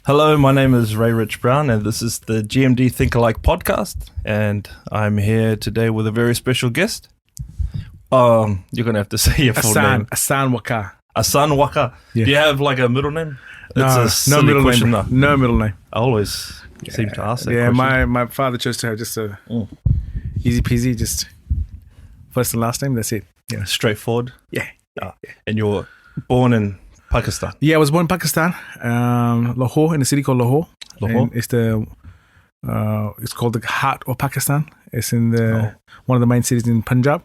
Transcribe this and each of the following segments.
Hello, my name is Ray Rich Brown, and this is the GMD Think Alike podcast. And I'm here today with a very special guest. You're gonna have to say your full name. Ahsan Waqar. Ahsan Waqar. Yeah. Do you have like a middle name? No, It's a silly middle question, name. though. No middle name. I always seem to ask that Yeah, question. my father chose to have just a easy peasy, just first and last name. That's it. Yeah. Straightforward. Yeah. And you're born in Pakistan. Yeah, I was born in Pakistan, Lahore, in a city called Lahore. Lahore? And it's called the heart of Pakistan. It's in one of the main cities in Punjab.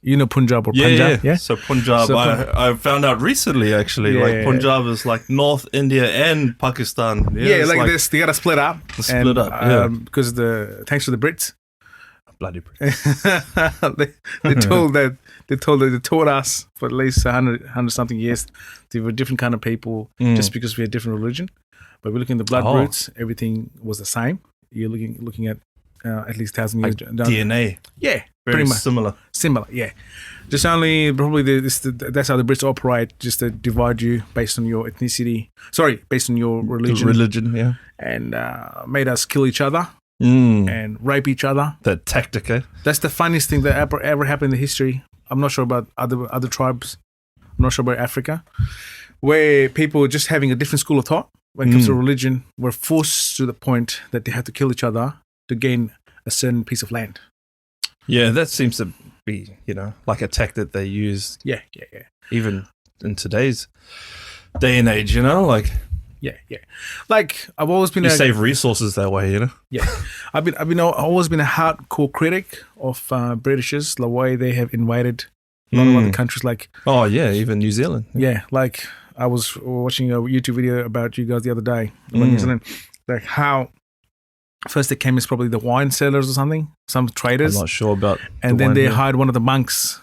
You know Punjab or Punjab? Yeah. So Punjab, So I found out recently actually, Yeah. like Punjab is like North India and Pakistan. Yeah, it's like this. They got to split up. Split up, yeah. Because thanks to the Brits. Bloody they taught us for at least 100 something years they were different kind of people just because we had different religion. But we're looking at the blood roots, everything was the same. You're looking at least 1,000 years like down. DNA. Yeah, Very pretty much similar. yeah. Just only probably that's how the Brits operate, just to divide you based on your ethnicity. Sorry, based on your religion. Yeah. And made us kill each other Mm. and rape each other. The tactic, eh? That's the funniest thing that ever happened in history. I'm not sure about other tribes. I'm not sure about Africa, where people just having a different school of thought when it comes to religion were forced to the point that they had to kill each other to gain a certain piece of land. Yeah, that seems to be, like a tactic they use Yeah. even in today's day and age, like Yeah. Like I've always been you save resources that way, Yeah, I've always been a hardcore critic of Britishers, the way they have invaded a lot of other countries. Like, Oh, yeah, even New Zealand. yeah, like I was watching a YouTube video about you guys the other day about New Zealand, like how first they came as probably the wine sellers or something, some traders, I'm not sure about and then they hired one of the monks,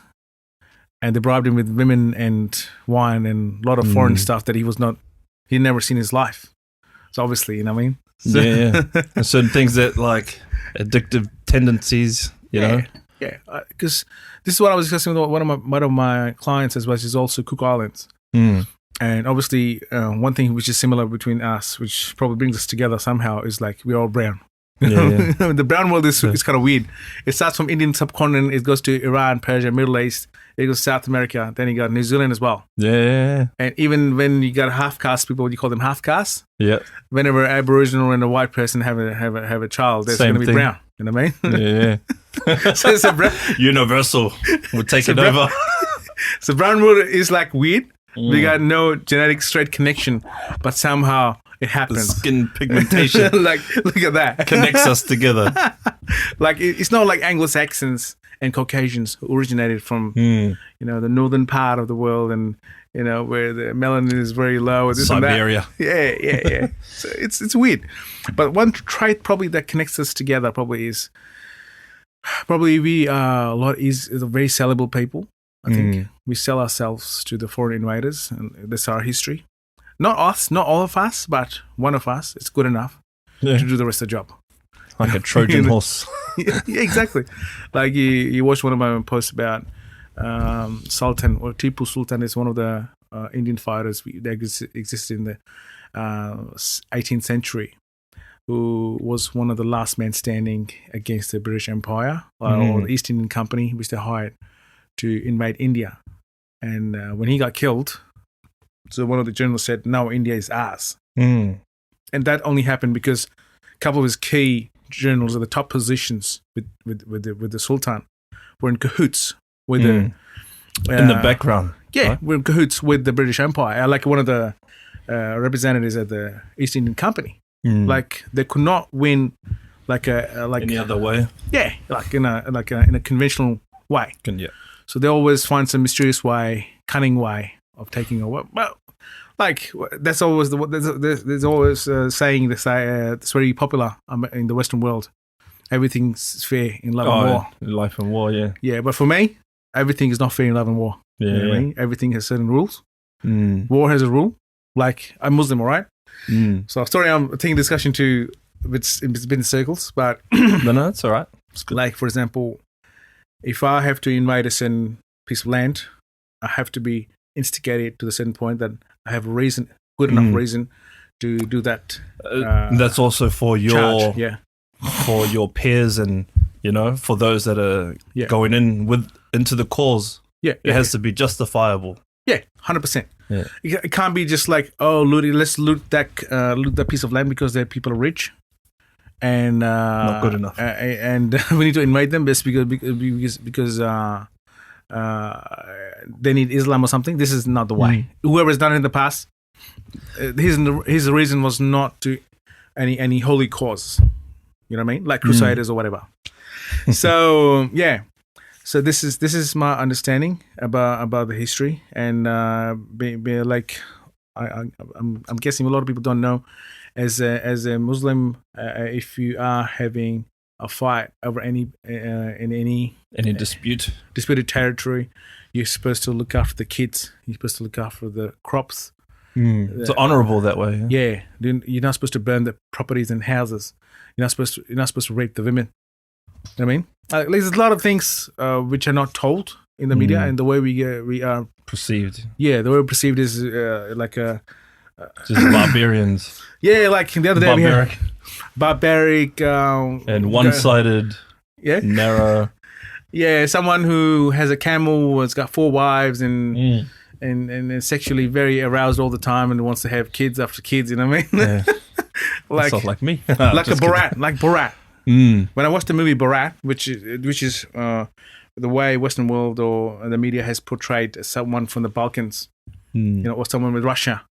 and they bribed him with women and wine and a lot of foreign stuff that he'd never seen in his life. So obviously, you know what I mean? So, Yeah. And certain things that like addictive tendencies, you know. Yeah, because this is what I was discussing with one of my clients as well, which is also Cook Islands. And obviously, one thing which is similar between us, which probably brings us together somehow, is like we're all brown. Yeah. The brown world is kind of weird. It starts from Indian subcontinent, it goes to Iran, Persia, Middle East, it goes to South America, then you got New Zealand as well. Yeah. And even when you got half caste people, you call them half caste. Yeah. Whenever Aboriginal and a white person have a child, there's Same going to be thing. brown. You know what I mean? Yeah. So it's a brown. Universal would take it brown- over. So brown world is like weird. We got no genetic straight connection, but somehow it The happens. skin pigmentation Like, look at that. connects us together. Like, it's not like Anglo-Saxons and Caucasians who originated from, the northern part of the world and, where the melanin is very low. This Siberia. And that. Yeah. So it's weird. But one trait probably that connects us together is we are very sellable people. I think we sell ourselves to the foreign invaders, and that's our history. Not us, not all of us, but one of us. It's good enough Yeah. to do the rest of the job. Like a Trojan horse. Yeah, exactly. Like you watched one of my posts about Sultan or Tipu Sultan is one of the Indian fighters that existed in the 18th century, who was one of the last men standing against the British Empire or the East Indian Company, which they hired to invade India. And when he got killed, so one of the generals said, "No, India is ours." And that only happened because a couple of his key generals at the top positions with the Sultan were in cahoots with In the background. Yeah, right? we're in cahoots with the British Empire. Like one of the representatives at the East Indian Company. Like they could not win like Any other way? yeah, like in a conventional way. Yeah. So they always find some mysterious way, cunning way of taking over. Well, like that's always there's always saying that's very popular in the Western world. Everything's fair in love and war. Life and war, yeah. Yeah, but for me, everything is not fair in love and war. Yeah. You know what I mean? Everything has certain rules. Mm. War has a rule. Like I'm Muslim, all right? Mm. So sorry, I'm taking discussion to it's been circles, but No, it's all right. It's good. like for example, if I have to invade a certain piece of land, I have to be instigated to the certain point that I have a reason, good enough reason, to do that. That's also for your Charge. Yeah. for your peers and for those that are going into the cause. Yeah. It has to be justifiable. Yeah, 100%. Yeah. It can't be just like, oh, let's loot that piece of land because their people are rich, and Not good enough. And we need to invade them just because they need Islam or something. This is not the way. Whoever has done it in the past, his reason was not to any holy cause. You know what I mean? Like Crusaders or whatever. So yeah. So this is my understanding about the history, and be like I'm guessing a lot of people don't know. As a Muslim, if you are having a fight over in any disputed territory, you're supposed to look after the kids. You're supposed to look after the crops. It's honourable that way. Yeah, you're not supposed to burn the properties and houses. You're not supposed to rape the women. You know what I mean? There's a lot of things which are not told in the media, and the way we are perceived. Yeah, the way we're perceived is like just barbarians. Yeah, like the other day we had barbaric and one-sided. Yeah, narrow. Yeah, someone who has a camel, has got 4 wives, and is sexually very aroused all the time, and wants to have kids after kids. You know what I mean? Yeah. Like, that's not like me. Like a Borat, like Borat. When I watched the movie Borat, which is the way Western world or the media has portrayed someone from the Balkans, or someone with Russia,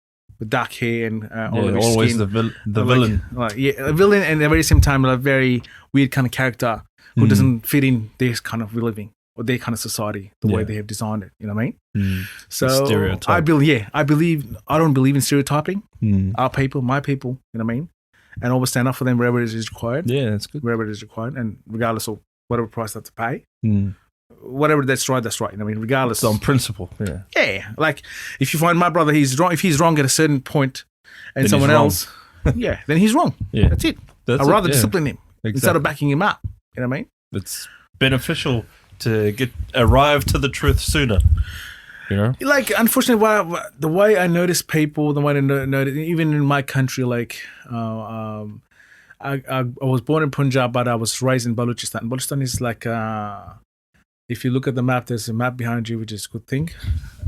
with dark hair and all of his always skin. the villain. A villain, and at the very same time, a very weird kind of character who doesn't fit in their kind of living or their kind of society, the way they have designed it. You know what I mean? So I don't believe in stereotyping. Our people, my people. You know what I mean? And always stand up for them wherever it is required. Yeah, that's good. Wherever it is required, and regardless of whatever price they have to pay. Whatever that's right, that's right. You know what I mean? Regardless. It's on principle, yeah. Yeah. Like, if you find my brother, if he's wrong at a certain point and then someone else, then he's wrong. Yeah. That's it. I'd rather discipline him instead of backing him up. You know what I mean? It's beneficial to arrive to the truth sooner. Like, unfortunately, the way I notice people, the way I notice, even in my country, like, I was born in Punjab, but I was raised in Balochistan. Balochistan is like, if you look at the map, there's a map behind you, which is a good thing.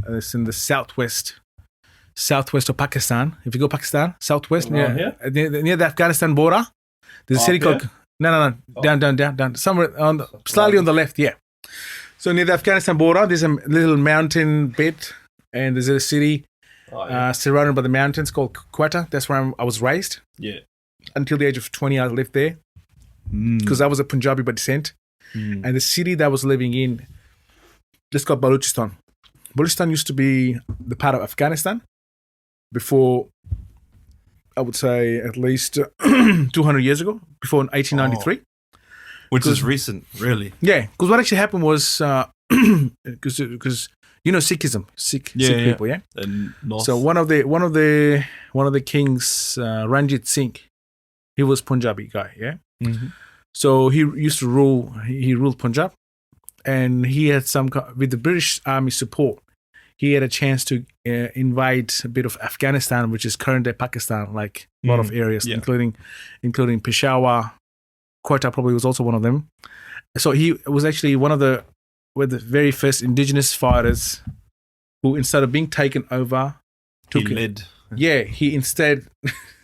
It's in the southwest of Pakistan. If you go Pakistan, southwest, near the Afghanistan border, there's a city called... No. Down. Somewhere slightly on the left, yeah. So near the Afghanistan border, there's a little mountain bit, and there's a city surrounded by the mountains called Quetta. That's where I was raised. Yeah. Until the age of 20, I lived there because I was a Punjabi by descent. And the city that I was living in, it's called Balochistan. Balochistan used to be the part of Afghanistan before, I would say, at least 200 years ago, before 1893. Which is recent, really. Yeah, because what actually happened was, because Sikhism, Sikh people, yeah. And so one of the kings, Ranjit Singh, he was Punjabi guy, yeah. So he used to rule. He ruled Punjab, and he had with the British Army support. He had a chance to invade a bit of Afghanistan, which is current day Pakistan, like a lot of areas, including Peshawar. Quetta probably was also one of them. So he was actually one of the very first indigenous fighters who, instead of being taken over, led. Yeah, he instead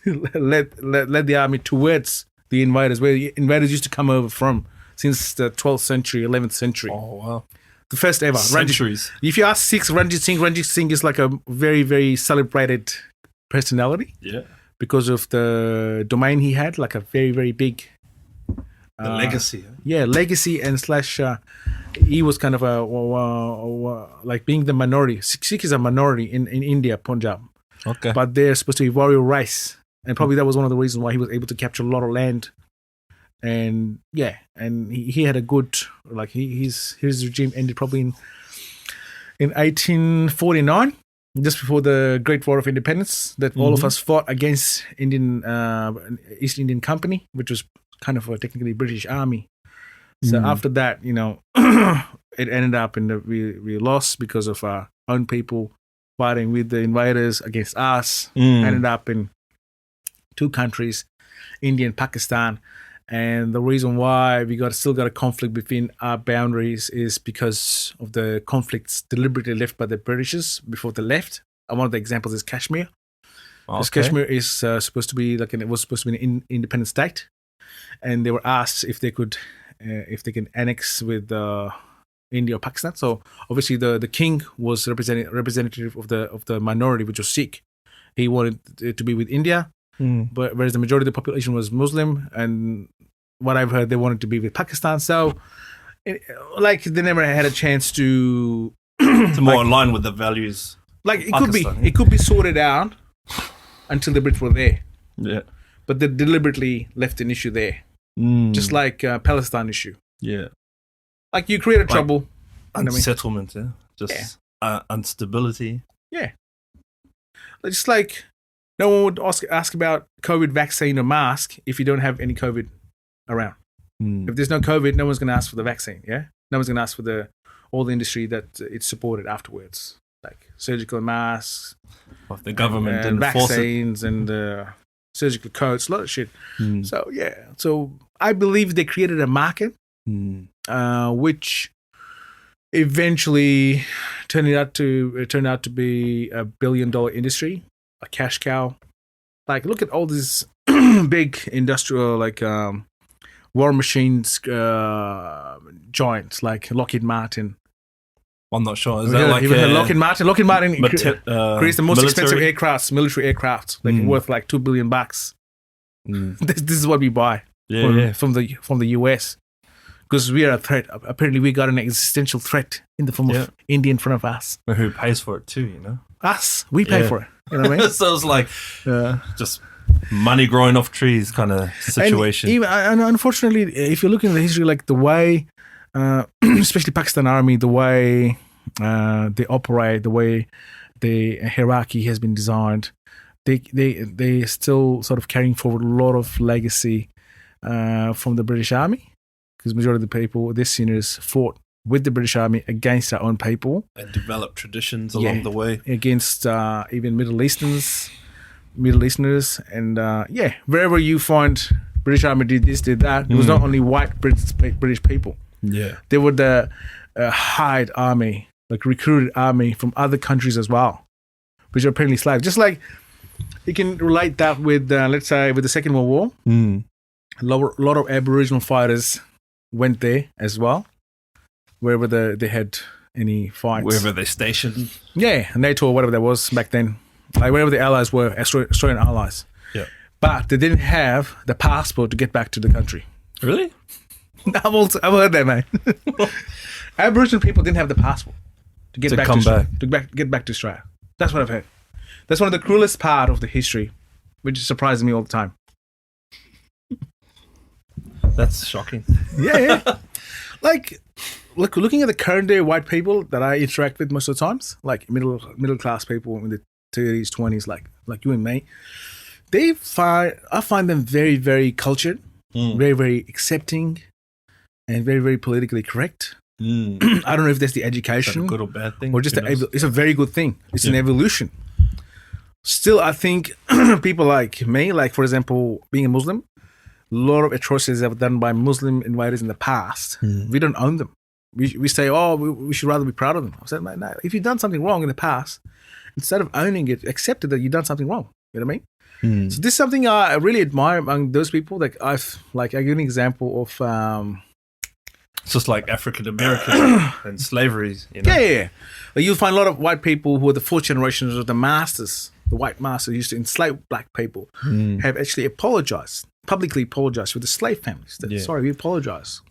led the army towards the invaders, where the invaders used to come over from since the 12th century, 11th century. Oh, wow. The first ever. Centuries. If you ask Sikhs, Ranjit Singh is like a very, very celebrated personality. Yeah. Because of the domain he had, like a very, very big... The legacy. Yeah, legacy and / he was kind of like being the minority. Sikh is a minority in India, Punjab. Okay. But they're supposed to be warrior race. And probably that was one of the reasons why he was able to capture a lot of land. And he had a good, like, his regime ended probably in 1849, just before the Great War of Independence, that all of us fought against East Indian Company, which was kind of a technically British army. So after that, it ended up in we lost because of our own people fighting with the invaders against us. Ended up in two countries, India and Pakistan. And the reason why we still got a conflict between our boundaries is because of the conflicts deliberately left by the Britishers before they left. And one of the examples is Kashmir. Because Kashmir is supposed to be it was supposed to be an independent state, and they were asked if they can annex with India or Pakistan. So obviously the king was representative of the minority, which was Sikh. He wanted it to be with India, but whereas the majority of the population was Muslim, and what I've heard, they wanted to be with Pakistan. So they never had a chance to more in line with the values. It could be sorted out until the Brits were there. Yeah. But they deliberately left an issue there. Just like Palestine issue. Yeah. Like you created trouble. Unsettlement, yeah. Just instability. Yeah. Just like no one would ask about COVID vaccine or mask if you don't have any COVID around. If there's no COVID, no one's going to ask for the vaccine, yeah? No one's going to ask for all the industry that it's supported afterwards. Like surgical masks, of the government and vaccines and surgical coats, a lot of shit. So yeah, I believe they created a market, which eventually turned out to be $1 billion industry, a cash cow. Like look at all these big industrial war machines giants like Lockheed Martin. I'm not sure. Is that like Lockheed Martin? Lockheed Martin creates the most expensive military aircrafts, worth like $2 billion. This is what we buy from the US, because we are a threat. Apparently, we got an existential threat in the form of India in front of us. But who pays for it too? You know, us. We pay for it. You know what I mean? So it's like just money growing off trees kind of situation. And unfortunately, if you look in the history, like the way. Especially Pakistan Army, the way they operate, the way the hierarchy has been designed, they still sort of carrying forward a lot of legacy from the British Army, because majority of the people, their seniors, fought with the British Army against our own people and developed traditions along the way against even Middle Easterners, and wherever you find British Army did this, did that. It was not only white British people. Yeah, they were the hired army, like recruited army from other countries as well, which are apparently slaves. Just like you can relate that with, let's say, with the Second World War. A lot of Aboriginal fighters went there as well, wherever they had any fights. Wherever they stationed. Yeah, NATO or whatever that was back then, like wherever the allies were, Australian allies. Yeah, but they didn't have the passport to get back to the country. Really? I've heard that, man. Aboriginal people didn't have the passport to get back to Australia. That's what I've heard. That's one of the cruelest part of the history, which surprises me all the time. That's shocking. Yeah. Like, look, looking at the current day white people that I interact with most of the times, like middle class people in the 30s, 20s, like you and me, I find them very, very cultured, very, very accepting, and very, very politically correct. I don't know if that's the education, a good or bad thing, or just it's a very good thing. It's an evolution. Still, I think people like me, like for example, being a Muslim, a lot of atrocities have done by Muslim invaders in the past. We don't own them. We say, we should rather be proud of them. I said, man, no. If you've done something wrong in the past, instead of owning it, accept that you've done something wrong. You know what I mean? So this is something I really admire among those people. I give an example of. It's just like African American and slavery. You know? Yeah. Like you'll find a lot of white people who are the fourth generations of the masters, the white masters used to enslave black people, have actually publicly apologized for the slave families. Sorry, we apologize.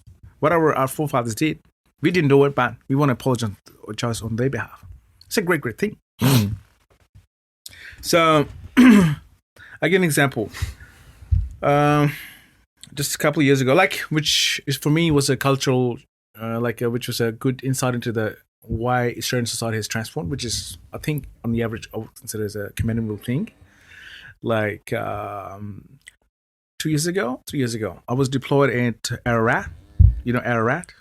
Whatever our forefathers did, we didn't do it, but we want to apologize on their behalf. It's a great thing. So, I give an example. Just a couple of years ago, which is for me was a cultural, which was a good insight into the why Australian society has transformed, which is, I think, on the average, I would consider as a commendable thing. 3 years ago, I was deployed at Ararat. You know Ararat?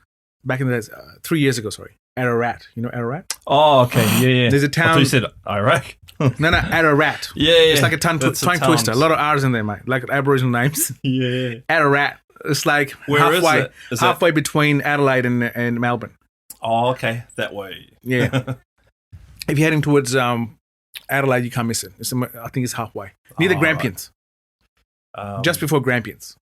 Back in the 3 years ago, sorry. Ararat. You know Ararat? Oh, okay. Yeah. There's a town. I thought you said Iraq. No, Ararat. Yeah. It's like a tongue twister. A lot of R's in there, mate. Like Aboriginal names. Yeah. Ararat. It's like Where is it? halfway between Adelaide and Melbourne. Oh, okay. That way. Yeah. If you're heading towards Adelaide, you can't miss it. I think it's halfway. Near the Grampians. Right. Just before Grampians.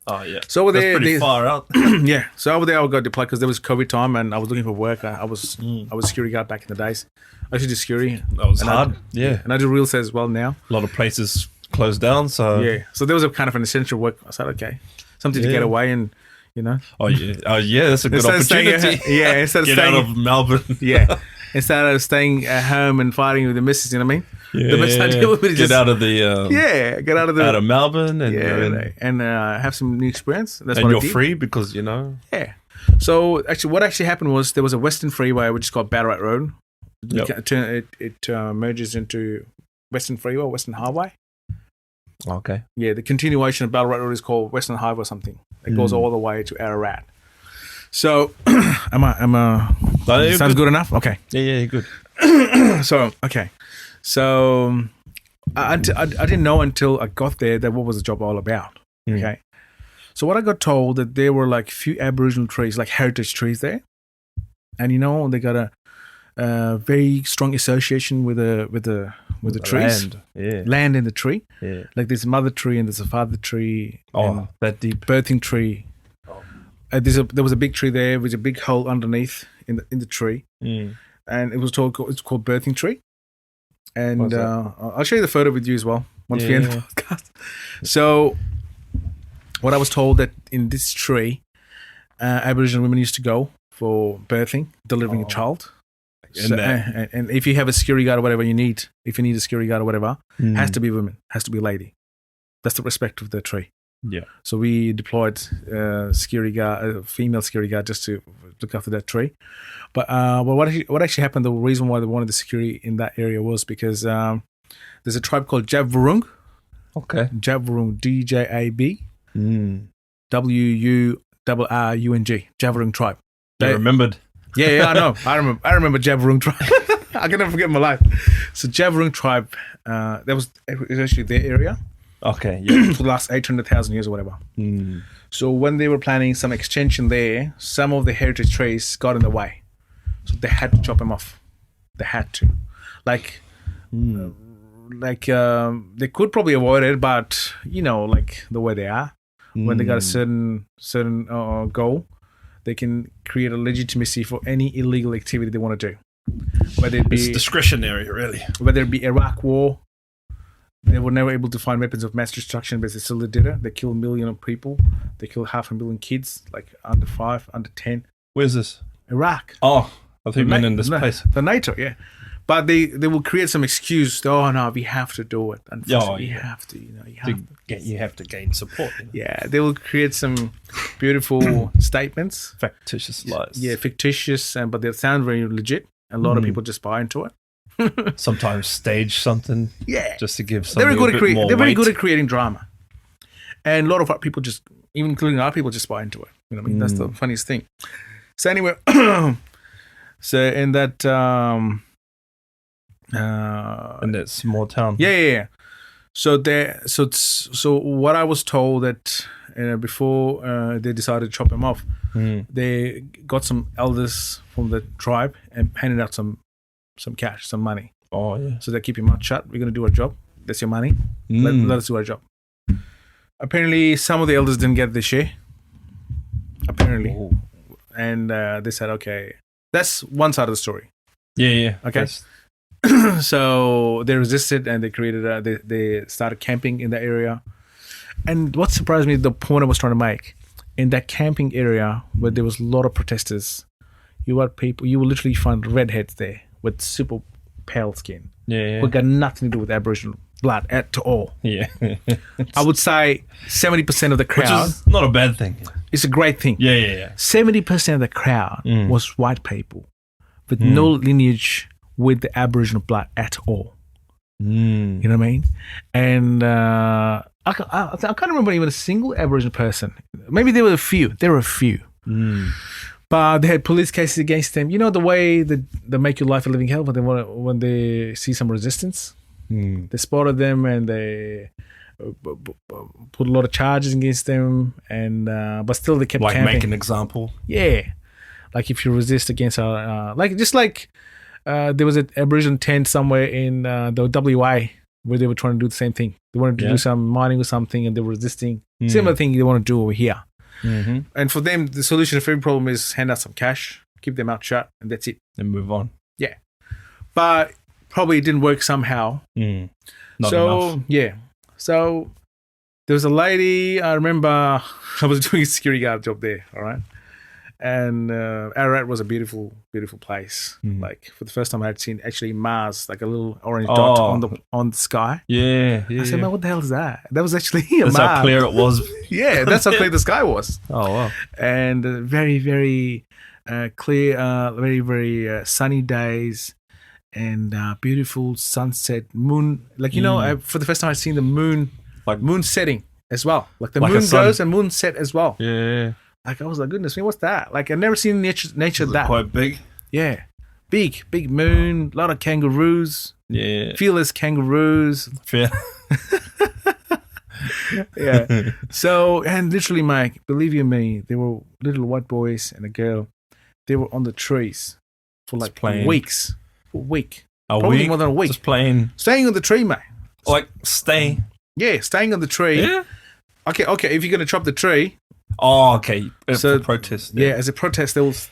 Oh, yeah. So over there, that's pretty far out. Yeah. So over there, I got deployed because there was COVID time and I was looking for work. I was security guard back in the days. I used to do security. That was hard. And I do real estate as well now. A lot of places closed down, so... Yeah. So there was a kind of an essential work. I said, okay, something to get away and, you know. Oh, yeah. That's a good opportunity. Instead of Get staying out of Melbourne. Yeah. Instead of staying at home and fighting with the missus, you know what I mean? Yeah. The best idea would be get out of the... get out of Melbourne and... and have some new experience. That's and what you're I did. free because, you know... Yeah. So actually, what actually happened was there was a Western Freeway which is called Ballarat Road. Yep. It merges into Western Freeway, Western Highway. Okay. Yeah, the continuation of Ballarat Road is called Western Highway or something. It goes all the way to Ararat. So, sounds good enough? Okay. Yeah, good. So, okay. So, I didn't know until I got there that what was the job all about. Okay. So, what I got told that there were like few Aboriginal trees, like heritage trees there. And, you know, they got a very strong association with the trees. Land. Yeah. Land in the tree. Yeah. Like there's a mother tree and there's a father tree. Oh, that deep. Birthing tree. There was a big tree there with a big hole underneath in the tree, and it's called birthing tree. And I'll show you the photo with you as well once we end the podcast. So, what I was told that in this tree, Aboriginal women used to go for birthing, delivering a child. So, and if you have a security guard or whatever you need, if you need a security guard or whatever, has to be women, has to be a lady. That's the respect of the tree. Yeah. So we deployed security guard, a female security guard, just to look after that tree. But what actually happened? The reason why they wanted the security in that area was because there's a tribe called Jabwurrung. Okay. Jabwurrung, DJAB, WURRUNG, Jabwurrung tribe. You remembered? Yeah, I know. I remember Jabwurrung tribe. I can never forget my life. So Jabwurrung tribe, that was actually their area. Okay, yeah. For the last 800,000 years or whatever. So when they were planning some extension there, some of the heritage trees got in the way. So they had to chop them off. They had to. They could probably avoid it, but, you know, like the way they are, when they got a certain goal, they can create a legitimacy for any illegal activity they want to do. Whether it be... It's discretionary, really. Whether it be Iraq war, they were never able to find weapons of mass destruction, but they still did it. They killed 1 million people. They killed 500,000 kids, like under 5, under 10. Where's this? Iraq. Oh, I think you meant in this place. The NATO, yeah. But they will create some excuse. Oh no, we have to do it. We have to. You have to gain support. You know? Yeah, they will create some beautiful statements, fictitious lies. Yeah, fictitious, but they sound very legit. A lot of people just buy into it. Sometimes stage something. Yeah, just to give something. They're very good at creating drama, and a lot of our people just, even including our people, just buy into it. You know what I mean? That's the funniest thing. So anyway, so in that. In that small town. Yeah. So what I was told that before they decided to chop him off, they got some elders from the tribe and handed out some cash, some money. Oh yeah. So they keep your mouth shut. We're gonna do our job. That's your money. Let us do our job. Apparently, some of the elders didn't get the share. Apparently, and they said, "Okay, that's one side of the story." Yeah. Okay. So they resisted and they created they started camping in that area. And what surprised me, the point I was trying to make, in that camping area where there was a lot of protesters, you will literally find redheads there with super pale skin. Yeah. Who got nothing to do with Aboriginal blood at all. Yeah. I would say 70% of the crowd. Which is not a bad thing. It's a great thing. Yeah. 70% of the crowd was white people with no lineage with the Aboriginal blood at all. You know what I mean? And I can't remember even a single Aboriginal person. Maybe there were a few. But they had police cases against them. You know the way they make your life a living hell when they see some resistance. They spotted them and they put a lot of charges against them, and but still they kept camping. Make an example. Yeah, like if you resist against there was an Aboriginal tent somewhere in the WA where they were trying to do the same thing. They wanted to do some mining or something, and they were resisting. Similar thing they want to do over here. Mm-hmm. And for them, the solution for every problem is hand out some cash, keep their mouth shut, and that's it. And move on. Yeah, but probably it didn't work somehow. Not enough. Yeah. So there was a lady, I remember I was doing a security guard job there, all right? And Ararat was a beautiful, beautiful place. Like for the first time I had seen actually Mars, like a little orange dot on the sky. Yeah. I said, man, what the hell is that? That was actually a That's Mars. how clear it was. Yeah, that's how clear the sky was. Oh, wow. And very, very clear, very, very sunny days. And beautiful sunset, moon. Like, for the first time I've seen the moon, like moon setting as well. Like the moon goes and moon set as well. Yeah. Like I was like, goodness me, what's that? Like I've never seen nature that. Quite big. Yeah. Big moon, a lot of kangaroos. Yeah. Fearless kangaroos. Fair. Yeah. So, and literally, Mike, believe you me, there were little white boys and a girl. They were on the trees for like weeks. For a week. Probably more than a week. Just playing. Staying on the tree, mate. Like staying. Yeah, staying on the tree. Yeah. Okay. If you're going to chop the tree. Oh, okay. So, for protest. Yeah, as a protest, there was.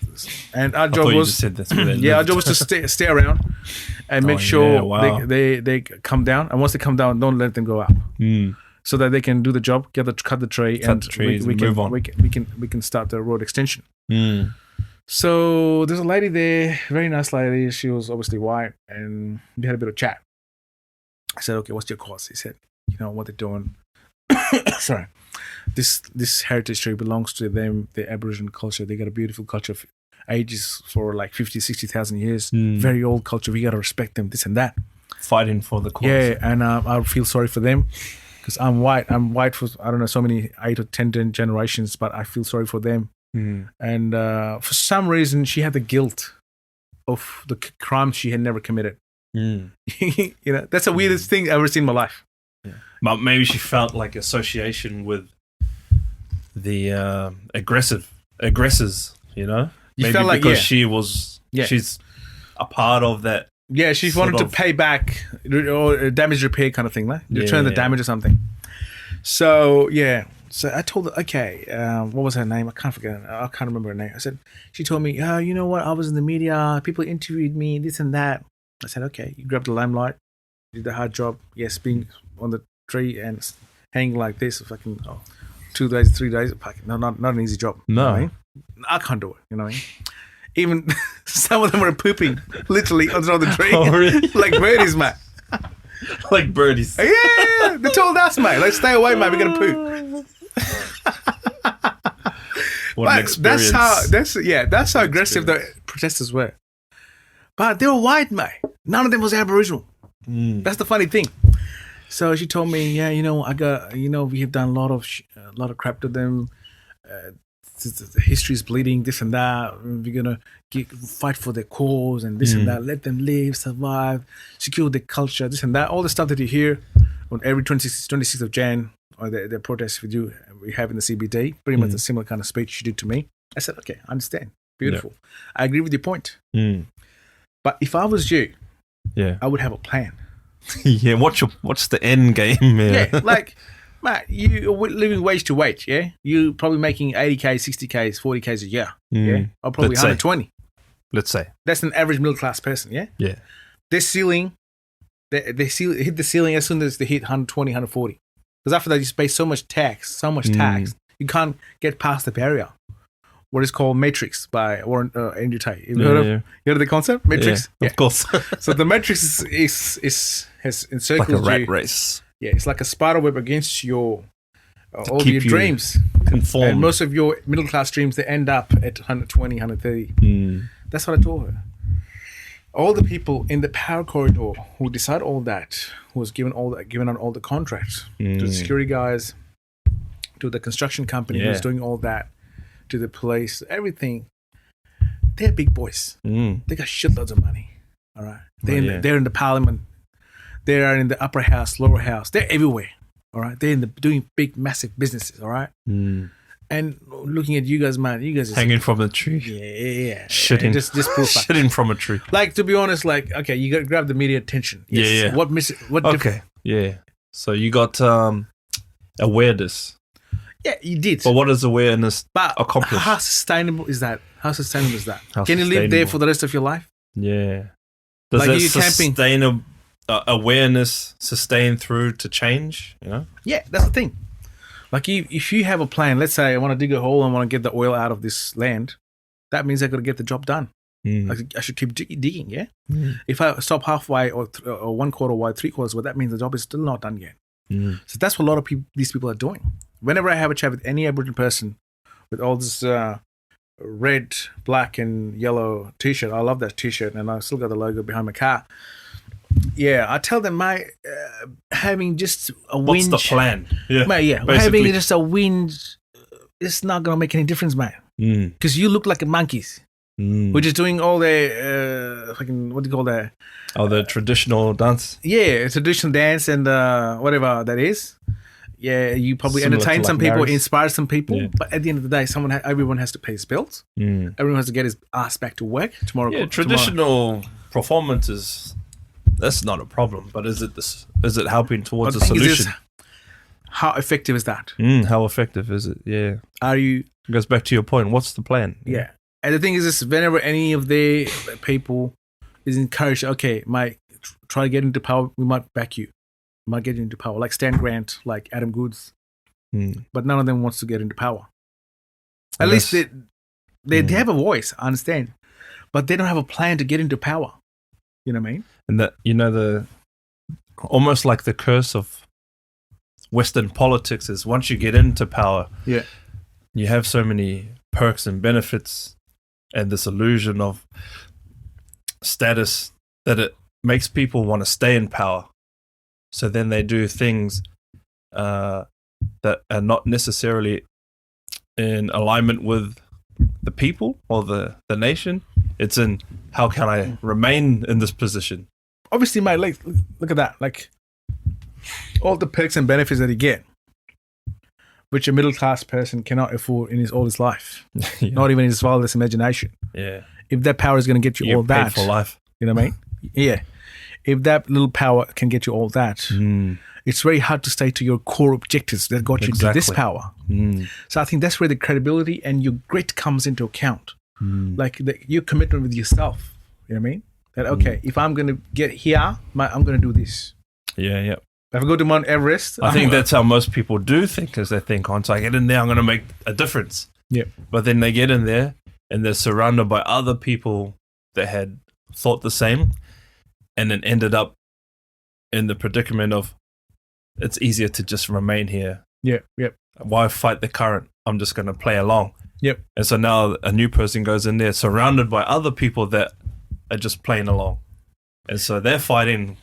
And our job was. You was. just said this, our job was to stay around and make sure they come down. And once they come down, don't let them go up. So that they can do the job, cut the tree, and we can move on. We can start the road extension. So there's a lady there, very nice lady. She was obviously white, and we had a bit of chat. I said, "Okay, what's your cause?" He said, "You know what they're doing. Sorry, this heritage tree belongs to them. The Aboriginal culture. They got a beautiful culture of ages for like 50, 60,000 years. Very old culture. We got to respect them. This and that. Fighting for the cause. Yeah, and I feel sorry for them because I'm white. I'm white for I don't know so many 8 or 10 generations, but I feel sorry for them." And for some reason, she had the guilt of the crime she had never committed. That's the weirdest thing I've ever seen in my life. Yeah. But maybe she felt like association with the aggressors. Maybe felt like, because she's a part of that. Yeah, she wanted to pay back or damage repair kind of thing, like return the damage or something. So So I told her, okay, what was her name? I can't remember her name. She told me, you know what? I was in the media. People interviewed me, this and that. I said, okay, you grabbed the limelight, did the hard job. Yes, being on the tree and hanging like this, fucking 2 days, 3 days. No, not an easy job. No. You know what I mean? I can't do it. You know what I mean? Even some of them were pooping literally on the tree. Oh, really? Like birdies, mate. Like birdies. Yeah, they told us, mate. Like, stay away, mate. We're going to poop. What an experience. That's how aggressive the protesters were. But they were white, mate. None of them was Aboriginal. That's the funny thing. So she told me, we have done a lot of crap to them. The history is bleeding, this and that. We're gonna fight for their cause and this and that. Let them live, survive, secure their culture, this and that. All the stuff that you hear on every 26th of Jan or the protests we have in the CBD. Pretty much a similar kind of speech she did to me. I said, okay, I understand. Beautiful. Yeah. I agree with your point. But if I was you, I would have a plan. Yeah, what's the end game? Yeah, like, mate, you're living wage to wage, yeah? You're probably making 80K, 60K, 40Ks a year, yeah? Or probably 120. Let's say. That's an average middle class person, yeah? Yeah. Their ceiling, they hit the ceiling as soon as they hit 120, 140. Because after that, you pay so much tax, you can't get past the barrier. What is called Matrix by Warren Andrew Tate. You heard of the concept? Matrix? Yeah, of course. So the Matrix has encircled you. Like a rat race. Yeah, it's like a spider web against all of your dreams. Conformed. And most of your middle class dreams, they end up at 120, 130. That's what I told her. All the people in the power corridor who decide all that, who was given on all the contracts, to the security guys, to the construction company who's doing all that, to the police, everything, they're big boys. They got shitloads of money. All right. They're in the parliament. They are in the upper house, lower house. They're everywhere. All right. They're doing big, massive businesses. All right. And looking at you guys, man, you guys are hanging from a tree. Yeah. Shitting. Just proof. Shitting from a tree. Like, to be honest, like, okay, you got to grab the media attention. Yes. Yeah. What okay. Yeah. So you got awareness. Yeah, you did. But what does awareness accomplish? How sustainable is that? Can you live there for the rest of your life? Yeah. Does like that you camping. Awareness sustain through to change? You know? Yeah, that's the thing. Like if you have a plan, let's say I want to dig a hole and want to get the oil out of this land, that means I got to get the job done. Like I should keep digging, yeah? If I stop halfway or 1/4 way, 3/4, well, that means the job is still not done yet. So that's what a lot of these people are doing. Whenever I have a chat with any Aboriginal person with all this red, black, and yellow T-shirt, I love that T-shirt, and I still got the logo behind my car. Yeah, I tell them, mate, having just a whinge. What's the plan? Yeah, mate, having just a whinge, it's not gonna make any difference, mate. Because you look like a monkeys. We're just doing all the fucking, what do you call that? Oh, the traditional dance. Yeah, traditional dance and whatever that is. Yeah, you probably Similar entertain to some like people, marriage. Inspire some people, Yeah. but at the end of the day, everyone has to pay his bills. Everyone has to get his ass back to work tomorrow. Yeah, traditional performances. That's not a problem, but is it helping towards a solution? How effective is that? How effective is it? Yeah, it goes back to your point. What's the plan? Yeah. And the thing is this, whenever any of their people is encouraged, okay, mate, try to get into power, we might back you. We might get into power. Like Stan Grant, like Adam Goods. But none of them wants to get into power. At least they have a voice, I understand. But they don't have a plan to get into power. You know what I mean? And that, you know, almost like the curse of Western politics is once you get into power, you have so many perks and benefits and this illusion of status that it makes people want to stay in power. So then they do things that are not necessarily in alignment with the people or the nation. It's in, how can I remain in this position? Obviously, mate, like, look at that. Like, all the perks and benefits that you get, which a middle-class person cannot afford in all his life. Not even in his wildest imagination. Yeah. If that power is going to get you all paid that. for life. You know what I mean? Yeah. If that little power can get you all that, it's very hard to stay to your core objectives that got you to this power. So I think that's where the credibility and your grit comes into account. Like your commitment with yourself. You know what I mean? That, okay, if I'm going to get here, I'm going to do this. Yeah. If I go to Mount Everest, I think that's how most people do think, is they think, once I get in there, I'm going to make a difference. Yeah. But then they get in there and they're surrounded by other people that had thought the same and then ended up in the predicament of, it's easier to just remain here. Yep. Why fight the current? I'm just going to play along. Yep. And so now a new person goes in there surrounded by other people that are just playing along. And so they're fighting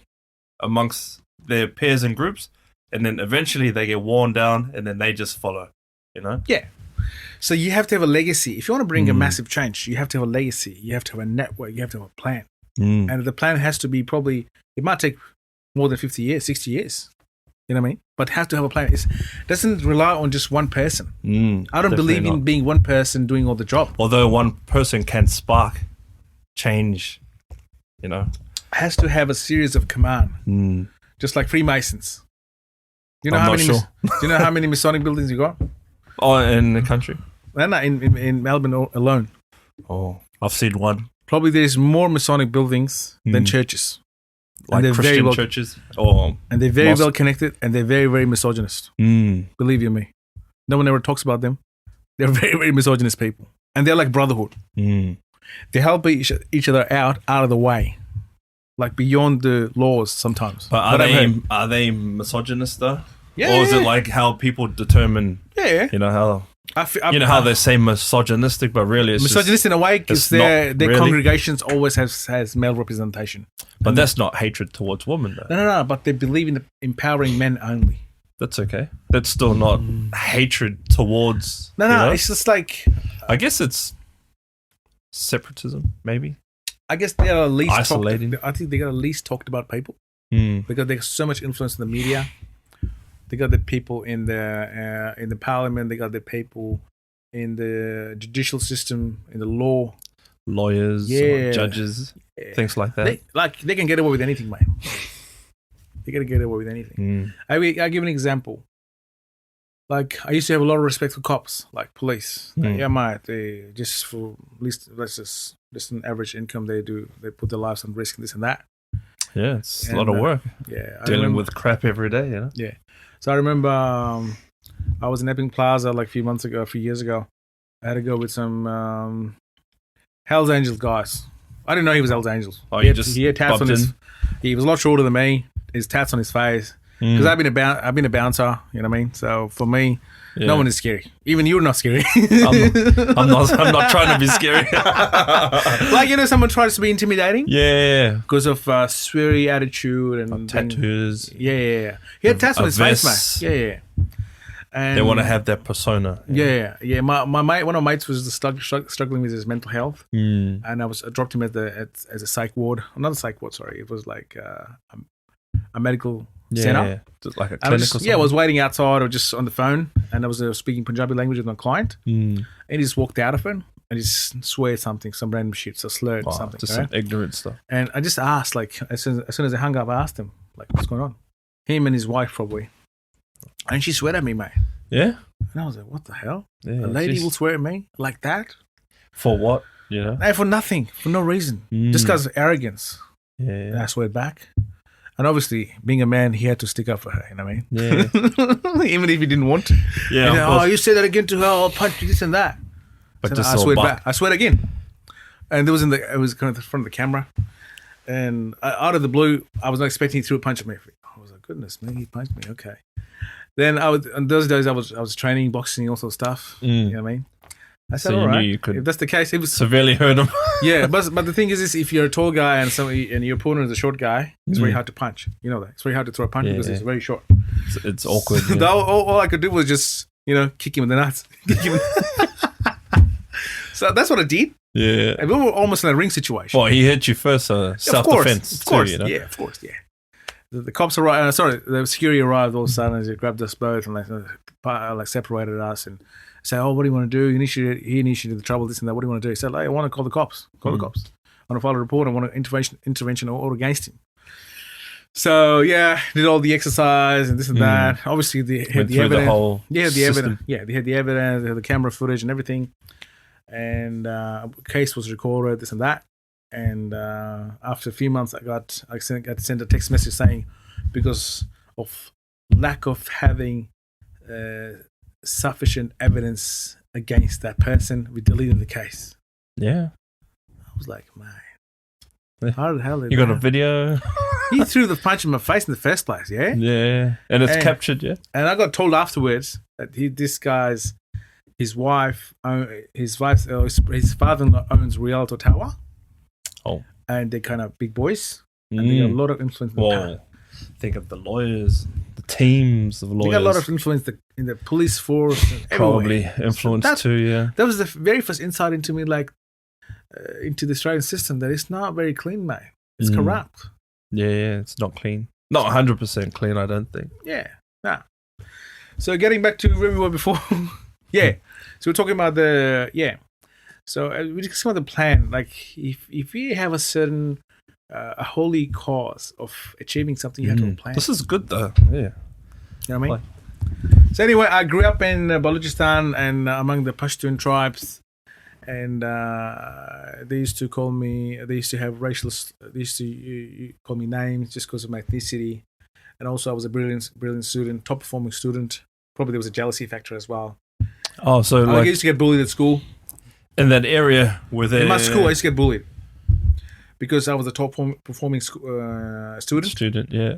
amongst their peers and groups, and then eventually they get worn down and then they just follow, you know? Yeah. So you have to have a legacy. If you want to bring a massive change, you have to have a legacy. You have to have a network. You have to have a plan. And the plan has to be it might take more than 50 years, 60 years. You know what I mean? But have to have a plan. It doesn't rely on just one person. I don't believe in being one person doing all the job. Although one person can spark change, you know? Has to have a series of command. Just like Freemasons. You know do you know how many Masonic buildings you got? Oh, in the country? No, in Melbourne alone. Oh, I've seen one. Probably there's more Masonic buildings than churches. Like Christian churches? And they're very well connected, and they're very, very misogynist. Believe you me. No one ever talks about them. They're very, very misogynist people. And they're like brotherhood. They help each other out of the way. Like beyond the laws sometimes. But are they misogynist though? Yeah. Or is it like how people determine? Yeah. You know how how they say misogynistic, but really it's misogynist in a way because their congregations always has male representation. But that's not hatred towards women though. No. But they believe in empowering men only. That's okay. That's still not hatred towards. No. It's just like. I guess it's separatism, maybe. I guess they are least isolating. I think they got the least talked about people because there's so much influence in the media. They got the people in the parliament. They got the people in the judicial system, in the law, lawyers, judges, things like that. They can get away with anything, mate. They gotta get away with anything. I give an example. Like, I used to have a lot of respect for cops, like police. Yeah, mate, they just for least just an average income they put their lives on risk and this and that. Yeah, it's a lot of work. Yeah, dealing with crap every day, you know. Yeah. So I remember I was in Epping Plaza like a few years ago. I had to go with some Hells Angels guys. I didn't know he was Hells Angels. Oh, he had tats on his. He was a lot shorter than me. His tats on his face. Because I've been a bouncer, you know what I mean. So for me, no one is scary. Even you're not scary. I'm not trying to be scary. Like, you know, someone tries to be intimidating. Yeah. Because of sweary attitude and tattoos. Yeah. He had tats on his face, mate. Yeah. And they want to have that persona. Yeah. My mate, one of my mates was struggling with his mental health, and I dropped him as a psych ward. Not a psych ward, sorry. It was like a medical center. Just like a clinic or something. I was waiting outside or just on the phone, and I was speaking Punjabi language with my client, and he just walked out of it and he just swear something, some random shit, so slurred something. Just some ignorant stuff. And I just asked, like, as soon as I hung up, I asked him, like, what's going on? Him and his wife, probably. And she swear at me, mate. Yeah? And I was like, what the hell? Yeah, a lady will swear at me like that? For what? You know? No, for nothing. For no reason. Just because of arrogance. Yeah. And I swear back. And obviously, being a man, he had to stick up for her, you know what I mean? Yeah. Even if he didn't want to. Yeah. You say that again to her, I'll punch you, this and that. But so I swear back. I swear again. And it was kind of in front of the camera. And out of the blue, I was not expecting he threw a punch at me. I was like, goodness, man, he punched me. Okay. Then on those days, I was training, boxing, all sorts of stuff. You know what I mean? I said, all right. You could if that's the case, it was severely hurt him. Yeah, but the thing is, if you're a tall guy and your opponent is a short guy, it's very hard to punch. You know that it's very hard to throw a punch because he's very short. It's awkward. Yeah. all I could do was just kick him in the nuts. So that's what I did. Yeah, and we were almost in a ring situation. Well, he hit you first, self-defense. Of course, too, of course. The cops arrived. The security arrived all of a sudden. They grabbed us both and separated us and said, "Oh, what do you want to do? He initiated the trouble. This and that. What do you want to do?" He said, "I want to call the cops. The cops. I want to file a report. I want an intervention or against him." So did all the exercise and this and that. Obviously, they had the evidence. They had the evidence. Yeah, they had the evidence. They had the camera footage and everything. And case was recorded. This and that. And after a few months, I sent a text message saying, because of lack of having sufficient evidence against that person, we deleted the case. Yeah. I was like, man, how the hell did you got a video? He threw the punch in my face in the first place, yeah? Yeah. And it's captured, yeah? And I got told afterwards that his father-in-law owns Rialto Tower. Oh. And they're kind of big boys. And they got a lot of influence in the power. Think of the lawyers, the teams of lawyers. They got a lot of influence in the police force. And probably influence too, yeah. That was the very first insight into me, into the Australian system, that it's not very clean, mate. It's corrupt. Yeah, it's not clean. Not 100% clean, I don't think. Yeah, nah. So getting back to where we were before. So we're talking about So we're discussing about the plan. Like, if you have a certain a holy cause of achieving something, you have to have a plan. This is good though. Yeah. You know what I mean? So anyway, I grew up in Balochistan and among the Pashtun tribes, and they used to call me. They used to have racial. They used to call me names just because of my ethnicity, and also I was a brilliant student, top performing student. Probably there was a jealousy factor as well. Oh, so I used to get bullied at school. In that area where in my school, I used to get bullied because I was a top performing student. Student, yeah.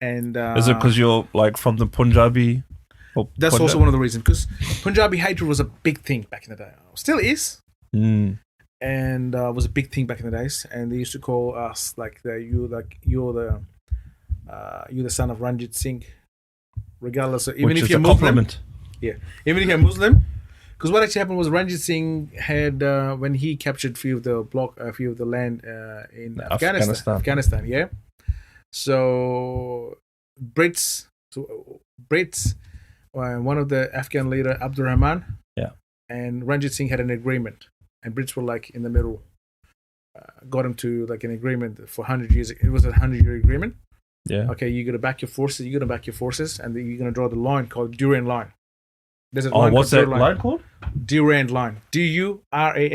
And is it because you're like from the Punjabi? That's also one of the reasons. Because Punjabi hatred was a big thing back in the day. Still is. And was a big thing back in the days. And they used to call us you're the son of Ranjit Singh, regardless of even if you're Muslim. Compliment. Yeah, even if you're Muslim. Because what actually happened was Ranjit Singh had when he captured a few of the land in Afghanistan. Yeah. So Brits, one of the Afghan leader Abdul Rahman, and Ranjit Singh had an agreement, and Brits were like in the middle. Got him to like an agreement for 100 years. It was a 100-year agreement. Yeah. Okay, you're gonna back your forces. You're gonna back your forces, and then you're gonna draw the line called Durand Line. There's a line what's that line called? Durand Line. Durand. Oh, no,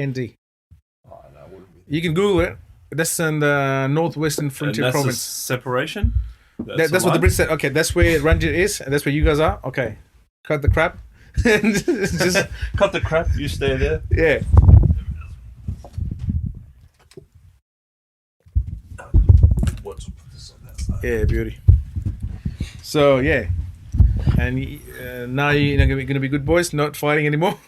wouldn't be. You can Google it. That's in the northwestern frontier province. Separation. That's what the Brits said. Okay, that's where Ranjit is, and that's where you guys are. Okay, cut the crap. Just cut the crap. You stay there. Yeah. Yeah, beauty. So yeah, and now you're going to be good boys, not fighting anymore.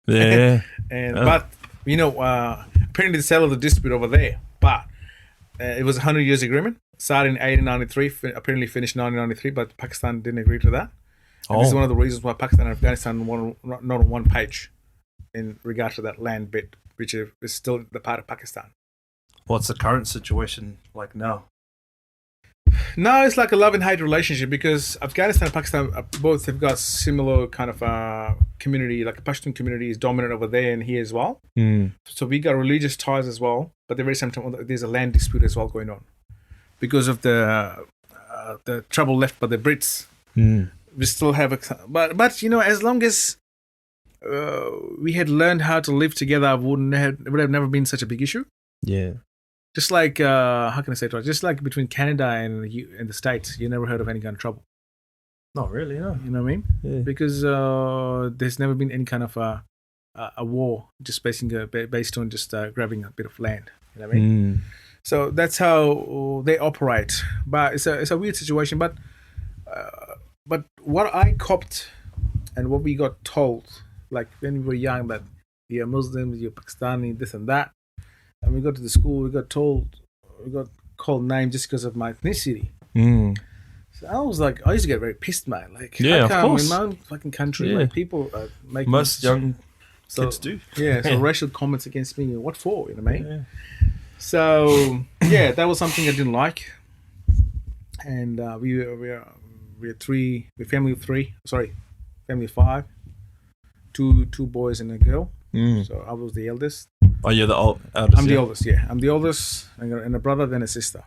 Yeah. But apparently the settled the dispute over there. But it was a 100 years agreement. Started in 1893. Apparently finished 1993. But Pakistan didn't agree to that. And this is one of the reasons why Pakistan and Afghanistan were not on one page in regard to that land bit, which is still the part of Pakistan. What's the current situation like now? No, it's like a love and hate relationship because Afghanistan and Pakistan both have got similar kind of community, like a Pashtun community is dominant over there and here as well. So we got religious ties as well, but at the very same time there's a land dispute as well going on because of the trouble left by the Brits. We still have but as long as we had learned how to live together, it would have never been such a big issue. Yeah. Just like, how can I say it right? Just like between Canada and the States, you never heard of any kind of trouble. Not really, no. You know what I mean? Yeah. Because there's never been any kind of a war just based on just grabbing a bit of land. You know what I mean? So that's how they operate. But it's a weird situation. But what I copped and what we got told, like when we were young, that you're Muslims, you're Pakistani, this and that. And we got to the school, we got called names just because of my ethnicity. So I was like, I used to get very pissed, man. Like, yeah, of course. In my own fucking country, like people are making most young kids do. Yeah, so racial comments against me. What for? You know what I mean? Yeah. So yeah, that was something I didn't like. And we're family of three. Sorry, family of five. Two boys and a girl. So I was the eldest. Oh, you're the eldest? I'm the oldest, yeah. I'm the oldest, and a brother, then a sister.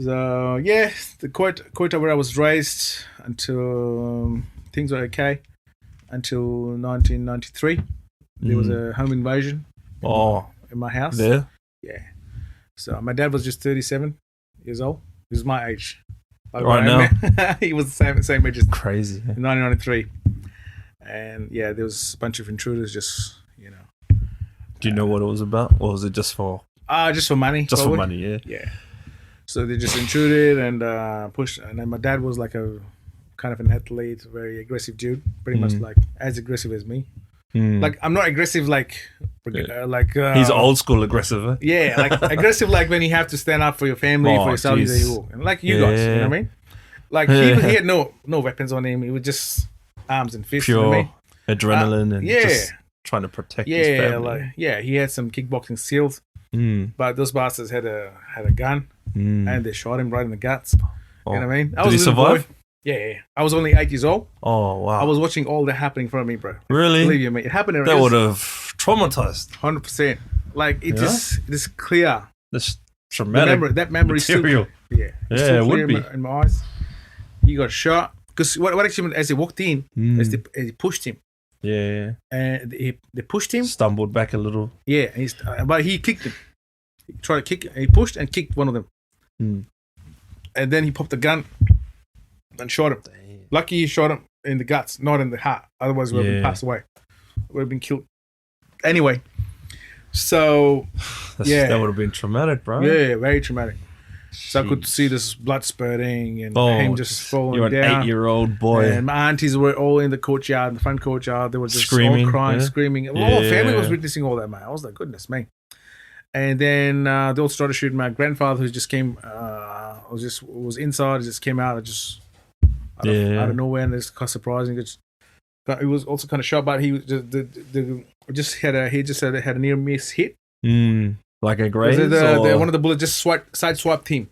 So, yeah, the Quetta where I was raised until things were okay. Until 1993. There was a home invasion in my house. There? Yeah. So my dad was just 37 years old. He was my age. Like right now? He was the same age as crazy. In 1993. And yeah, there was a bunch of intruders just, Do you know what it was about? Or was it just for... just for money. Just for money, yeah. Yeah. So they just intruded and pushed. And then my dad was like a kind of an athlete, very aggressive dude. Pretty much like as aggressive as me. Like I'm not aggressive like he's old school aggressive, huh? Yeah, like aggressive like when you have to stand up for your family, for yourself, like you guys, you know what I mean? Like he had no weapons on him. He was just arms and fists. Pure you know what I mean? adrenaline and just trying to protect his family. He had some kickboxing skills, but those bastards had a gun and they shot him right in the guts. You know what I mean? Did he survive? Yeah. I was only 8 years old. Oh, wow. I was watching all that happening in front of me, bro. Really? Believe you me. It happened. That would have traumatized. 100%. Like, it's clear. This traumatic that memory material. Still, it would be. In my eyes. He got shot. Because what actually, as he walked in, as they pushed him. Yeah. And they pushed him. Stumbled back a little. Yeah. But he kicked him. He tried to kick. He pushed and kicked one of them. And then he popped the gun and shot him. Damn. Lucky he shot him in the guts, not in the heart. Otherwise, we would have passed away. We would have been killed. Anyway, so that would have been traumatic, bro. Yeah, very traumatic. So I could see this blood spurting and him just falling down. You're an 8-year-old boy. And my aunties were all in the courtyard, in the front courtyard. They were just screaming, all crying, screaming. The whole family was witnessing all that, man. I was like, goodness me. And then they all started shooting. My grandfather, who just came, was inside. He just came out, out of nowhere, and it's quite surprising. He was also kind of shot, but he was just had a near miss hit. Like a graze, one of the bullets just side swiped him.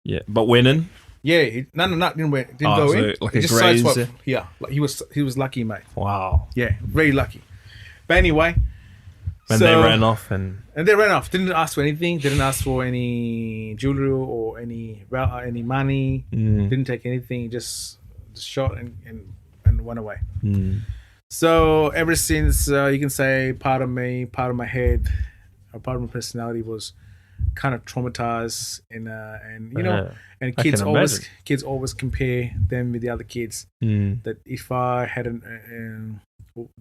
Yeah, but went in. Yeah, didn't go in. Like he a just graze. sideswiped. Yeah, like he was lucky, mate. Wow. Yeah, very lucky. But anyway, they ran off and they ran off. Didn't ask for anything. Didn't ask for any jewelry or any money. Didn't take anything. Just shot and went away. So ever since, you can say part of my head, or part of my personality was kind of traumatized, and kids always compare them with the other kids. That if I had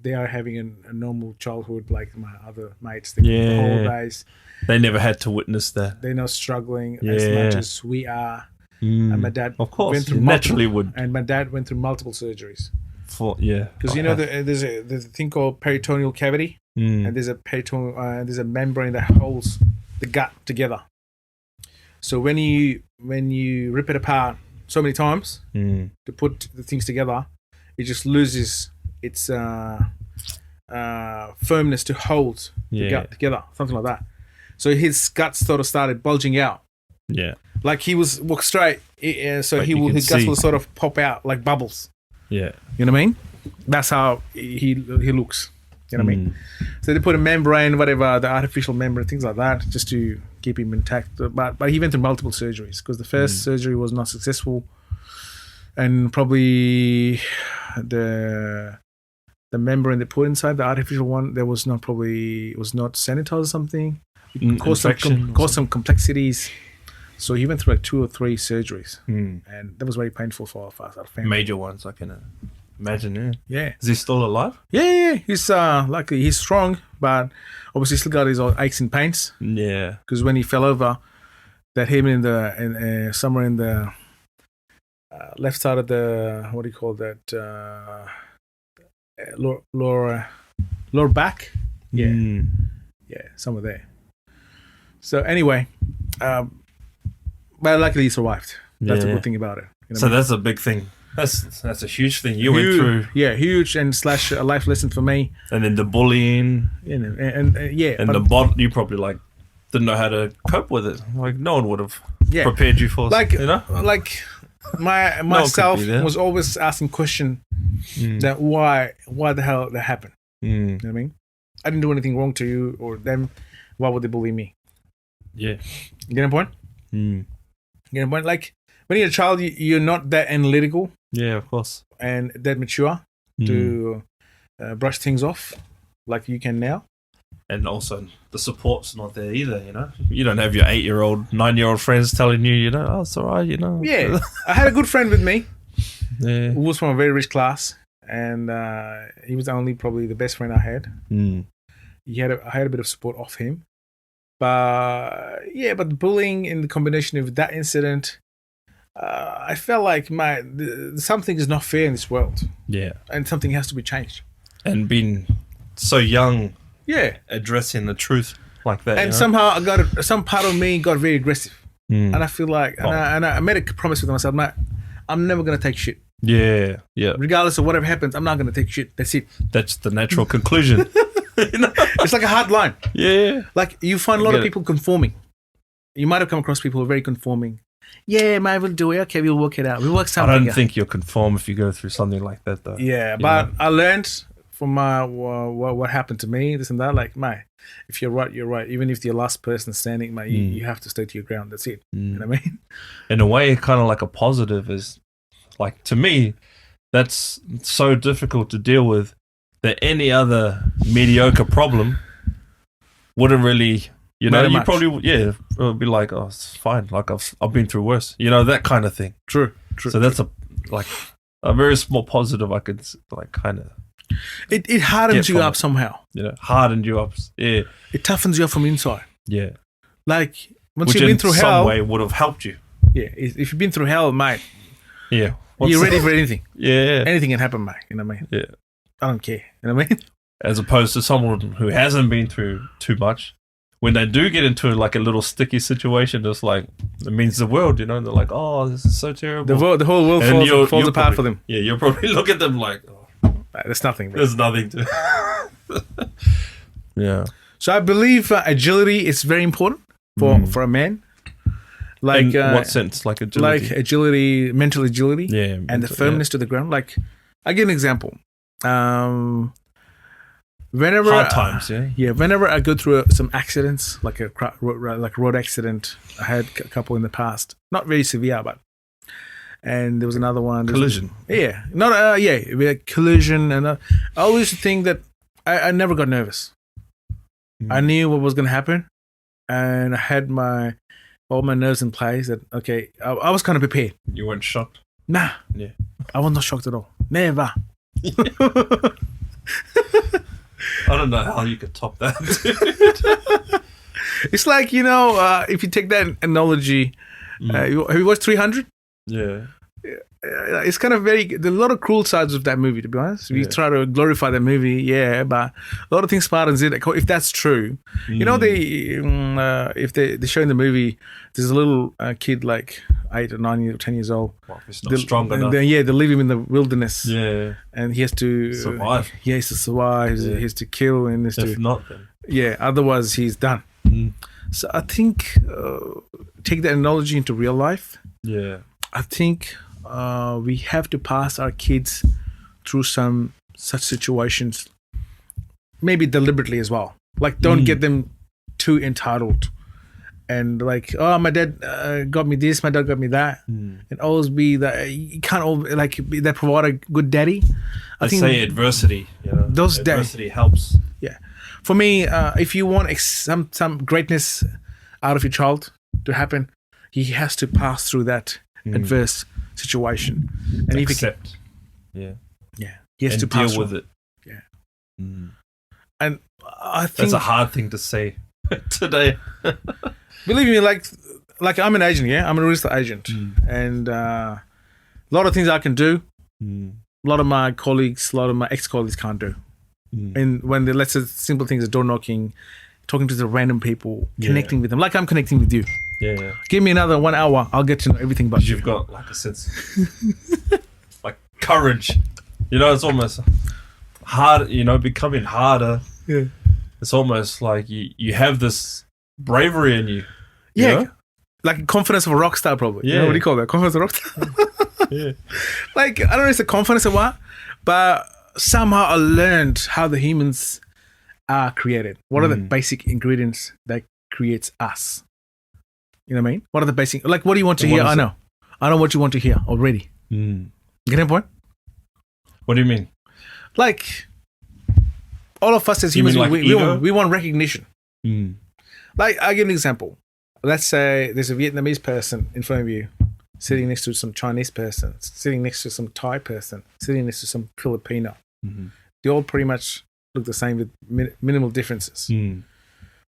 they are having a normal childhood like my other mates, the whole days, they never had to witness that. They're not struggling as much as we are. And my dad, of course, went through naturally would. And my dad went through multiple surgeries. Because there's a thing called peritoneal cavity, and there's a membrane that holds the gut together. So when you rip it apart so many times to put the things together, it just loses its firmness to hold the gut together, something like that. So his guts sort of started bulging out. Yeah, like he was walk straight, so his guts will sort of pop out like bubbles. Yeah, you know what I mean? That's how he looks. You know what I mean? So they put a membrane, whatever, the artificial membrane, things like that, just to keep him intact. But he went through multiple surgeries because the first surgery was not successful, and probably the membrane they put inside, the artificial one, it was not sanitized or something. It caused some complexities. So he went through like 2 or 3 surgeries, and that was very painful for us, our family. Major ones, I can imagine. Yeah. Is he still alive? Yeah. He's luckily he's strong, but obviously still got his own aches and pains. Yeah. Because when he fell over, that hit him somewhere in the left side of the lower back. Yeah. Yeah, somewhere there. So anyway. But luckily he survived. That's a good thing about it. You know that's a big thing. That's a huge thing you went through. Yeah, huge and / a life lesson for me. And then the bullying. And the bot, you probably didn't know how to cope with it. Like no one would have prepared you for myself was always asking question that why the hell that happened. You know what I mean? I didn't do anything wrong to you or them. Why would they bully me? Yeah. You get a point? You know, like when you're a child, you're not that analytical. Yeah, of course. And that mature to brush things off like you can now. And also the support's not there either, you know. You don't have your 8-year-old, 9-year-old friends telling you, oh, it's all right, you know. Yeah. I had a good friend with me who was from a very rich class. And he was probably the best friend I had. I had a bit of support off him. But the bullying in the combination of that incident, I felt like something is not fair in this world. Yeah. And something has to be changed. And being so young, yeah, addressing the truth like that. And somehow some part of me got very aggressive. And I feel like, and I made a promise with myself, mate, I'm never going to take shit. Yeah. Regardless of whatever happens, I'm not going to take shit. That's it. That's the natural conclusion. You know? It's like a hard line. Yeah. Like you find a lot of people conforming. You might have come across people who are very conforming. Yeah, mate, we'll do it. Okay, we'll work it out. We'll work something out. I don't think you'll conform if you go through something like that, though. Yeah, but I learned from what happened to me, this and that. Like, mate, if you're right, you're right. Even if you're the last person standing, mate, you have to stay to your ground. That's it. You know what I mean? In a way, kind of like a positive is, like, to me, that's so difficult to deal with that any other mediocre problem wouldn't really, you know, you probably, it would be like, oh, it's fine. Like, I've been through worse, you know, that kind of thing. True. So that's a very small positive I could, like, kind of. It hardens you up somehow. You know, hardened you up. Yeah. It toughens you up from inside. Yeah. Like, once you've been through hell. Some way would have helped you. Yeah. If you've been through hell, mate. Yeah. You're ready for anything. Yeah. Anything can happen, mate. You know what I mean? Yeah. I don't care. You know what I mean? As opposed to someone who hasn't been through too much. When they do get into like a little sticky situation, it's like, it means the world, you know? They're like, oh, this is so terrible. The whole world falls apart for them. Yeah, you'll probably look at them like, oh, There's nothing, bro. There's nothing to. Yeah. So I believe agility is very important for a man. Like in what sense? Like agility? Like agility, mental agility, and the firmness to the ground. Like, I give an example. Whenever hard times, whenever I go through some accidents, like a road accident, I had a couple in the past, not very severe, and there was another one. Collision. We had collision, and I always think that I never got nervous. I knew what was going to happen, and I had all my nerves in place. That okay, I was kind of prepared. You weren't shocked? Nah. Yeah. I was not shocked at all. Never. I don't know how you could top that. It's like, if you take that analogy, have you watched 300? Yeah. It's kind of there's a lot of cruel sides of that movie, to be honest. We try to glorify that movie, but a lot of things Spartans did. If that's true, if they show in the movie, there's a little kid like 8 or 9 or 10 years old. Well, if it's not strong enough. They leave him in the wilderness. Yeah. And he has to survive. He has to survive. Yeah. He has to kill. And if not, then. Yeah, otherwise he's done. So I think, take that analogy into real life. Yeah. I think we have to pass our kids through some such situations, maybe deliberately as well. Like, don't get them too entitled and like, oh, my dad got me this, my dad got me that, and always be that. You can't always be that provide a good daddy. I think say adversity. Adversity helps. Yeah, for me, if you want some greatness out of your child to happen, he has to pass through that adverse situation and accept. He has to deal with it. And I think that's a hard thing to say today. Believe me, like I'm an agent. I'm a real estate agent, and a lot of things I can do. A lot of my colleagues, a lot of my ex-colleagues can't do. And when let's say simple things, door knocking, talking to the random people, connecting with them, like I'm connecting with you. Yeah. Give me another 1 hour, I'll get to know everything about you. You've got like a sense, like courage. It's almost hard. Becoming harder. Yeah. It's almost like you have this bravery in you. Yeah. Like confidence of a rock star, probably. Yeah. What do you call that? Confidence of a rock star? Yeah. Like, I don't know if it's the confidence or what, but somehow I learned how the humans are created. What are the basic ingredients that creates us? You know what I mean? What are the basic, like, what do you want to hear? I know what you want to hear already. You get the point? What do you mean? Like, all of us as humans, we want recognition. Like, I'll give an example. Let's say there's a Vietnamese person in front of you, sitting next to some Chinese person, sitting next to some Thai person, sitting next to some Filipino. They all pretty much look the same with minimal differences.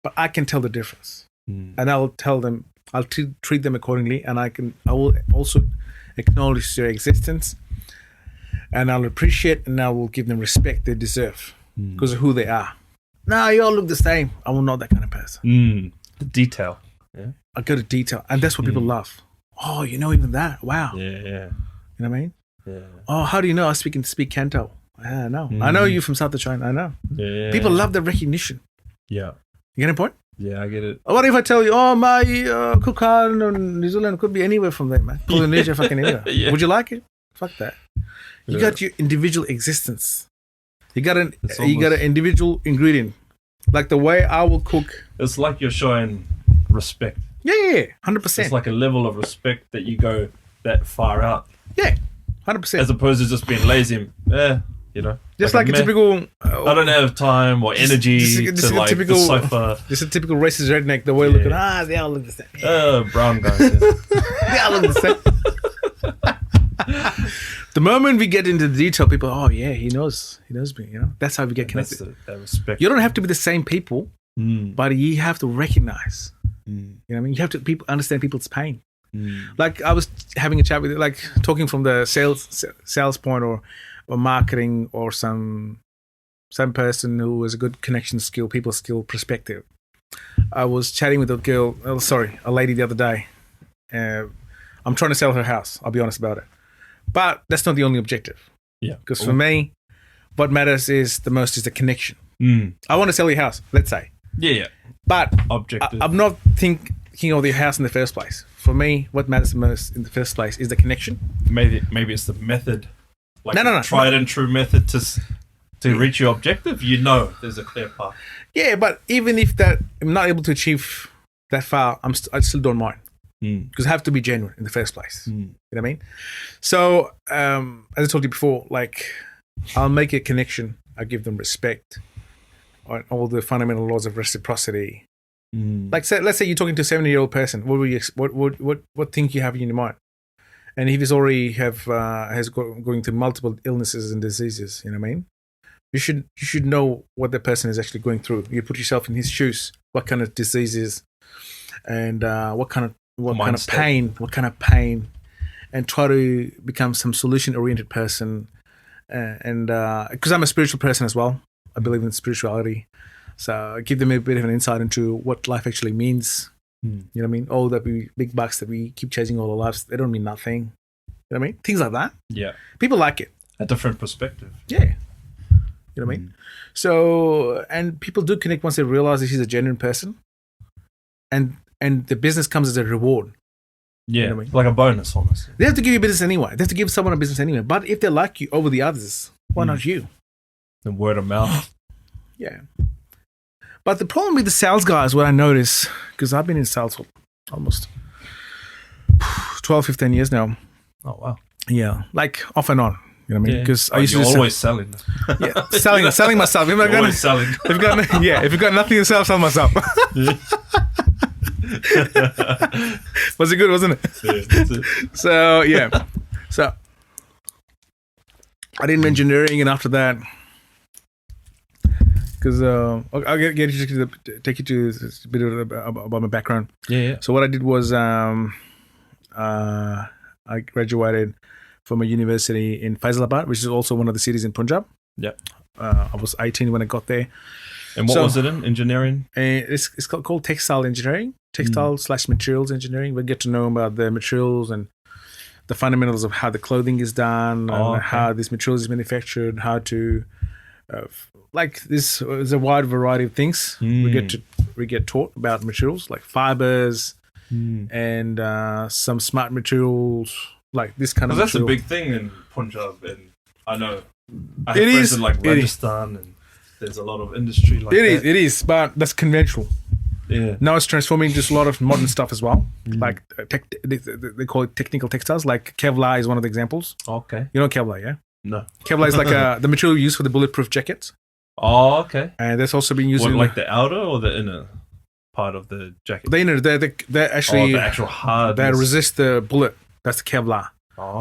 But I can tell the difference. And I'll tell them, I'll treat them accordingly, and I will also acknowledge their existence, and I'll appreciate, and I will give them respect they deserve because of who they are. No, you all look the same. I'm not that kind of person. The detail. Yeah. I go to detail, and that's what people love. Oh, even that? Wow. Yeah. You know what I mean? Yeah. Oh, how do you know I speak Canto? I know. I know you from South of China. I know. Yeah. People love the recognition. Yeah. You get the point? Yeah, I get it. What if I tell you, oh, my Kukan or New Zealand could be anywhere from there, man. Polynesia, fucking anywhere. Yeah. Would you like it? Fuck that. You got your individual existence. You got an individual ingredient. Like the way I will cook. It's like you're showing respect. Yeah, 100%. It's like a level of respect that you go that far out. Yeah, 100%. As opposed to just being lazy. Just like a typical... I don't have time or energy to typical, decipher. Just a typical racist redneck, the way looking, they all look the same. Brown guys. They all look the same. The moment we get into the detail, people, he knows me, That's how we get connected. That's that respect. You don't have to be the same people, but you have to recognize. You know what I mean? You have to understand people's pain. Like I was having a chat with, like talking from the sales point or marketing or some person who has a good connection skill, people skill perspective. I was chatting with a lady the other day. I'm trying to sell her house. I'll be honest about it. But that's not the only objective. Yeah. Because for me, what matters is the most is the connection. I want to sell your house, let's say. Yeah. But Objective. I'm not thinking of the house in the first place. For me, what matters the most in the first place is the connection. Maybe it's the method. Like No. tried and true method to reach your objective. You know, there's a clear path. Yeah, but even if that I'm not able to achieve that far, I still don't mind because I have to be genuine in the first place. You know what I mean? So as I told you before, like I'll make a connection. I give them respect on all the fundamental laws of reciprocity. Like let's say you're talking to a 70-year-old person. What thing you have in your mind? And if he's already going through multiple illnesses and diseases, you know what I mean? You should know what the person is actually going through. You put yourself in his shoes. What kind of diseases, and what kind of pain, and try to become some solution-oriented person. And because I'm a spiritual person as well, I believe in spirituality. So I give them a bit of an insight into what life actually means. You know what I mean? All that big bucks that we keep chasing all our lives, they don't mean nothing. You know what I mean? Things like that. Yeah. People like it. A different perspective. Yeah. You know what I mean? So, and people do connect once they realize that he's a genuine person. And the business comes as a reward. Yeah. You know what I mean? Like a bonus almost. They have to give you business anyway. They have to give someone a business anyway. But if they like you over the others, why not you? The word of mouth. Yeah. But the problem with the sales guys, what I notice, because I've been in sales for almost 12, 15 years now. Oh, wow. Yeah. Like off and on. You know what I mean? Because I used you're to always selling. Yeah, selling myself. If always selling. If you've got nothing to sell myself. Was it good, wasn't it? Yeah, that's it. So, yeah. So, I did engineering, and after that, because I'll take you to a bit about my background. Yeah. So, what I did was I graduated from a university in Faisalabad, which is also one of the cities in Punjab. Yeah. I was 18 when I got there. And what was it in? Engineering? It's called textile engineering, textile/materials engineering. We get to know about the materials and the fundamentals of how the clothing is done, and how this material is manufactured, how to, like this is a wide variety of things. We get taught about materials like fibers and some smart materials. Like this kind of that's material. a big thing in Punjab, and I know I have friends in like Rajasthan, and there's a lot of industry like that. It is, but that's conventional. Yeah. Now it's transforming just a lot of modern stuff as well. Like they call it technical textiles. Like Kevlar is one of the examples. Okay. You know Kevlar, yeah? No. Kevlar is like the material used for the bulletproof jackets. Oh, okay. And that's also been used in like the outer or the inner part of the jacket? The inner. They're actually the actual hardness. They resist the bullet. That's the Kevlar.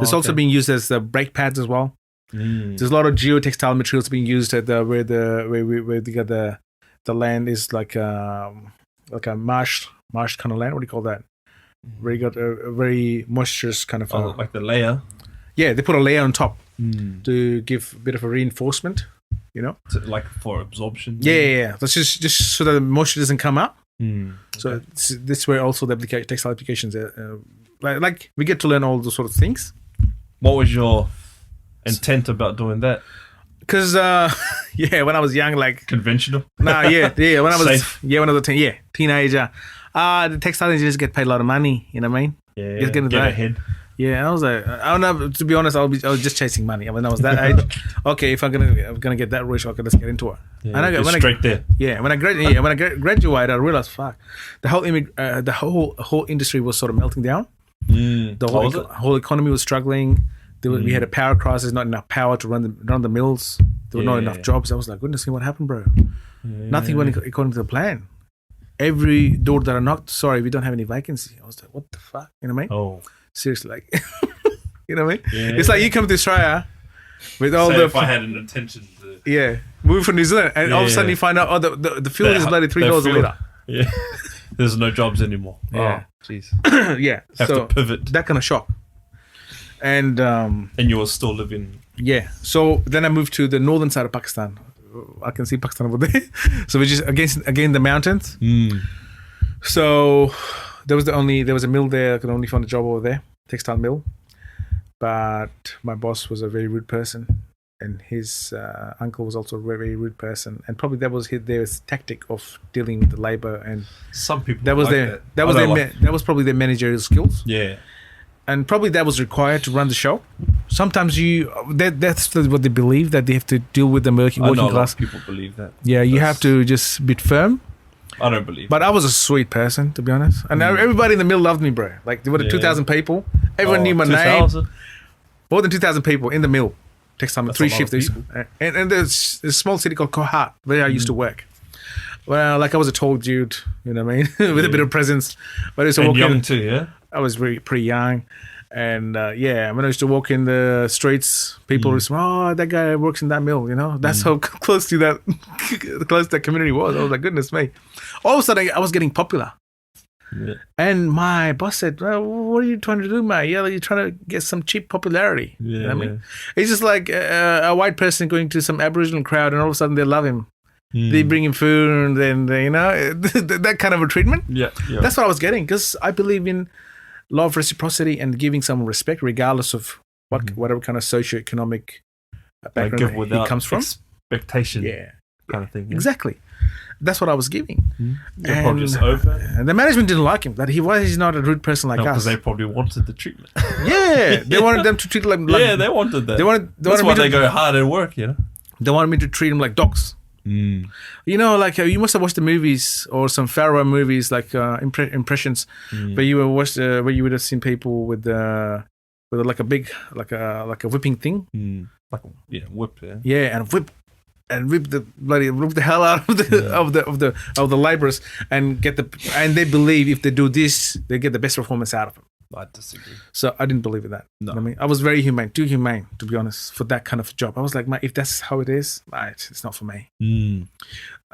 It's also being used as the brake pads as well. There's a lot of geotextile materials being used at where they got the land is like a marsh kind of land. What do you call that? Where you got a very moisturous kind of like the layer. Yeah, they put a layer on top to give a bit of a reinforcement. You know, like for absorption. Yeah. That's just so that the moisture doesn't come up. So Okay. this where also the textile applications like we get to learn all those sort of things. What was your intent about doing that? Because when I was young, like conventional. when I was Safe. when I was teenager, the textile engineers get paid a lot of money. You know what I mean? Yeah. Get ahead. Yeah, I was like, I don't know. To be honest, I was just chasing money. When I was that age, okay, if I'm gonna get that rich, okay, let's get into it. Yeah, and straight there. Yeah, when I graduated, I realized, fuck, the whole industry was sort of melting down. The whole economy was struggling. We had a power crisis, not enough power to run the mills. There were not enough jobs. I was like, goodness me, what happened, bro? Nothing went according to the plan. Every door that I knocked, sorry, we don't have any vacancy. I was like, what the fuck? You know what I mean? Oh. Seriously, like, you know what I mean? Yeah. It's like you come to Australia with all if I had an intention to... move from New Zealand, and all of a sudden you find out, the fuel is bloody $3 a litre. Yeah. There's no jobs anymore. Yeah. Oh, jeez. Yeah. Have to pivot. That kind of shock. And you were still living... Yeah. So then I moved to the northern side of Pakistan. I can see Pakistan over there. So which is again the mountains. So there was a mill there. I could only find a job over there, textile mill. But my boss was a very rude person. and his uncle was also a very, very rude person, and probably that was their tactic of dealing with the labor, and some people that was that was probably their managerial skills. Yeah. And probably that was required to run the show. Sometimes that's what they believe, that they have to deal with the working class. A lot of people believe that. Yeah, you have to just be firm. I don't believe But I was a sweet person, to be honest. And everybody in the mill loved me, bro. Like, there were 2,000 people. Everyone knew my 2,000? Name. More than 2,000 people in the mill. Takes time, 3 shifts. And there's a small city called Kohat, where I used to work. Well, like, I was a tall dude, you know what I mean? With a bit of presence. But I used to walk young too, yeah? I was pretty young. And when I used to walk in the streets, people would say, "Oh, that guy works in that mill," you know. That's how close to that community was. I was like, goodness me. All of a sudden, I was getting popular. Yeah. And my boss said, "Well, what are you trying to do, mate? Yeah, you're trying to get some cheap popularity." Yeah, you know what I mean? It's just like a white person going to some Aboriginal crowd, and all of a sudden they love him. They bring him food, and then that kind of a treatment. Yeah. That's what I was getting, because I believe in law of reciprocity and giving someone respect, regardless of whatever kind of socioeconomic background he comes from. Expectation, kind of thing. Yeah. Exactly. That's what I was giving. They're probably just open. And the management didn't like him. That he's not a rude person like us. Because they probably wanted the treatment. Yeah, they wanted them to treat him like yeah, they wanted that. That's why they go hard at work, you know. They wanted me to treat him like dogs. You know, like you must have watched the movies or some Pharaoh movies, like Impressions, where you would have seen people with like a big like a whipping thing, whip, and whip the hell out of the laborers and they believe if they do this they get the best performance out of them. I disagree. So I didn't believe in that. No. You know what I mean, I was very too humane, to be honest, for that kind of job. I was like, mate, if that's how it is, it's not for me.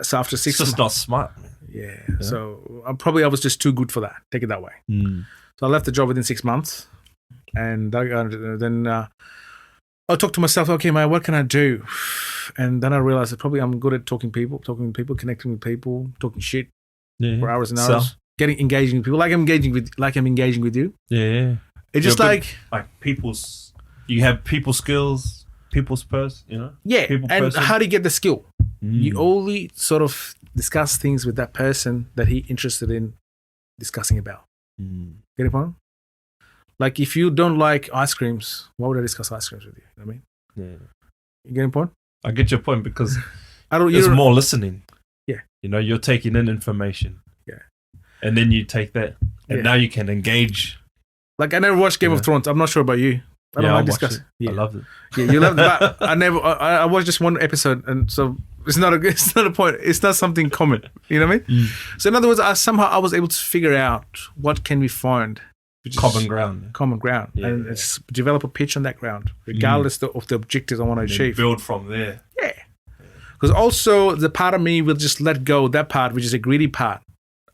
So after 6 months, it's just not smart. Yeah. So I was just too good for that. Take it that way. So I left the job within 6 months, and then I talked to myself. Okay, mate, what can I do? And then I realized that probably I'm good at talking to people, connecting with people, talking shit for hours and hours. Engaging with people, like I'm engaging with you. Yeah. It's just like you have people skills, people's person, you know? Yeah. And how do you get the skill? You only sort of discuss things with that person that he's interested in discussing about. Get it, point? Like, if you don't like ice creams, why would I discuss ice creams with you? You know what I mean? Yeah. You get a point? I get your point, because there's more listening. Yeah. You know, you're taking in information. Yeah. And then you take that, and now you can engage. Like, I never watched Game of Thrones. I'm not sure about you. I don't like discussing. Yeah. I loved it. Yeah, you loved it. But I watched just one episode, and so it's not a point. It's not something common. You know what I mean? So in other words, I was able to figure out what can we find. Common ground. Yeah, and it's develop a pitch on that ground, regardless of the objectives I want to achieve. Build from there. Yeah. Because also the part of me will just let go that part, which is a greedy part.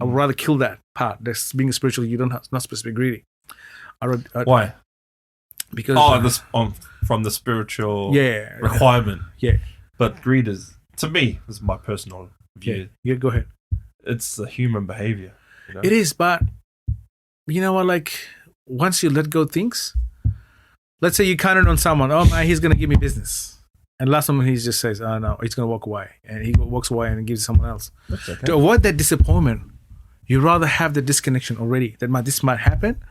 I would rather kill that part. That's being spiritual. You're not supposed to be greedy. Why? Because from the spiritual requirement. Yeah. But greed is my personal view. Yeah, go ahead. It's a human behavior. You know? It is, but you know what? Like, once you let go things, let's say you counted on someone. Oh man, he's gonna give me business, and last time he just says, "Oh no," he's gonna walk away, and he walks away and gives it to someone else. That's okay. To avoid that disappointment, you rather have the disconnection already. This might happen,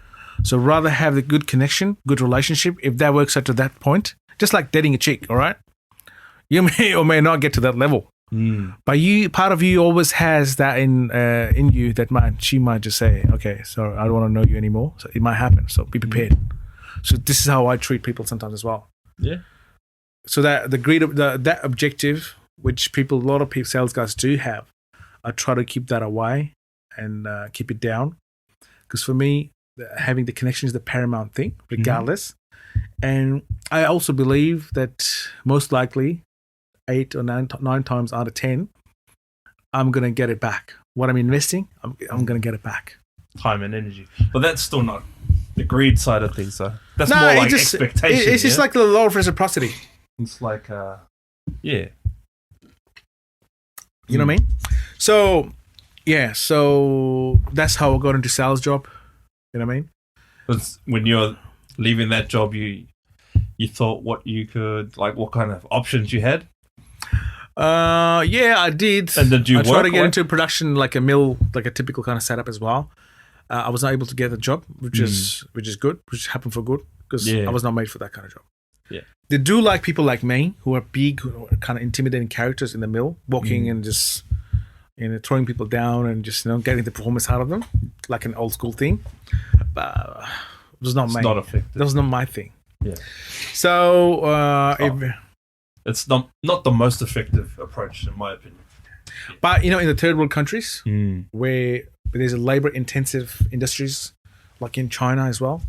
so rather have the good connection, good relationship. If that works out to that point, just like dating a chick, all right, you may or may not get to that level. But part of you always has that in you that she might just say, okay, so I don't want to know you anymore. So it might happen. So be prepared. So this is how I treat people sometimes as well. Yeah. So that the greed of that objective, which a lot of people, sales guys do have, I try to keep that away and keep it down. Because for me, having the connection is the paramount thing, regardless. And I also believe that most likely 8 or 9 times out of 10, I'm going to get it back. What I'm investing, I'm going to get it back. Time and energy. But that's still not the greed side of things, though. That's more like expectation. It's just like the law of reciprocity. It's like, You know what I mean? So, so that's how I got into sales job. You know what I mean? Because when you're leaving that job, you you thought what you could, like, what kind of options you had? Yeah, I did. And did you I tried work to get like- into production, like a mill, like a typical kind of setup as well. I was not able to get a job, which is good, which happened for good, because I was not made for that kind of job. Yeah. They do like people like me who are big, who are kind of intimidating characters in the mill, walking and just throwing people down and just getting the performance out of them, like an old school thing. But it was not It's my. not effective. That was not my thing. Yeah. So It's not the most effective approach, in my opinion. but in the third world countries where there's a labor-intensive industries, like in China as well,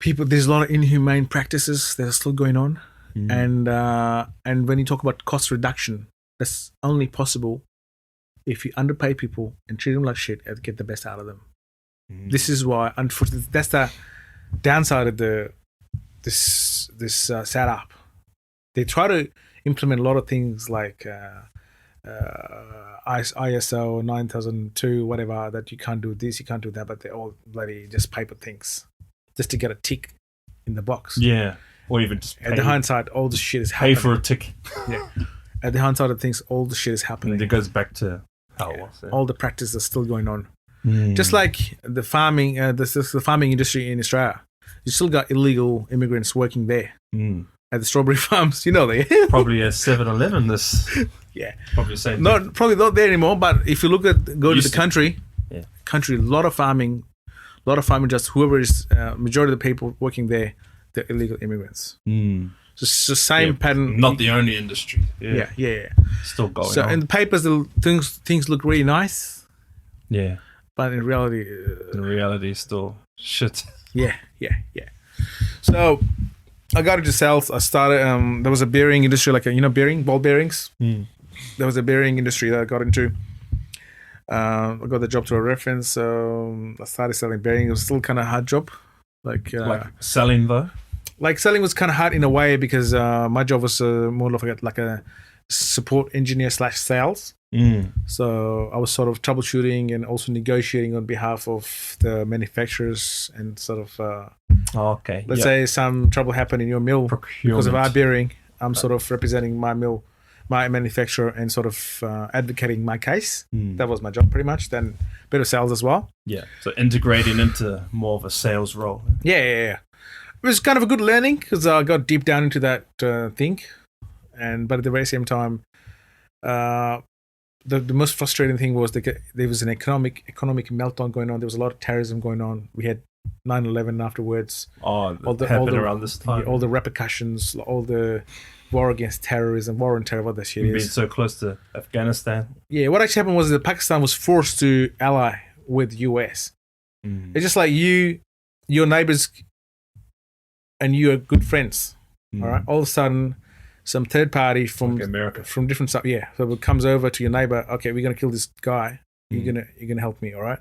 there's a lot of inhumane practices that are still going on, and when you talk about cost reduction, that's only possible if you underpay people and treat them like shit and get the best out of them. This is why, unfortunately, that's the downside of this setup. They try to implement a lot of things like ISO 9002, whatever, that you can't do this, you can't do that, but they're all bloody just paper things, just to get a tick in the box. Yeah, or even just At the hindsight, all the shit is happening. pay for a tick. Yeah. At the hindsight of things, all the shit is happening. And it goes back to how it was. Yeah. All the practices are still going on. Just like the farming, the farming industry in Australia, you still got illegal immigrants working there at the strawberry farms. They Probably a 7-Eleven. This probably the same. probably not there anymore. But if you look at to the country, Yeah. a lot of farming, just whoever is majority of the people working there, they're illegal immigrants. So it's the same pattern. Not the only industry. Yeah. Still going So on. in the papers, things look really nice, Yeah. but in reality, In reality, still shit. yeah. So I got into sales. I started. There was a bearing industry, like ball bearings. There was a bearing industry that I got into. I got the job to a reference. So I started selling bearings. It was still kind of a hard job, like Selling though. Like selling was kind of hard in a way because my job was more of like a support engineer / sales. So I was sort of troubleshooting and also negotiating on behalf of the manufacturers and sort of Okay. let's say some trouble happened in your mill because of our bearing. I'm sort of representing my mill, my manufacturer, and sort of advocating my case. That was my job pretty much. Then a bit of sales as well. Yeah. So integrating into more of a sales role. Yeah. It was kind of a good learning because I got deep down into that thing, but at the very same time, the most frustrating thing was there was an economic meltdown going on. There was a lot of terrorism going on. We had 9/11 afterwards. Oh, happened around this time. All the repercussions, all the war against terrorism, war on terror, what that shit Being is. so close to Afghanistan. Yeah, what actually happened was that Pakistan was forced to ally with US. It's just like your neighbors, and you are good friends. All right. All of a sudden, some third party from Like America. from different side, so it comes over to your neighbor. Okay, we're gonna kill this guy. You're gonna help me, all right?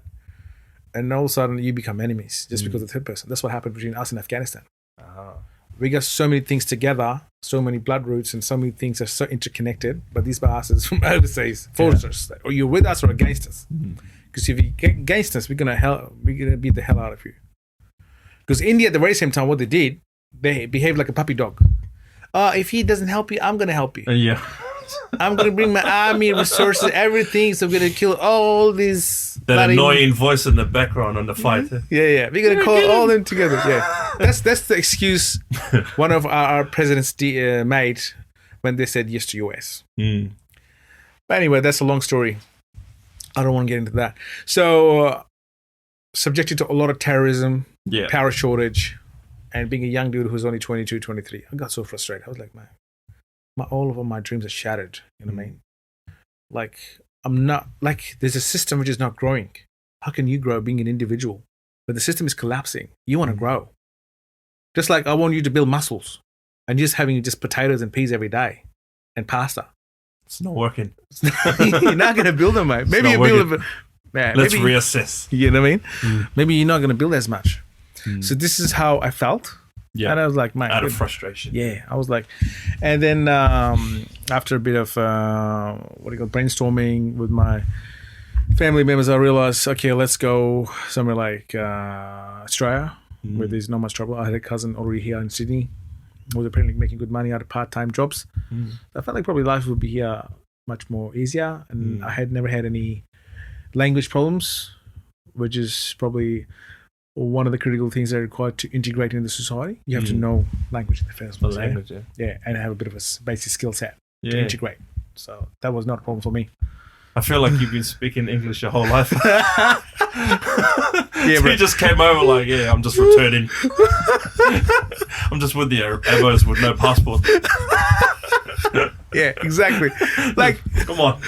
And all of a sudden, you become enemies just because of the third person. That's what happened between us and Afghanistan. We got so many things together, so many blood roots, and so many things are so interconnected. But these bastards from overseas forced us, or you're with us or against us. Because if you get against us, we're gonna beat the hell out of you. Because India, at the very same time, what they did, they behaved like a puppy dog. If he doesn't help you, I'm gonna help you. Yeah. I'm gonna bring my army, resources, everything. So I'm gonna kill all these. That annoying voice in the background on the fight. Yeah. We're gonna call all them together. Yeah, that's the excuse one of our presidents made when they said yes to US. But anyway, that's a long story. I don't want to get into that. So, subjected to a lot of terrorism, power shortage, and being a young dude who's only 22, 23, I got so frustrated. I was like, man, all of my dreams are shattered. You know what I mean? Like, I'm not, like, there's a system which is not growing. How can you grow being an individual? But the system is collapsing. You want to grow. Just like I want you to build muscles and just having just potatoes and peas every day and pasta. It's not working. You're not going to build them, mate. Maybe you build it. Let's reassess. You know what I mean? Maybe you're not going to build as much. So this is how I felt. Yeah. And I was like, man. Out of frustration. Yeah. I was like, and then after a bit of, brainstorming with my family members, I realized, okay, let's go somewhere like Australia, where there's not much trouble. I had a cousin already here in Sydney. was apparently making good money out of part-time jobs. I felt like probably life would be here much more easier, and I had never had any language problems, which is probably one of the critical things that are required to integrate into society. You have to know language in the first place. Language, yeah, and have a bit of a basic skill set to integrate. So that was not a problem for me. I feel like you've been speaking English your whole life. Yeah, so you just came over like, I'm just returning. I'm just with the Abos with no passport. Yeah, exactly. Like, come on.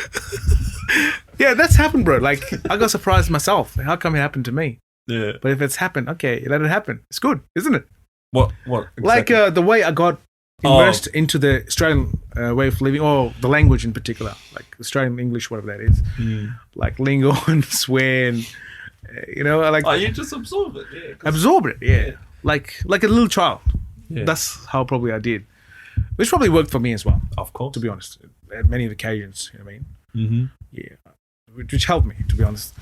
Yeah, that's happened, bro. Like, I got surprised myself. How come it happened to me? Yeah. But if it's happened, okay, let it happen. It's good, isn't it? What? Exactly? Like the way I got immersed into the Australian way of living, or the language in particular, like Australian English, whatever that is, like lingo and swear, and like. Oh, you just absorb it. Yeah. Absorb it, yeah. Like a little child. Yeah. That's how probably I did, which probably worked for me as well. Of course, to be honest, at many occasions. You know what I mean? Mm-hmm. Yeah, which helped me, to be honest.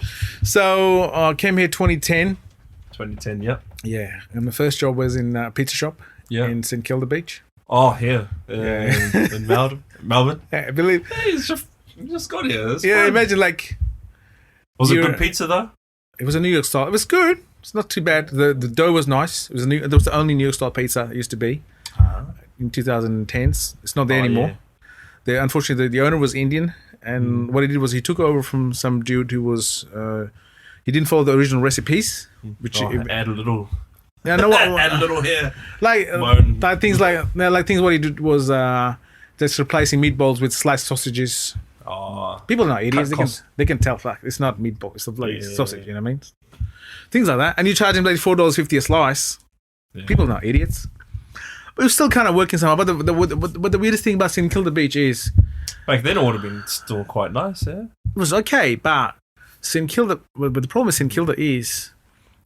So I came here 2010. 2010, yeah. Yeah, and my first job was in a pizza shop in St Kilda Beach. Oh, here in Melbourne. Yeah, I believe. Hey, you just got here. That's yeah, fun. Imagine like. Was it good pizza though? It was a New York style. It was good. It's not too bad. The dough was nice. It was the only New York style pizza it used to be in 2010s. It's not there anymore. Yeah. Unfortunately, the owner was Indian, and what he did was he took over from some dude who was he didn't follow the original recipes, which add a little. Yeah, no, add a little here. Like things what he did was just replacing meatballs with sliced sausages. Oh, people are not idiots. They can tell. Fuck, it's not meatball. It's a bloody sausage. You know what I mean? Things like that, and you charge him like $4.50 a slice. Yeah. People are not idiots. But it was still kind of working somehow. But the weirdest thing about St Kilda Beach is back then it would have been still quite nice. Yeah, it was okay, but St Kilda. But the problem with St Kilda is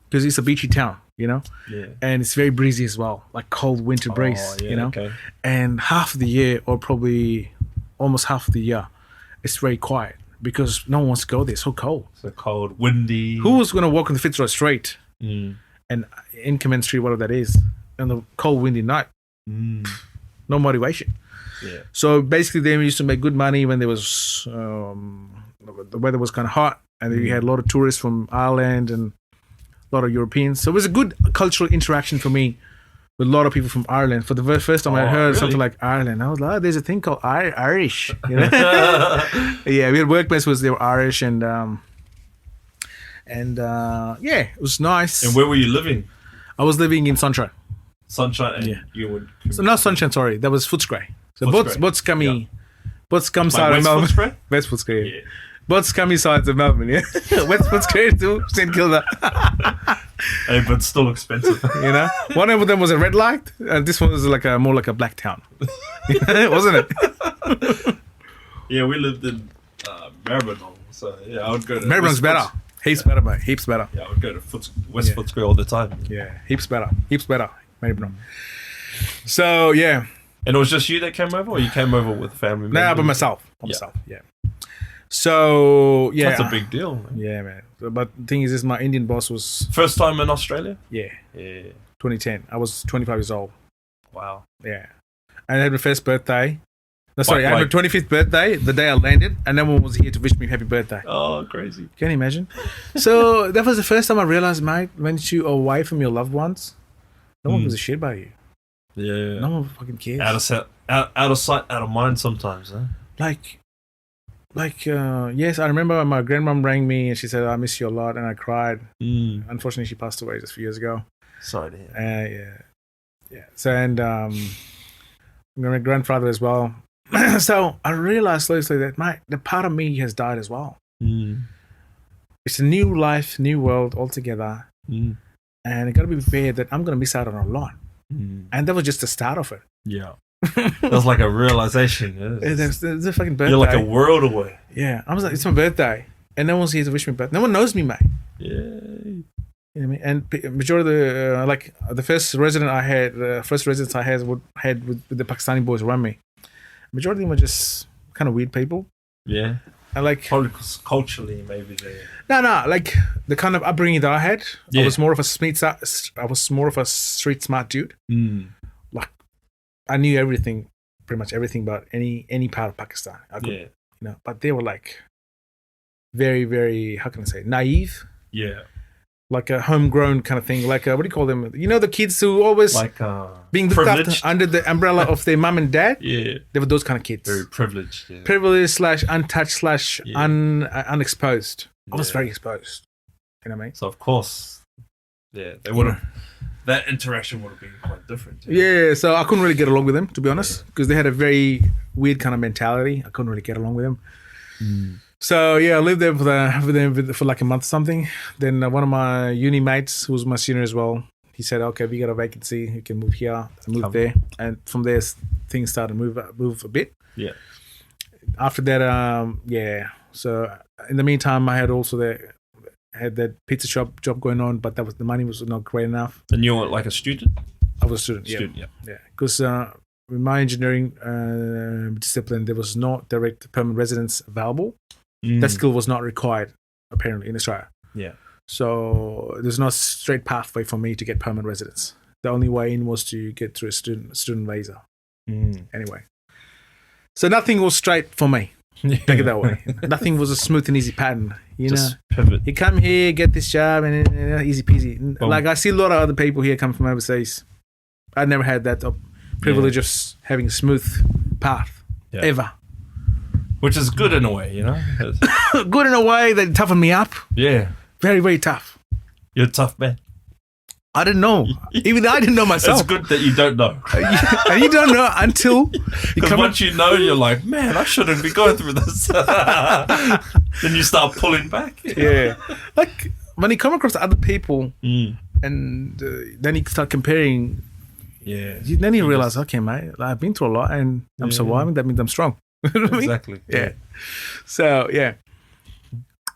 because it's a beachy town. And it's very breezy as well, like cold winter breeze, okay. And half of the year, or probably almost half of the year, it's very quiet because no one wants to go there. It's so cold. So cold, windy. Who was going to walk on the Fitzroy Street and Inkerman Street, whatever that is, on the cold, windy night? No motivation. Yeah. So basically, they used to make good money when there was the weather was kind of hot, and then you had a lot of tourists from Ireland and a lot of Europeans. So it was a good cultural interaction for me with a lot of people from Ireland. For the very first time I heard something like Ireland, I was like, there's a thing called Irish. Yeah, we had workmates they were Irish, and it was nice. And where were you living? I was living in Sunshine. Sunshine, and you would. So not Sunshine, sorry, that was Footscray. So Botscray side of Melbourne. Footscray? West Footscray. Yeah. Botscray side of Melbourne, yeah. West Footscray to St Kilda. Hey, but still expensive. One of them was a red light, and this one was more like a black town, wasn't it? Yeah, we lived in Maribyrnong, so I would go to. Maribyrnong's better. Heaps better, mate. Heaps better. Yeah, I would go to West Footscray all the time. Yeah, heaps better. Maribyrnong. So yeah. And it was just you that came over, or you came over with family? No, by myself. Yeah. So yeah, that's a big deal, man. Yeah, man. But the thing is, my Indian boss was first time in Australia. Yeah. 2010. I was 25 years old. Wow. Yeah, and I had my first birthday. No, sorry, I had my 25th birthday the day I landed, and no one was here to wish me happy birthday. Oh, crazy! Can you imagine? So that was the first time I realized, mate, when you're away from your loved ones, no one gives a shit about you. Yeah. No one fucking cares. Out of sight, out of mind. Sometimes, huh? Yes, I remember my grandmom rang me and she said, I miss you a lot, and I cried. Unfortunately, she passed away just a few years ago. Sorry to hear. Yeah. So, and my grandfather as well. So I realized slowly that, mate, the part of me has died as well. It's a new life, new world altogether. And I got to be prepared that I'm going to miss out on a lot. And that was just the start of it. Yeah. That was like a realization. It's a fucking birthday. You're like a world away. Yeah. I was like, it's my birthday. And no one's here to wish me birthday. No one knows me, mate. Yeah. You know what I mean? And majority of the first residence I had with the Pakistani boys around me, majority of them were just kind of weird people. Yeah. And probably culturally, maybe they. No, like the kind of upbringing that I had. Yeah. I was more of a street smart dude. Like I knew everything, pretty much everything about any part of Pakistan. I could, you know, but they were like very, very, how can I say, naive. Yeah. Like a homegrown kind of thing. Like what do you call them? You know, the kids who always like being looked after under the umbrella of their mum and dad. Yeah. They were those kind of kids. Very privileged. Yeah. Privileged / untouched / unexposed. I was very exposed. You know what I mean? So of course, they would have. That interaction would have been quite different. Yeah, so I couldn't really get along with them, to be honest, because they had a very weird kind of mentality. I couldn't really get along with them. So yeah, I lived there for like a month or something. Then one of my uni mates, who was my senior as well, he said, "Okay, we got a vacancy. You can move here." I moved there, and from there things started to move a bit. Yeah. After that, So in the meantime, I had also that pizza shop job going on, but the money was not great enough. And you were like a student? I was a student. Yeah. Because in my engineering discipline, there was no direct permanent residence available. That skill was not required, apparently, in Australia. Yeah. So there's no straight pathway for me to get permanent residence. The only way in was to get through a student visa. Anyway. So nothing was straight for me. Take it that way. Nothing was a smooth and easy pattern. You Just know, pivot. you come here, get this job, and easy peasy. Boom. Like I see a lot of other people here come from overseas. I never had that privilege of having a smooth path ever. Which is good in a way, you know? Good in a way that toughened me up. Yeah. Very, very tough. You're a tough man. I didn't know. Even I didn't know myself. It's good that you don't know. And you don't know until Because once you know, you're like, man, I shouldn't be going through this. Then you start pulling back. Yeah. Like when you come across other people and then you start comparing. Yeah. Then you realize, okay, mate, I've been through a lot and I'm surviving. That means I'm strong. You know what I mean? Exactly. Yeah. So, yeah.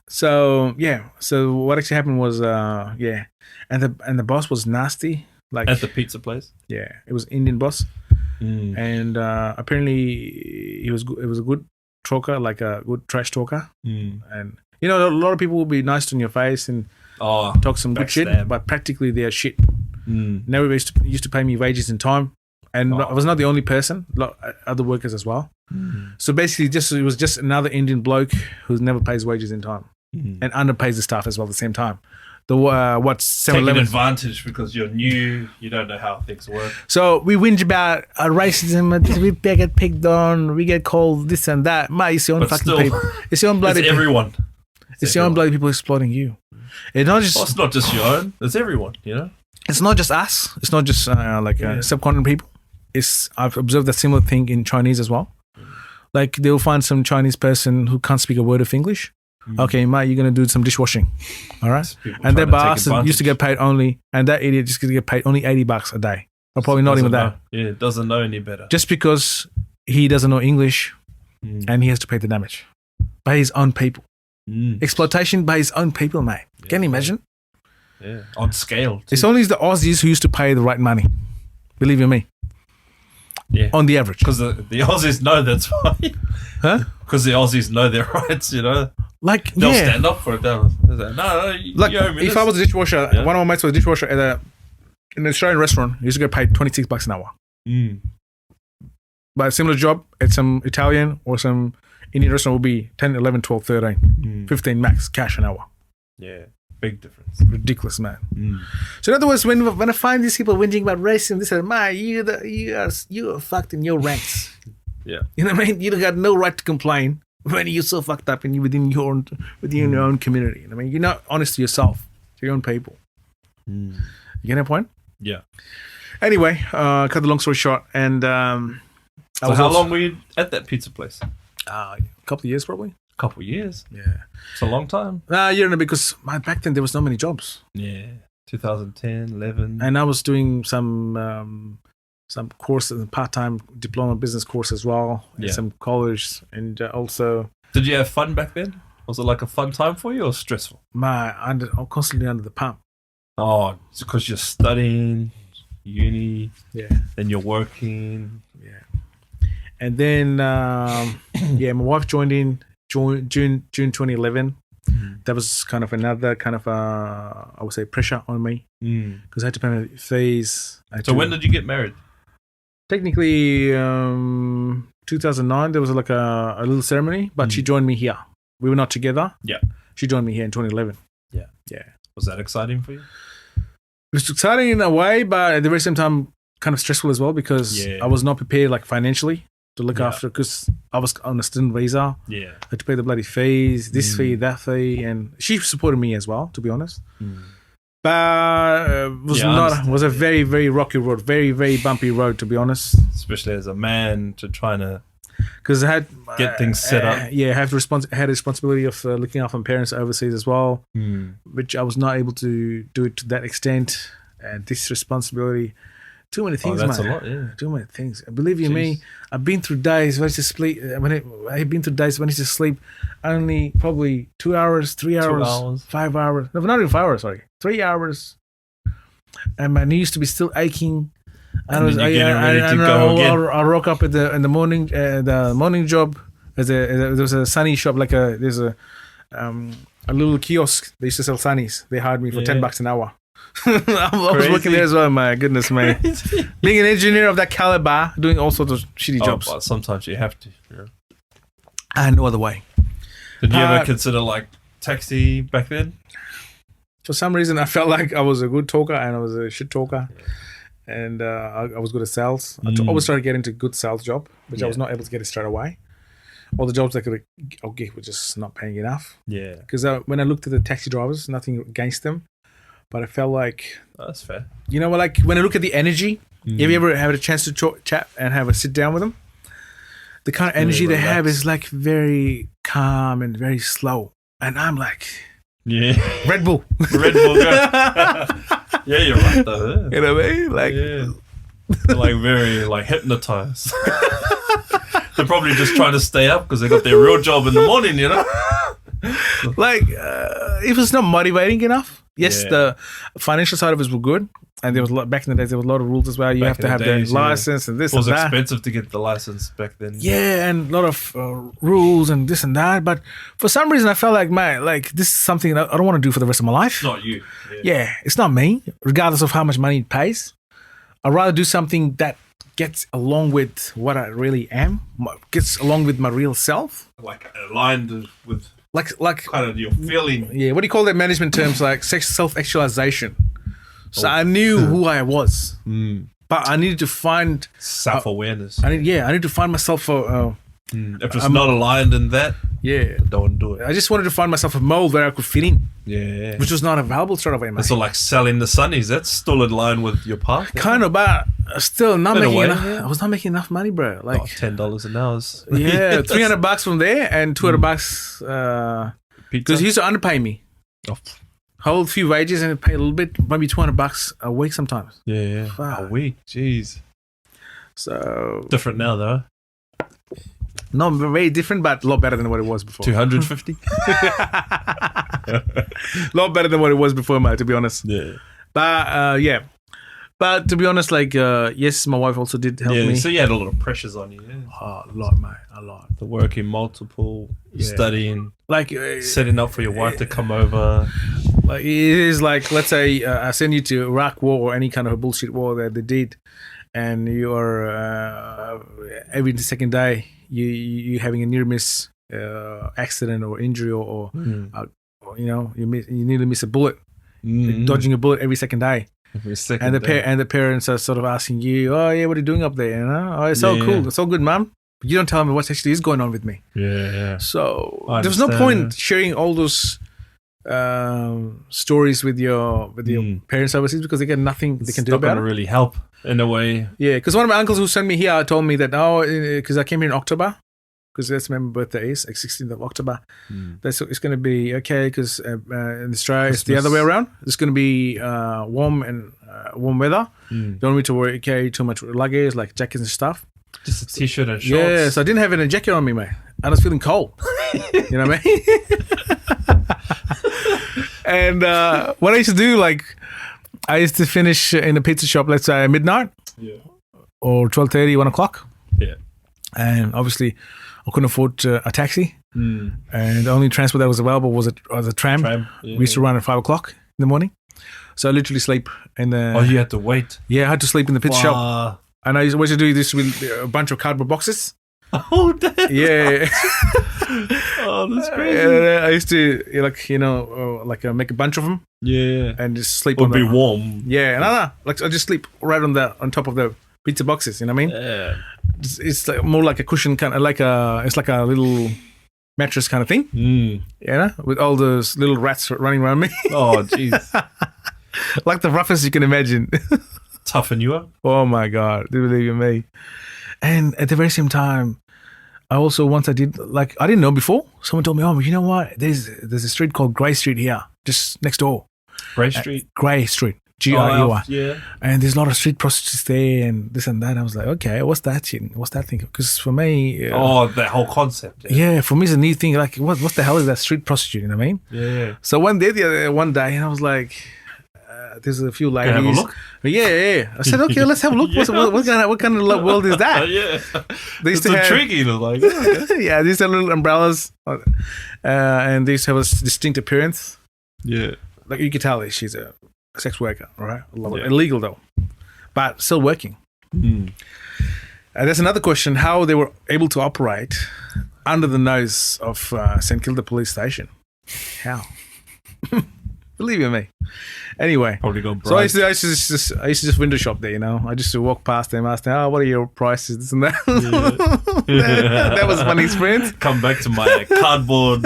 So what actually happened was, and the boss was nasty. Like at the pizza place. Yeah, it was Indian boss, and apparently he was a good talker, like a good trash talker. And you know, a lot of people will be nice in your face and talk some good shit, but practically they are shit. Never used to pay me wages in time, and I was not the only person. A lot of other workers as well. So basically, it was just another Indian bloke who never pays wages in time and underpays the staff as well at the same time. What's taking advantage because you're new, you don't know how things work. So we whinge about racism, we get picked on, we get called this and that. Mate, it's your own fucking people. It's your own bloody people. Everyone. It's your own bloody people exploiting you. It's not just your own. It's everyone, you know? It's not just us. It's not just subcontinent people. I've observed that similar thing in Chinese as well. Like they'll find some Chinese person who can't speak a word of English. Okay, mate, you're going to do some dishwashing. All right? And that bastard used to get paid and that idiot just going to get paid only $80 a day. Or probably not even that. Yeah, doesn't know any better. Just because he doesn't know English and he has to pay the damage by his own people. Exploitation by his own people, mate. Can you imagine? Yeah, on scale. Too. It's only the Aussies who used to pay the right money. Believe you me. Yeah. On the average. Because the Aussies know that's why. Huh? Because the Aussies know their rights, you know. Like, they'll stand up for it. No, like, if I was a dishwasher, one of my mates was a dishwasher in an Australian restaurant, he used to get paid $26 an hour. But a similar job at some Italian or some Indian restaurant will be 10, 11, 12, 13, 15 max cash an hour. Yeah, big difference. Ridiculous, man. So in other words, when I find these people whinging about racism, they say, "Man, you are fucked in your ranks." Yeah, you know what I mean. You got no right to complain when you're so fucked up and within your own community. I mean, you're not honest to yourself, to your own people. You get that point? Yeah. Anyway, cut the long story short, and so how long were you at that pizza place? A couple of years, probably. A couple of years. Yeah, it's a long time. You don't know, because back then there was not many jobs. Yeah, 2010, 11, and I was doing some course, part-time diploma business course as well, and some college, and also. Did you have fun back then? Was it like a fun time for you or stressful? I'm constantly under the pump. Oh, it's because you're studying, uni. Yeah. Then you're working. Yeah. And then, my wife joined in June 2011. That was kind of another kind of, I would say, pressure on me because I had to pay my fees. So when did you get married? Technically, 2009, there was like a little ceremony, but she joined me here. We were not together. Yeah. She joined me here in 2011. Yeah. Yeah. Was that exciting for you? It was exciting in a way, but at the very same time, kind of stressful as well because I was not prepared like financially to look after because I was on a student visa. Yeah. I had to pay the bloody fees, this fee, that fee, and she supported me as well, to be honest. But was a very, very rocky road, very, very bumpy road, to be honest. Especially as a man to trying to because I had get things set up. I had a responsibility of looking after my parents overseas as well, which I was not able to do it to that extent. And this responsibility, too many things, that's man. a lot, yeah. Too many things. And believe you me, I've been through days when I used to sleep. I've been through days when I used to sleep only probably 2 hours, 3 hours, 5 hours. No, not even 5 hours. Sorry, 3 hours. And my knee used to be still aching. I rock up in the morning job. There was a sunny shop, there's a little kiosk. They used to sell sunnies. They hired me for $10 an hour. I was working there as well. My goodness, man. Being an engineer of that caliber, doing all sorts of shitty jobs. But sometimes you have to. Yeah. And no other way. Did you ever consider like taxi back then? For some reason, I felt like I was a good talker and I was a shit talker. And I was good at sales. I always tried to get into a good sales job, which I was not able to get it straight away. All the jobs I could get were just not paying enough. Yeah. Because when I looked at the taxi drivers, nothing against them, but I felt like... that's fair. You know, like when I look at the energy, have you ever had a chance to chat and have a sit down with them? The kind of energy they have is like very calm and very slow. And I'm like... Yeah. Red Bull. Red Bull. Yeah, you're right though. You know what I mean? Like, they're like very like hypnotized. They're probably just trying to stay up because they got their real job in the morning, you know. Like, if it's not motivating enough, yes, the financial side of it was good, and there was back in the days there was a lot of rules as well. You have to have the license and this. It was and that. expensive to get the license back then. Yeah, and a lot of rules and this and that. But for some reason, I felt like, man, like this is something that I don't want to do for the rest of my life. Not you. Yeah, it's not me. Regardless of how much money it pays, I'd rather do something that gets along with what I really am, gets along with my real self, like aligned with like kind of your feeling. Yeah, what do you call that management terms? Like self-actualization. So I knew who I was, but I needed to find self-awareness. I need to find myself. If it's not aligned in that, don't do it. I just wanted to find myself a mold where I could fit in. Yeah, which was not available straight away, mate. So like selling the sunnies, that's still in line with your path. Kind of, but still not making enough. I was not making enough money, bro. Like $10 an hour. Yeah, $300 from there and $200 because he used to underpay me. Hold a few wages and pay a little bit, maybe $200 a week sometimes. Yeah. A week, jeez. So different now though. Not very different, but a lot better than what it was before. 250. A lot better than what it was before, mate. To be honest. Yeah. But But to be honest, like yes, my wife also did help me. So you had a lot of pressures on you. Yeah. Oh, a lot, mate. A lot. The working multiple, studying, like setting up for your wife to come over. Like it is like, let's say I send you to Iraq war or any kind of a bullshit war that they did, and you are every second day you having a near miss accident or injury or you know you nearly miss a bullet, dodging a bullet every second day. And the parents are sort of asking you, oh yeah, what are you doing up there? You know, oh it's so cool, it's so good, mum. But you don't tell me what actually is going on with me. Yeah. So there's no point sharing all those stories with your parents overseas because they get nothing they can do about it. It's not going to really help in a way. Yeah, because one of my uncles who sent me here told me that because I came here in October. Because that's when my birthday is, like 16th of October. It's going to be okay because in Australia it's the other way around. It's going to be warm and warm weather. Don't need to carry too much luggage like jackets and stuff. Just a t-shirt and shorts. Yeah, so I didn't have any jacket on me, mate. I was feeling cold. You know what I mean? And what I used to do, like, I used to finish in a pizza shop, let's say midnight, or 12:30, 1 o'clock. Yeah, and obviously I couldn't afford a taxi, and the only transport that was available was a tram. We used to run at 5 o'clock in the morning, so I literally sleep in the. Oh, you had to wait. Yeah, I had to sleep in the pizza shop. And I used to do this with a bunch of cardboard boxes. Oh, damn. Yeah. Oh, that's crazy. I used to make a bunch of them. Yeah. And just sleep Would on be them. warm. Yeah, no. Like I just sleep right on top of the pizza boxes. You know what I mean? Yeah. It's like more like a cushion, kind of it's like a little mattress kind of thing. Mm. Yeah, with all those little rats running around me. Oh, jeez. Like the roughest you can imagine. Toughen you up. Oh my God, do you believe in me? And at the very same time, I also once I didn't know before. Someone told me, "Oh, you know what? There's a street called Grey Street here, just next door. Grey Street. Grey Street, Grey. Yeah. And there's a lot of street prostitutes there, and this and that." I was like, "Okay, what's that shit? What's that thing?" Because for me, that whole concept. Yeah, for me, it's a neat thing. Like, what the hell is that street prostitute? You know what I mean? Yeah. So one day, and I was like, "There's a few ladies." Can I have a look? Yeah. I said, "Okay, let's have a look. What kind of world is that?" Yeah. They used It's to have, intriguing. Like, okay. yeah, these are little umbrellas, and they used to have a distinct appearance. Yeah. Like you could tell that she's a sex worker, right? Yeah. Illegal though, but still working. Mm. And that's another question: how they were able to operate under the nose of St Kilda Police Station? How? Believe you me. Anyway, Probably got so I bribed. used to just window shop there. You know, I just walk past them, ask them, "Oh, what are your prices?" This and that. Yeah. That was a funny experience. Come back to my cardboard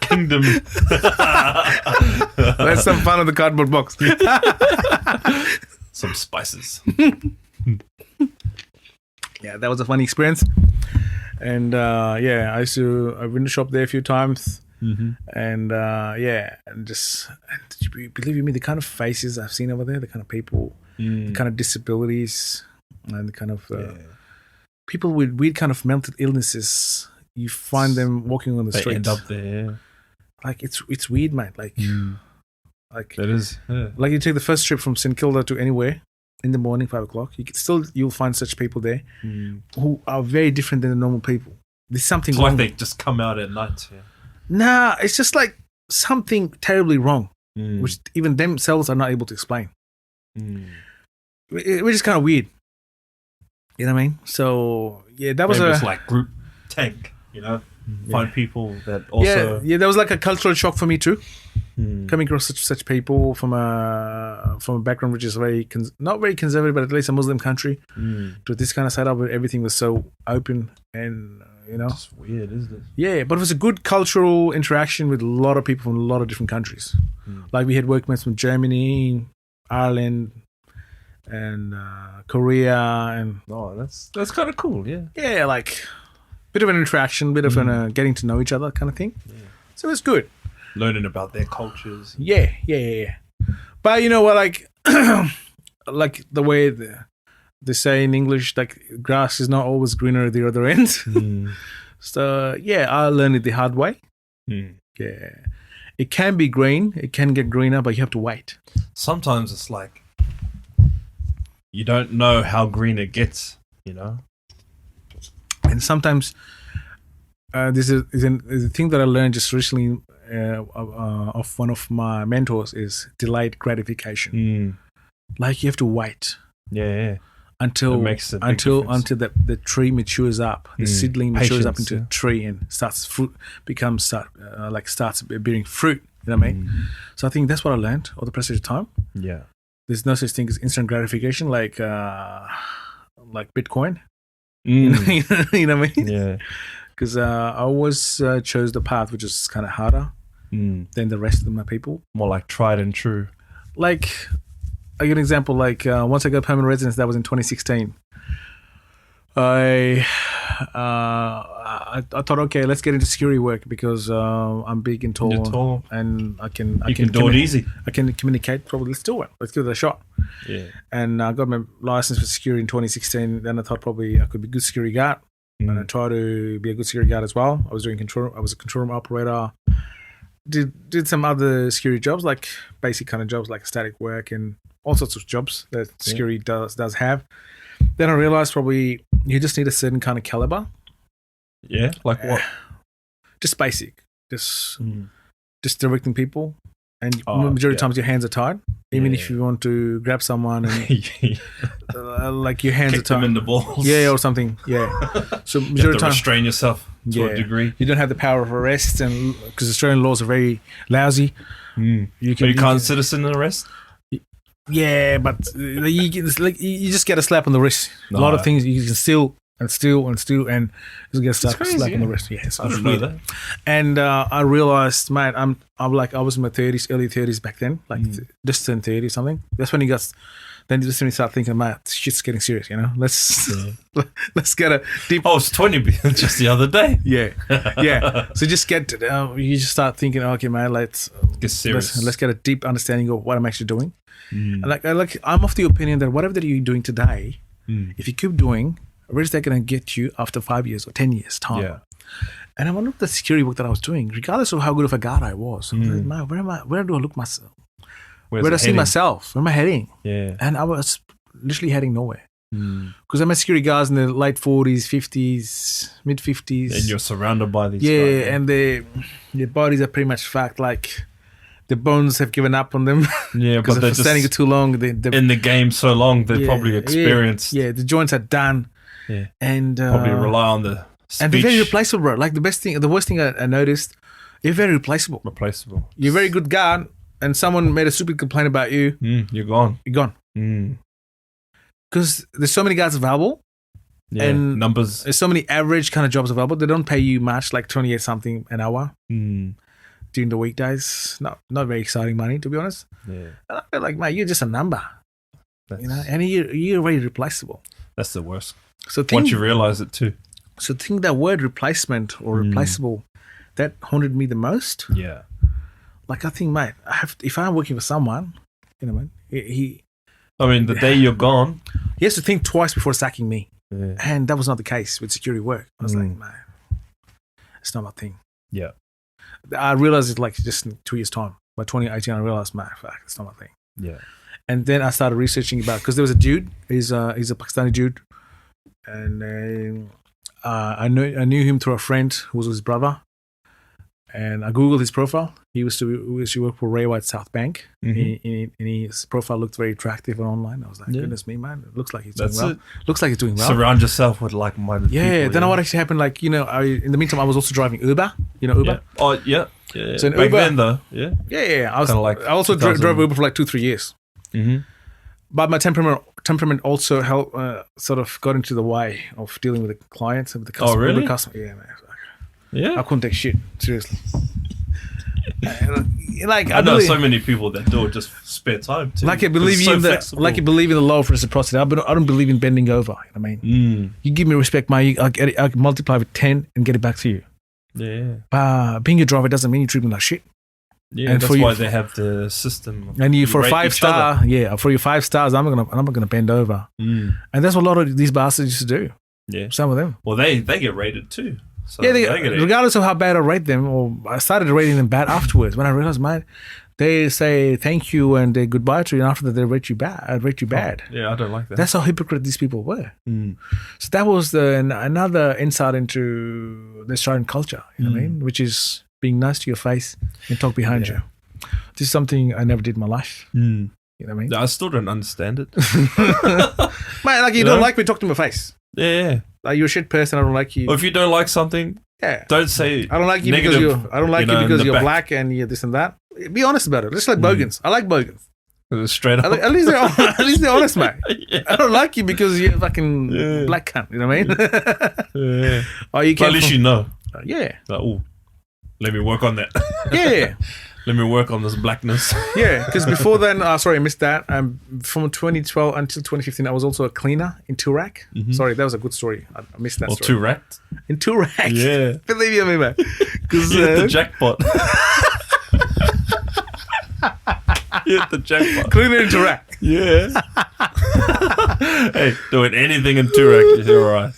kingdom. That's some fun of the cardboard box. Some spices. Yeah, that was a funny experience. And I used to window shop there a few times. Mm-hmm. And believe you me, the kind of faces I've seen over there, the kind of people, the kind of disabilities, and the kind of people with weird kind of mental illnesses, you find them walking on the They streets. end up there. Like it's weird, mate. Like That is. Yeah. like you take the first trip from St Kilda to anywhere in the morning, 5 o'clock. You'll find such people there who are very different than the normal people. There's something It's wrong. like they just come out at night. Yeah. Nah, it's just like something terribly wrong, Mm. which even themselves are not able to explain. Mm. Which is kind of weird. You know what I mean? So yeah, that was Maybe a it's like group tank, you know? Find people that also. yeah. That was like a cultural shock for me too. Mm. Coming across such people from a background which is not very conservative, but at least a Muslim country, to this kind of setup where everything was so open and It's weird, isn't it? yeah. But it was a good cultural interaction with a lot of people from a lot of different countries. Like we had workmates from Germany, Ireland, and Korea, and Oh, that's kind of cool, yeah. yeah, like bit of an interaction, bit of an getting to know each other kind of thing. Yeah. So it's good. Learning about their cultures. Yeah. But you know what, like, like the way they say in English, like grass is not always greener at the other end. So yeah, I learned it the hard way. Yeah, it can be green, it can get greener, but you have to wait. Sometimes it's like you don't know how green it gets, you know? And sometimes this is a thing that I learned just recently of one of my mentors is delayed gratification. Like you have to wait. Yeah. Until It makes a big until difference. the tree matures up, the seedling matures up Patience, into yeah. a tree and starts bearing fruit. You know what I mean? So I think that's what I learned over the passage of time. Yeah. There's no such thing as instant gratification like Bitcoin. You know what I mean? Yeah. Because I always chose the path which is kind of harder than the rest of my people. More like tried and true. Like, I give an example. Like, once I got permanent residence, that was in 2016. I thought, okay, let's get into security work because I'm big and tall, You're tall. and I can do it easy. I can communicate. Probably, let's do it. Let's give it a shot. Yeah. And I got my license for security in 2016. Then I thought probably I could be a good security guard, and I tried to be a good security guard as well. I was a control room operator. Did some other security jobs, like basic kind of jobs, like static work and all sorts of jobs that security does have. Then I realized probably you just need a certain kind of caliber. Yeah. Like what? Just basic. Just directing people and majority of times your hands are tied. Even if you want to grab someone and like your hands Kick are tied. them in the balls. Yeah, or something. Yeah. So You majority have of to time, restrain yourself to a degree. you don't have the power of arrest, and because Australian laws are very lousy. You can't citizen arrest. Yeah, but you just get a slap on the wrist. A lot of things you can steal and just get a slap on the wrist. Yeah, I didn't know that. And I realized, mate, I was in my 30s, early 30s back then, like just turned 30 or something. That's when then you just start thinking, mate, shit's getting serious, you know. Let's get a deep. Oh, it's 20 just the other day. Yeah. So you just start thinking, okay, man, let's get serious. Let's get a deep understanding of what I'm actually doing. And I'm of the opinion that whatever that you're doing today, if you keep doing, where's that going to get you after 5 years or 10 years time? Yeah. And I wonder if the security work that I was doing, regardless of how good of a guard I was, I was like, man, where do I look myself? Where do I see myself? Where am I heading? Yeah. And I was literally heading nowhere. Because I'm a security guards in the late 40s, 50s, mid 50s. And you're surrounded by these guys. Yeah, and their bodies are pretty much fucked. Like, the bones have given up on them. Yeah, but they're standing too long. In the game so long, they're probably experienced. Yeah, the joints are done. Yeah. And probably rely on the speech. And they're very replaceable, bro. Like the worst thing I noticed, you're very replaceable. You're a very good guard, and someone made a stupid complaint about you. You're gone. You're gone. Because there's so many guys available. Yeah, and numbers. There's so many average kind of jobs available. They don't pay you much, like 28 something an hour during the weekdays. Not very exciting money, to be honest. Yeah. And I feel like, man, you're just a number. You know, and you're very replaceable. That's the worst. So once you realize it too. So think that word replacement or replaceable, that haunted me the most. Yeah. Like I think, mate, if I'm working for someone, you know, man, the day you're gone, he has to think twice before sacking me. Yeah. And that was not the case with security work. I was like, man, it's not my thing. Yeah. I realized it like just in 2 years' time. By 2018, I realized, man, fuck, it's not my thing. Yeah. And then I started researching about, because there was a dude, he's a Pakistani dude, and I knew him through a friend who was his brother, and I googled his profile. He used to work for Ray White South Bank, and his profile looked very attractive online. I was like, goodness me, man, it looks like he's doing well. Looks like he's doing well. Surround yourself with like-minded people. Yeah. Then what actually happened? Like, you know, in the meantime, I was also driving Uber. You know Uber? Yeah. Oh yeah. So back Uber, then though, yeah. Yeah. I also drove Uber for like 2-3 years. But my temperament also helped, sort of got into the way of dealing with the clients and with the customer. Oh, really? The customer. Yeah, man. Yeah. I couldn't take shit, seriously. Like I know so many people that do it just spare time too. Like I believe you in the law of reciprocity. I don't believe in bending over. You know what I mean? You give me respect, mate. I can multiply with 10 and get it back to you. Yeah. Being a driver doesn't mean you treat me like shit. Yeah, and that's why they have the system. And you for a 5-star, for your 5 stars, I'm not gonna bend over. And that's what a lot of these bastards used to do. Yeah, some of them. Well, they get rated too. So yeah, regardless of how bad I rate them, or I started rating them bad afterwards. When I realized, man, they say thank you and they goodbye to you, and after that they rate you bad. Oh, yeah, I don't like that. That's how hypocrite these people were. So that was another insight into the Australian culture. You know what I mean? Which is being nice to your face and talk behind you. This is something I never did in my life. You know what I mean? I still don't understand it. Man, like you don't like me, talk to my face. Yeah. Like you're a shit person, I don't like you. Or if you don't like something, don't say I don't like you because you're black and you're this and that. Be honest about it. Just like Bogans. I like Bogans. Straight up. At least they're honest, mate. I don't like you because you're fucking black cunt. You know what I mean? At least you know. Yeah. Like, oh, let me work on that. Yeah. Let me work on this blackness. Yeah, because before then, sorry, I missed that. From 2012 until 2015, I was also a cleaner in Toorak. Sorry, that was a good story. I missed that story. Toorak? In Toorak. Yeah. Believe you me, man. You hit the jackpot. You hit the jackpot. Cleaner in Toorak. Yeah. Hey, doing anything in Toorak, you're all right.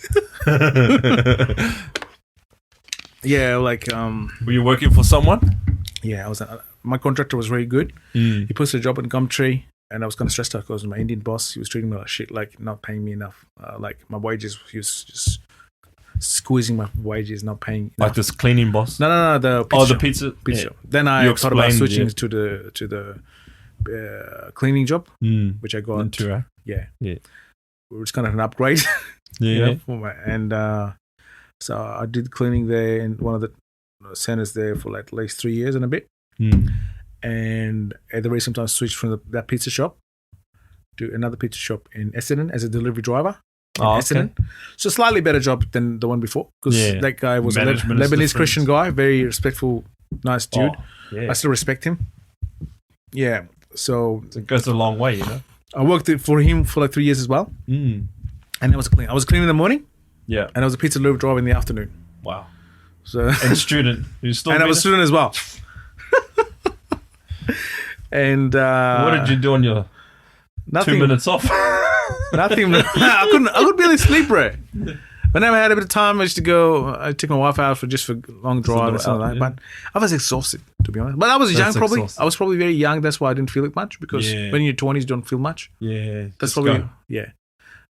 Yeah, like... Were you working for someone? Yeah, I was. My contractor was very good. He posted a job in Gumtree, and I was kind of stressed out because my Indian boss, he was treating me like shit, like not paying me enough. Like my wages, he was just squeezing my wages, not paying. Like this cleaning boss? No, the pizza shop. Pizza Shop. Then I thought about switching to the cleaning job, which I got. Into yeah. Which kind of an upgrade. So I did cleaning there in one of the centers there for like at least 3 years and a bit. And at the recent time, I switched from that pizza shop to another pizza shop in Essendon as a delivery driver. Essendon. So slightly better job than the one before, because that guy was a Lebanese Christian guy, very respectful, nice dude. I still respect him. Yeah. So it goes a long way, I worked for him for like 3 years as well. And I was cleaning in the morning. Yeah. And I was a pizza delivery driver in the afternoon. Wow. So and student. And I was a student as well. And what did you do on your 2 minutes off? Nothing. I couldn't barely sleep, bro. Whenever I had a bit of time, I used to go. I take my wife out for long drive and stuff like that. But I was exhausted, to be honest. But I was young, probably. Exhausted. I was probably very young. That's why I didn't feel it much, because when you're 20s, you don't feel much. Yeah, that's probably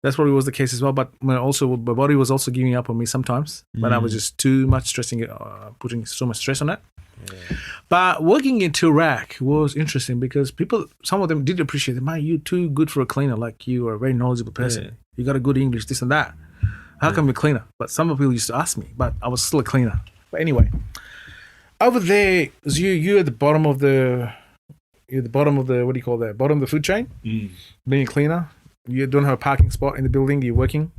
That's probably was the case as well. But my body was also giving up on me sometimes. But I was just too much putting so much stress on it. Yeah. But working in Iraq was interesting, because some of them did appreciate it. Man, you're too good for a cleaner. Like, you are a very knowledgeable person. Yeah. You got a good English, this and that. How come you're a cleaner? But some people used to ask me, but I was still a cleaner. But anyway, over there, you're at the bottom of the bottom of the food chain. Being a cleaner, you don't have a parking spot in the building. You're working,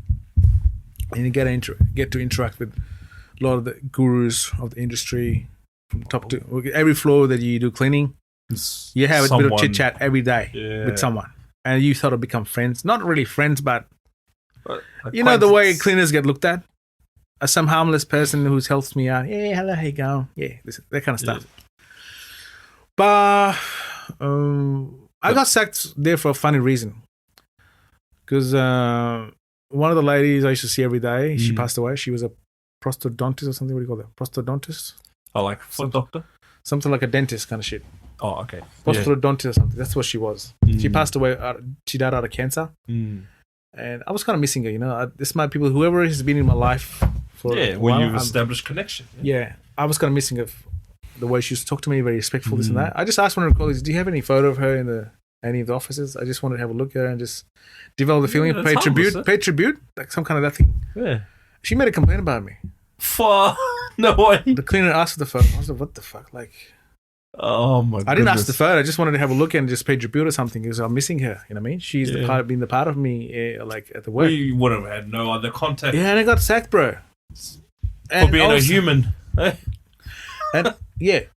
and you get to interact with a lot of the gurus of the industry. From top to every floor that you do cleaning, you have a bit of chit chat every day with someone, and you sort of become friends. Not really friends, but you know the way cleaners get looked at as some harmless person who helps me out. Yeah, hello, how you going? Yeah, that kind of stuff. But I got sacked there for a funny reason, because one of the ladies I used to see every day, she passed away. She was a prosthodontist or something. What do you call that? Prosthodontist. Oh, like foot doctor? Something like a dentist kind of shit. Oh, okay. Prosthodontist or something. That's what she was. She passed away. She died out of cancer. And I was kind of missing her, This might people, whoever has been in my life for a while, you've established connection. Yeah. I was kind of missing the way she used to talk to me, very respectful, this and that. I just asked one of her colleagues, do you have any photo of her in any of the offices? I just wanted to have a look at her and just develop the feeling of pay tribute, like some kind of that thing. Yeah. She made a complaint about me. No way. The cleaner asked for the photo. I was like, what the fuck? Like, oh my god. I didn't ask the photo. I just wanted to have a look and just pay tribute or something, because I'm missing her. You know what I mean? She's been the part of me, like at the work. We would have had no other contact. Yeah, and I got sacked, bro. For being a human. And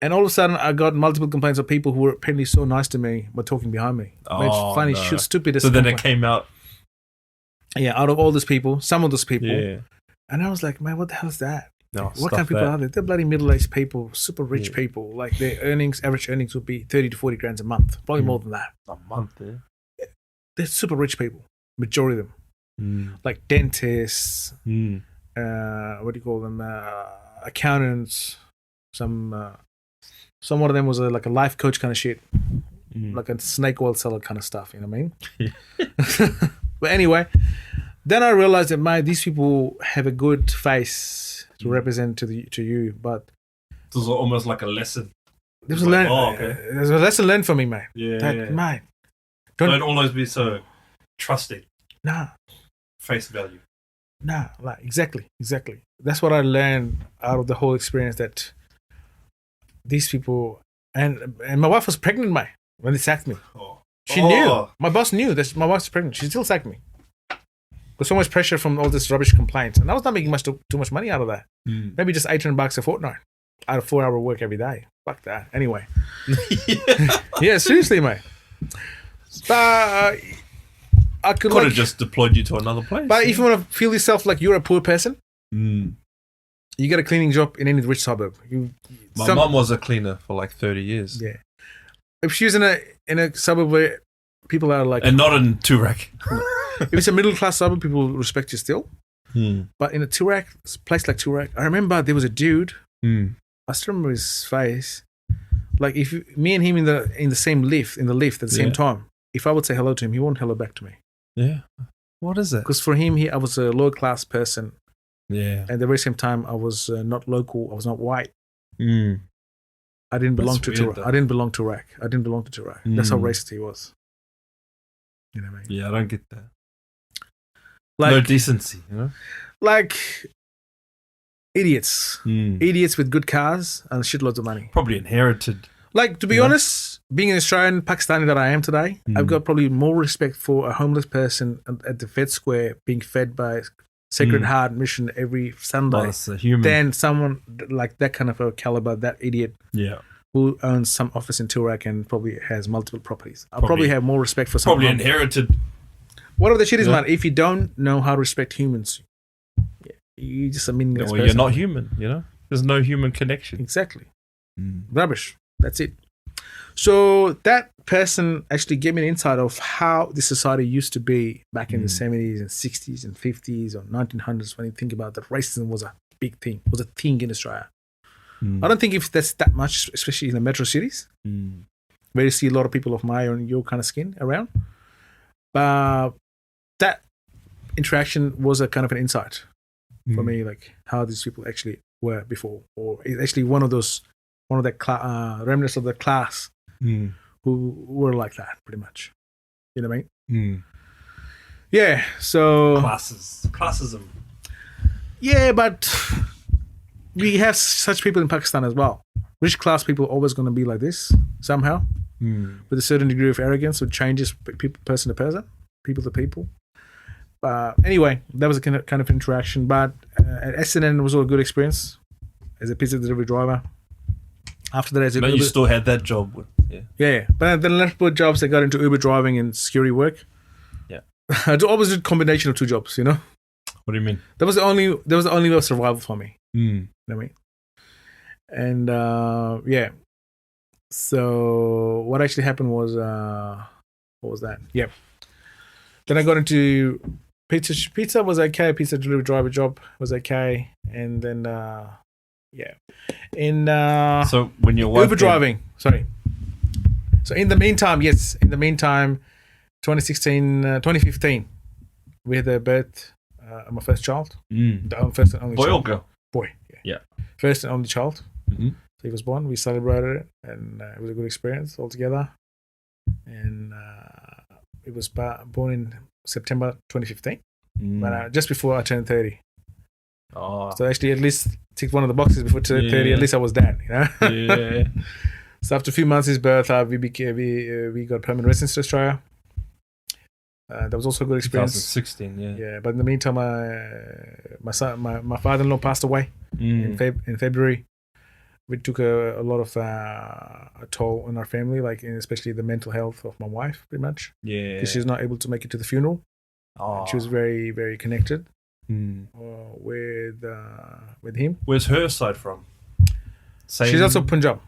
all of a sudden I got multiple complaints of people who were apparently so nice to me but talking behind me. Oh, funny shit, stupid. So then it came out. Yeah, out of all those people, some of those people. Yeah. And I was like, man, what the hell is that? No, what kind of people are they? They're bloody middle-aged people, super rich people. Like, their average earnings would be 30 to 40 grand a month. Probably more than that. A month, yeah. They're super rich people, majority of them. Like dentists, what do you call them? Accountants. Some one of them was like a life coach kind of shit. Like a snake oil seller kind of stuff, you know what I mean? But anyway, then I realized that these people have a good face to represent to you, but it was almost like a lesson. There's a lesson learned for me, mate. Mate, don't always be so trusting. Nah. Face value. Nah, like exactly. That's what I learned out of the whole experience, that these people and my wife was pregnant, mate, when they sacked me. She knew. My boss knew that my wife's pregnant. She still sacked me. There's so much pressure from all this rubbish complaints, and I was not making too much money out of that. Maybe just $800 a fortnight out of 4-hour work every day. Fuck that. Anyway. Yeah, seriously, mate. But I could have just deployed you to another place. But if you want to feel yourself like you're a poor person, you get a cleaning job in any rich suburb. My mum was a cleaner for like 30 years. Yeah. If she was in a suburb where people are like, and not in Turak. If it's a middle class suburb, people respect you still. But in a place like Turak, I remember there was a dude. I still remember his face. Like, if me and him in the same lift, at the same time, if I would say hello to him, he won't hello back to me. Yeah. What is it? Because for him, I was a low class person Yeah. And at the very same time, I was not local. I was not white. Mm. I didn't belong That's to weird, Iraq. I didn't belong to Iraq. I didn't belong to Iraq. That's how racist he was. You know what I mean? Yeah, I don't get that. Like, no decency, you know? Like idiots. Mm. Idiots with good cars and shitloads of money. Probably inherited. Like, to be honest, being an Australian Pakistani that I am today, I've got probably more respect for a homeless person at the Fed Square being fed by Sacred Heart Mission every Sunday than someone like that kind of a caliber, that idiot who owns some office in Turak and probably has multiple properties. I'll probably have more respect for someone. Probably inherited. Whatever the shit is, man, if you don't know how to respect humans, you're just a meaningless person. You're not human, you know? There's no human connection. Exactly. Rubbish. That's it. So that person actually gave me an insight of how the society used to be back in the 70s and 60s and 50s or 1900s when you think about that racism was a big thing, was a thing in Australia. I don't think if that's that much, especially in the metro cities, where you see a lot of people of my or your kind of skin around. But that interaction was a kind of an insight for me, like how these people actually were before, or it's actually one of that remnants of the class who were like that, pretty much. You know what I mean? Yeah. So classism. Yeah, but we have such people in Pakistan as well. Rich class people are always going to be like this somehow, with a certain degree of arrogance, which changes person to person, people to people. Anyway, that was a kind of interaction. But at SNN was all a good experience as a pizza delivery driver. After that, you still had that job. Yeah. But then left both jobs. I got into Uber driving and security work. Yeah. I always did a combination of two jobs, you know? What do you mean? That was the only way of survival for me. You know what I mean? And yeah. So what actually happened was what was that? Yeah. Then I got into pizza. Pizza was okay. Pizza delivery driver job was okay. And then yeah. In so when you're Uber driving, sorry. So in the meantime, 2015, we had the birth of my first child. The first and only boy child. Or girl? Boy. Yeah. First and only child. So he was born. We celebrated it, and it was a good experience altogether. And it was born in September 2015, but just before I turned 30. Oh. So actually, at least ticked one of the boxes before 30. At least I was dad, you know. Yeah. So after a few months of his birth, we got permanent residence to Australia. That was also a good experience. 2016, yeah. Yeah, but in the meantime, my father-in-law passed away in February. We took a lot of a toll on our family, like especially the mental health of my wife, pretty much. Yeah. Because she was not able to make it to the funeral. Oh. She was very, very connected with him. Where's her side from? She's also Punjab.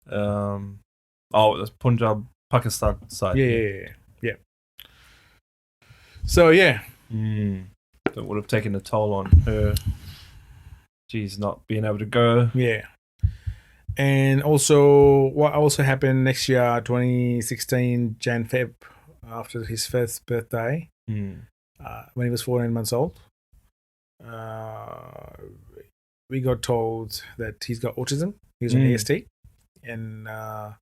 That's Punjab, Pakistan side. Yeah. So yeah. That would have taken a toll on her. She's not being able to go. Yeah. And also, what also happened next year, 2016, Feb, after his first birthday, when he was 14 months old, we got told that he's got autism. He's on AST. And a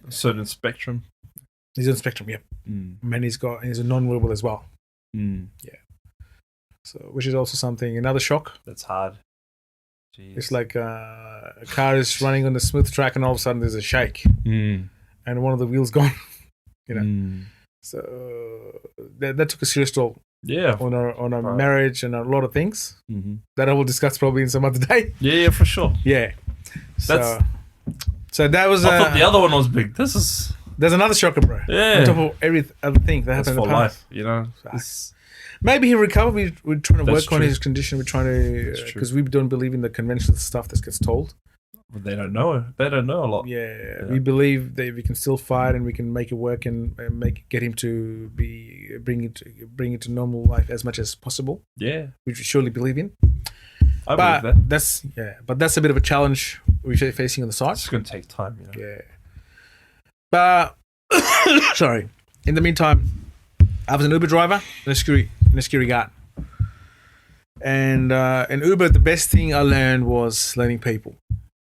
certain spectrum. He's on spectrum, yeah. And he's a non-verbal as well. Yeah. So, which is also another shock. That's hard. Jeez. It's like a car is running on the smooth track and all of a sudden there's a shake. And one of the wheels gone, you know. So that took a serious toll. Yeah. On our marriage and a lot of things that I will discuss probably in some other day. Yeah, for sure. Yeah. So that was. I thought the other one was big. There's another shocker, bro. Yeah. On top of every other thing that happened in the past. Life, you know. Maybe he recovered. We're trying to work on his condition. We're trying to because we don't believe in the conventional stuff that gets told. But they don't know. They don't know a lot. Yeah, we believe that we can still fight and we can make it work and get him to bring it to normal life as much as possible. Yeah, which we surely believe in. I believe that. That's a bit of a challenge we're facing on the side. It's going to take time, you know. Yeah. But sorry. In the meantime, I was an Uber driver and a security guard. And in Uber, the best thing I learned was learning people.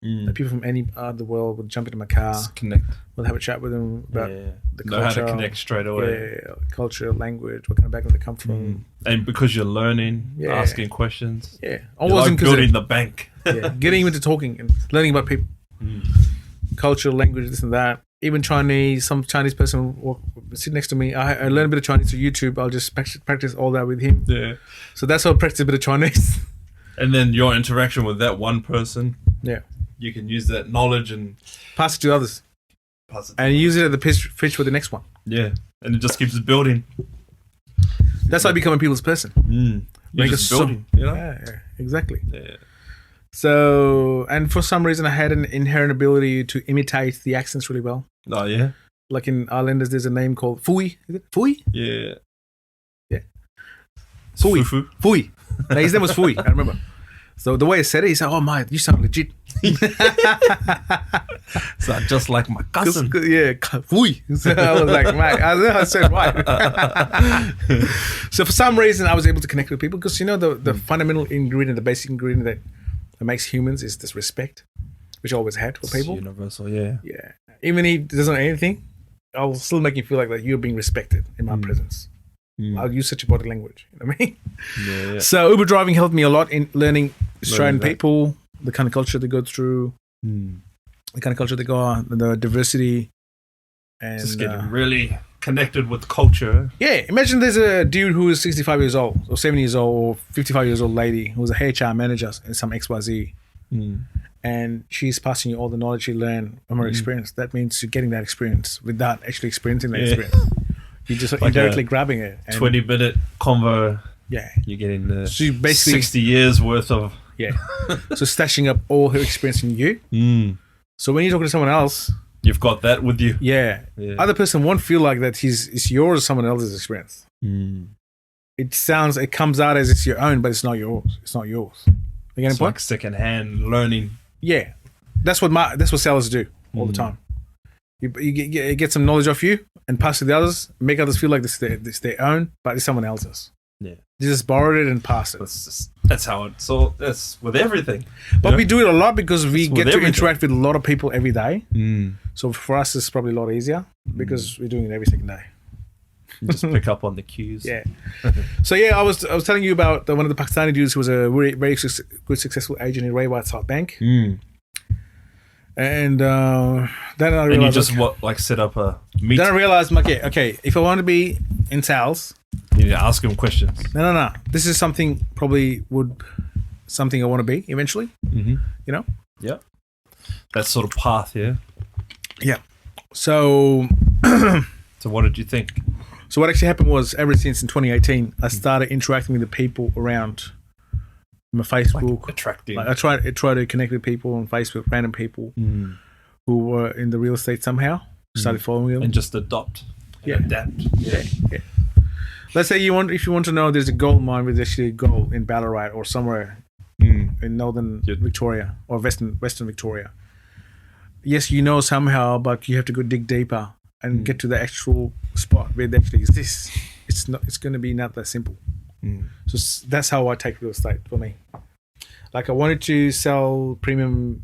Mm. People from any part of the world would jump into my car, Just connect. we'll have a chat with them about the Know culture. how to connect straight away. Yeah, culture, language, what kind of background they come from. And because you're learning, asking questions. Yeah. I wasn't building the bank. Getting into talking and learning about people. Culture, language, this and that. Even Chinese, some Chinese person will sit next to me. I learn a bit of Chinese through YouTube. I'll just practice all that with him. Yeah. So that's how I practice a bit of Chinese. And then your interaction with that one person. Yeah. You can use that knowledge and pass it to others. And use it at the pitch for the next one. Yeah. And it just keeps building. That's how I become a people's person. You're just building, you know? Yeah, exactly. Yeah. So, and for some reason, I had an inherent ability to imitate the accents really well. Oh, yeah? Like in Islanders, there's a name called Fui. Is it Fui? Yeah. Yeah. Fui. Fufu. Fui. No, his name was Fui, I remember. So the way I said it, he said, "Oh, mate, you sound legit." So just like my cousin. Yeah, Fui. So I was like, mate, I said right. So for some reason, I was able to connect with people because, you know, the fundamental ingredient, the basic ingredient that makes humans is this respect, which I always had for people. It's universal, yeah. Yeah. Even if he doesn't know anything, I'll still make you feel like that you're being respected in my presence. I'll use such a body language. You know what I mean? Yeah. So Uber driving helped me a lot in learning Australian people, the kind of culture they go through, the kind of culture they go on, the diversity. And just getting really connected with culture. Yeah. Imagine there's a dude who is 65 years old or 70 years old or 55 years old lady who's a HR manager in some XYZ. And she's passing you all the knowledge you learn from her experience. That means you're getting that experience without actually experiencing that experience. You're just like indirectly grabbing it. 20-minute convo. Yeah. You're getting the so you basically 60 years worth of... Yeah. So stashing up all her experience in you. So when you're talking to someone else... You've got that with you. Yeah. Other person won't feel like that it's yours or someone else's experience. It comes out as it's your own, but it's not yours. It's not yours. You get it's a point? Like second-hand learning. Yeah. That's what sellers do all the time. You get some knowledge off you and pass it to the others, make others feel like it's their own, but it's someone else's. Yeah. You just borrowed it and pass it. That's how it's all. That's with everything. But we do it a lot because we get to interact with a lot of people every day. So for us, it's probably a lot easier because we're doing it every second day. You just pick up on the cues. Yeah. So yeah, I was telling you about one of the Pakistani dudes who was a very, very good, successful agent in Ray White South Bank. And then I realized... And you just set up a meet? Then I realized, okay, if I want to be in sales... You need to ask him questions. No. This is something I want to be eventually. You know? Yeah. That sort of path, yeah? Yeah. So... So what did you think? So what actually happened was, ever since in 2018, I started interacting with the people around my Facebook. Like attracting. I try to connect with people on Facebook, random people who were in the real estate somehow. Started following them. And just adopt. And adapt. Yeah. Let's say if you want to know, there's a gold mine with actually gold in Ballarat or somewhere in northern Victoria or western Victoria. Yes, you know somehow, but you have to go dig deeper and get to the actual spot where it actually exists. It's going to be not that simple. So that's how I take real estate for me. Like I wanted to sell premium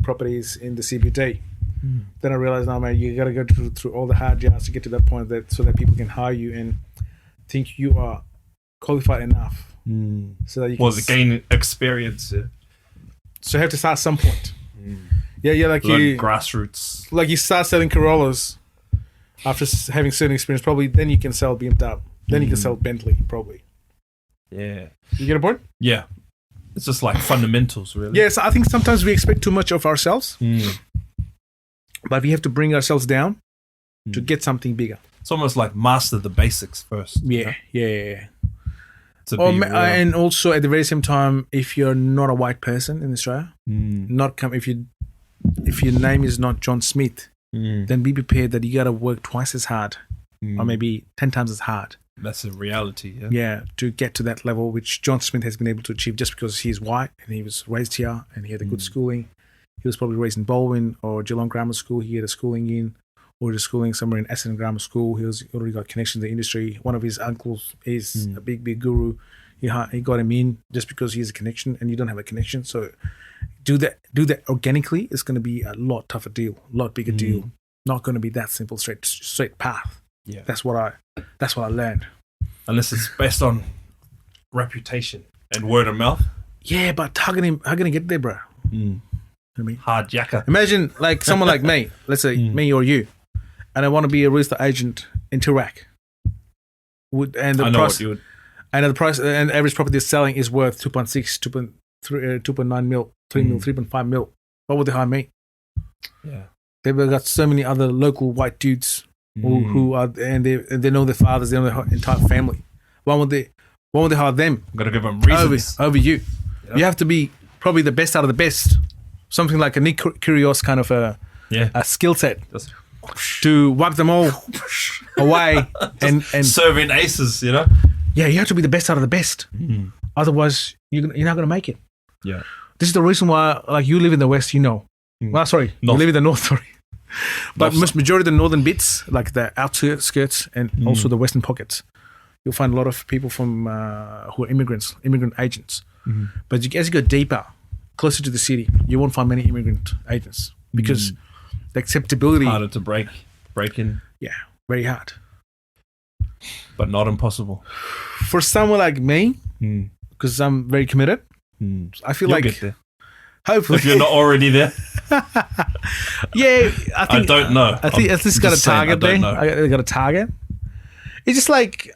properties in the CBD. Then I realized, no, man, you got to go through all the hard yards to get to that point so that people can hire you and think you are qualified enough. So that you can gain experience. So you have to start at some point. Yeah, like learn grassroots. Like you start selling Corollas after having certain experience, probably then you can sell BMW. Then you can sell Bentley, probably. Yeah. You get a point? Yeah. It's just like fundamentals, really. Yeah, so I think sometimes we expect too much of ourselves. But we have to bring ourselves down to get something bigger. It's almost like master the basics first. Yeah. And also at the very same time, if you're not a white person in Australia, if your name is not John Smith, then be prepared that you got to work twice as hard or maybe 10 times as hard. That's a reality, yeah. Yeah, to get to that level, which John Smith has been able to achieve just because he's white and he was raised here and he had a good schooling. He was probably raised in Baldwin or Geelong Grammar School. He had a schooling in, or just schooling somewhere in Essendon Grammar School. He was already got connections to the industry. One of his uncles is a big guru he got him in just because he has a connection and you don't have a connection. So do that organically. It's going to be a lot tougher deal, a lot bigger deal. Not going to be that simple, straight path. Yeah, that's what I learned. Unless it's based on reputation and word of mouth. Yeah, but how can I get there, bro? I mean, hard yakka. Imagine like someone like me, let's say me or you, and I want to be a real estate agent in Toorak. And the price and average property is selling is worth 2.6, 2.3, 2.9 mil, 3 mil, 3.5 mil. Why would they hire me? Yeah, they've got so many other local white dudes who are and they know their fathers, they know their entire family. Why would they hire them? I'm gonna give them reasons over you. Yep. You have to be probably the best out of the best. Something like a Nick Kyrgios kind of a skill set to wipe them all away and serving aces, you know. Yeah, you have to be the best out of the best. Otherwise, you're not going to make it. Yeah, this is the reason why, like, you live in the west, you know. Well, sorry, you live in the north, sorry. But majority of the northern bits, like the outskirts and also the western pockets, you'll find a lot of people from who are immigrant agents. But as you go deeper, closer to the city, you won't find many immigrant agents because the acceptability harder to break in. Yeah, very hard, but not impossible for someone like me because I'm very committed. I feel You'll like get there. Hopefully, if you're not already there. Yeah, I don't know. I think at least got a target there. I got a target. It's just like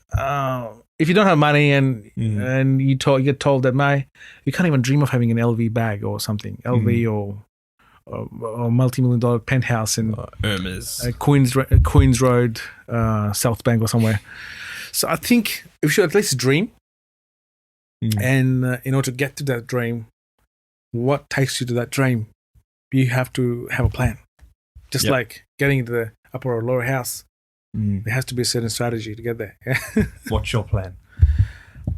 if you don't have money and you get told that you can't even dream of having an LV bag or something, LV or multi-million-dollar penthouse in Hermes, Queens Road, South Bank or somewhere. So I think if you should at least dream, and in order to get to that dream, what takes you to that dream? You have to have a plan. Just like getting into the upper or lower house, there has to be a certain strategy to get there. What's your plan?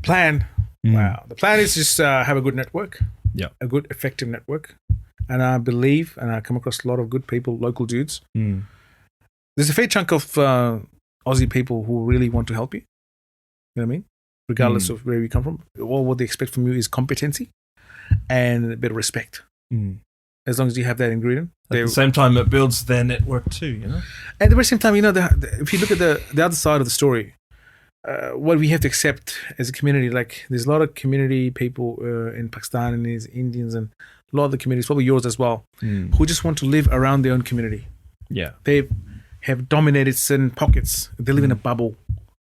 Wow. The plan is just have a good network. Yeah. A good, effective network. And I believe, and I come across a lot of good people, local dudes. There's a fair chunk of Aussie people who really want to help you. You know what I mean? Regardless of where you come from. All what they expect from you is competency and a bit of respect. As long as you have that ingredient. At the same time, it builds their network too, you know? At the very same time, you know, if you look at the other side of the story, what we have to accept as a community, like there's a lot of community people in Pakistan and there's Indians and a lot of the communities, probably yours as well, who just want to live around their own community. Yeah. They have dominated certain pockets. They live in a bubble.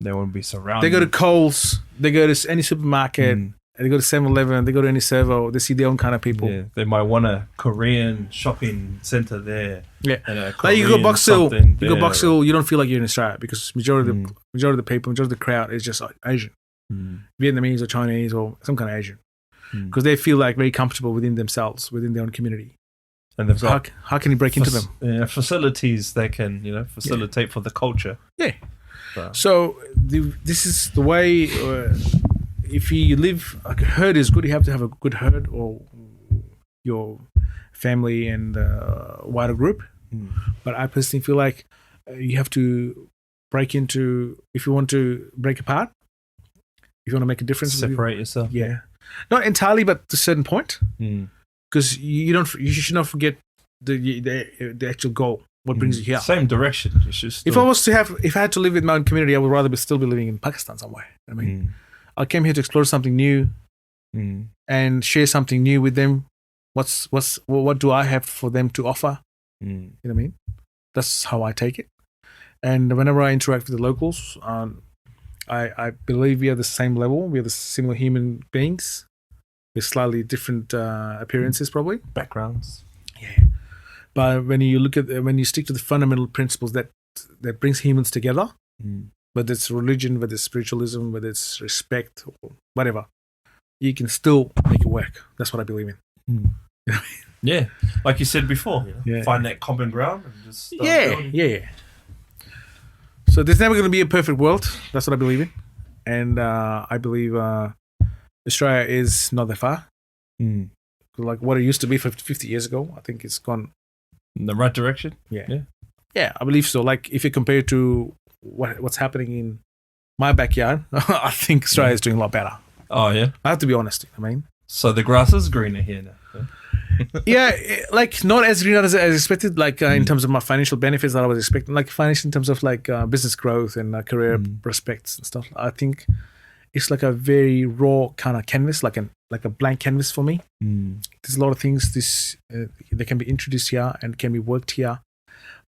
They want to be surrounded. They go to Coles, they go to any supermarket, they go to 7-Eleven, they go to any servo, they see their own kind of people. Yeah, they might want a Korean shopping centre there. Yeah. And like you go Box Hill, you don't feel like you're in Australia because majority of the people, majority of the crowd is just Asian. Vietnamese or Chinese or some kind of Asian. Because they feel like very comfortable within themselves, within their own community. And they've got how can you break into them? Yeah, facilities they can, facilitate for the culture. Yeah. So this is the way. If you live like a herd is good, you have to have a good herd or your family and wider group. But I personally feel like you have to break into if you want to break apart. If you want to make a difference, separate yourself. Yeah, not entirely, but to a certain point. Because you should not forget the actual goal. What brings you here? Same direction. If I had to live in my own community, I would rather still be living in Pakistan somewhere. I mean, I came here to explore something new and share something new with them. What do I have for them to offer? You know what I mean? That's how I take it. And whenever I interact with the locals, I believe we are the same level. We are the similar human beings with slightly different appearances, probably backgrounds. Yeah, but when you stick to the fundamental principles that brings humans together, whether it's religion, whether it's spiritualism, whether it's respect or whatever, you can still make it work. That's what I believe in. You know what I mean? Yeah, like you said before, find that common ground and just start building. Yeah. So there's never going to be a perfect world. That's what I believe in, and I believe Australia is not that far. Like what it used to be 50 years ago, I think it's gone in the right direction. Yeah, I believe so. Like if you compare to what's happening in my backyard, I think Australia is doing a lot better. Oh, yeah? I have to be honest. I mean, So the grass is greener here now. yeah, like not as green as expected, like in terms of my financial benefits that I was expecting, like financial in terms of like business growth and career prospects and stuff. I think it's like a very raw kind of canvas, like a blank canvas for me. There's a lot of things that can be introduced here and can be worked here,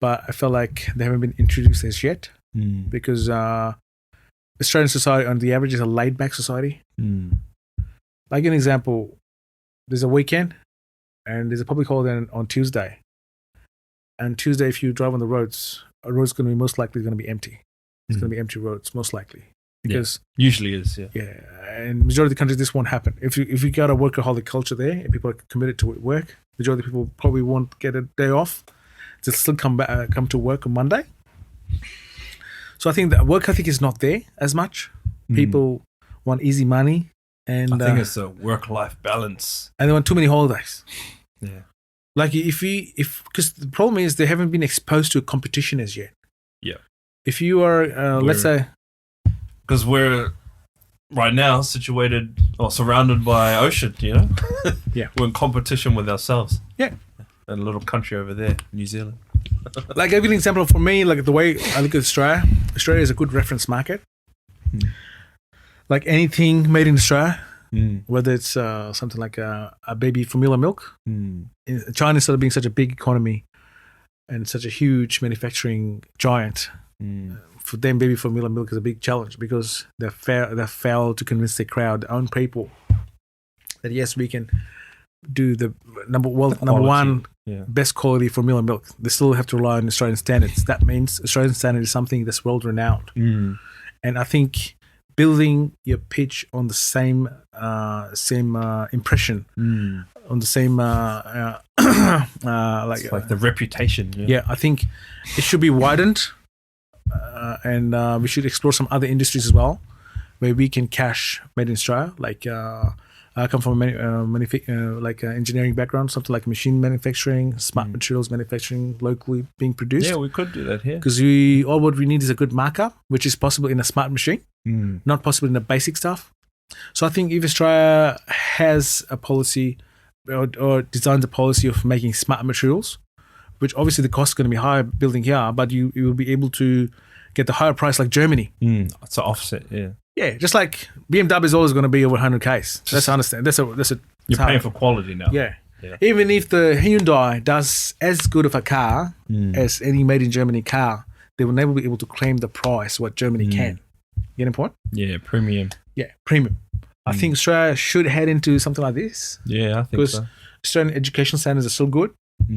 but I feel like they haven't been introduced as yet because Australian society on the average is a laid back society. Like an example, there's a weekend and there's a public holiday on Tuesday. And Tuesday, if you drive on the roads, a road's going to be most likely going to be empty. It's going to be empty roads, most likely. Because usually is, yeah. Yeah, and majority of the countries, this won't happen. If you got a workaholic culture there and people are committed to work, majority of people probably won't get a day off. They'll still come to work on Monday. So I think that work ethic is not there as much. People want easy money. And I think it's a work-life balance. And they want too many holidays. Yeah. Like because the problem is they haven't been exposed to a competition as yet. Yeah. If you are, let's say, because we're right now situated or surrounded by ocean, you know. Yeah. We're in competition with ourselves. Yeah. And a little country over there, New Zealand. Like, I'll give you an example for me. Like the way I look at Australia. Australia is a good reference market. Like anything made in Australia, whether it's something like a baby formula milk. China, instead of being such a big economy and such a huge manufacturing giant, for them, baby formula milk is a big challenge because they failed to convince their crowd, their own people, that yes, we can do the number one best quality formula milk. They still have to rely on Australian standards. That means Australian standard is something that's world renowned. And I think building your pitch on the same impression, on the same like the reputation. Yeah, I think it should be widened, and we should explore some other industries as well, where we can cash made in Australia. Like I come from a engineering background, something like machine manufacturing, smart materials manufacturing, locally being produced. Yeah, we could do that here. Because all what we need is a good markup, which is possible in a smart machine, not possible in the basic stuff. So I think if Australia has a policy or designs a policy of making smart materials, which obviously the cost is going to be higher building here, but you will be able to get the higher price like Germany. It's an offset, yeah. Yeah, just like BMW is always going to be over 100Ks. That's I understand. That's a. You're paying for quality now. Yeah. Even if the Hyundai does as good of a car as any made in Germany car, they will never be able to claim the price what Germany can. You get the point? Yeah, premium. Yeah, premium. I think Australia should head into something like this. Yeah, I think because so. Australian education standards are still good.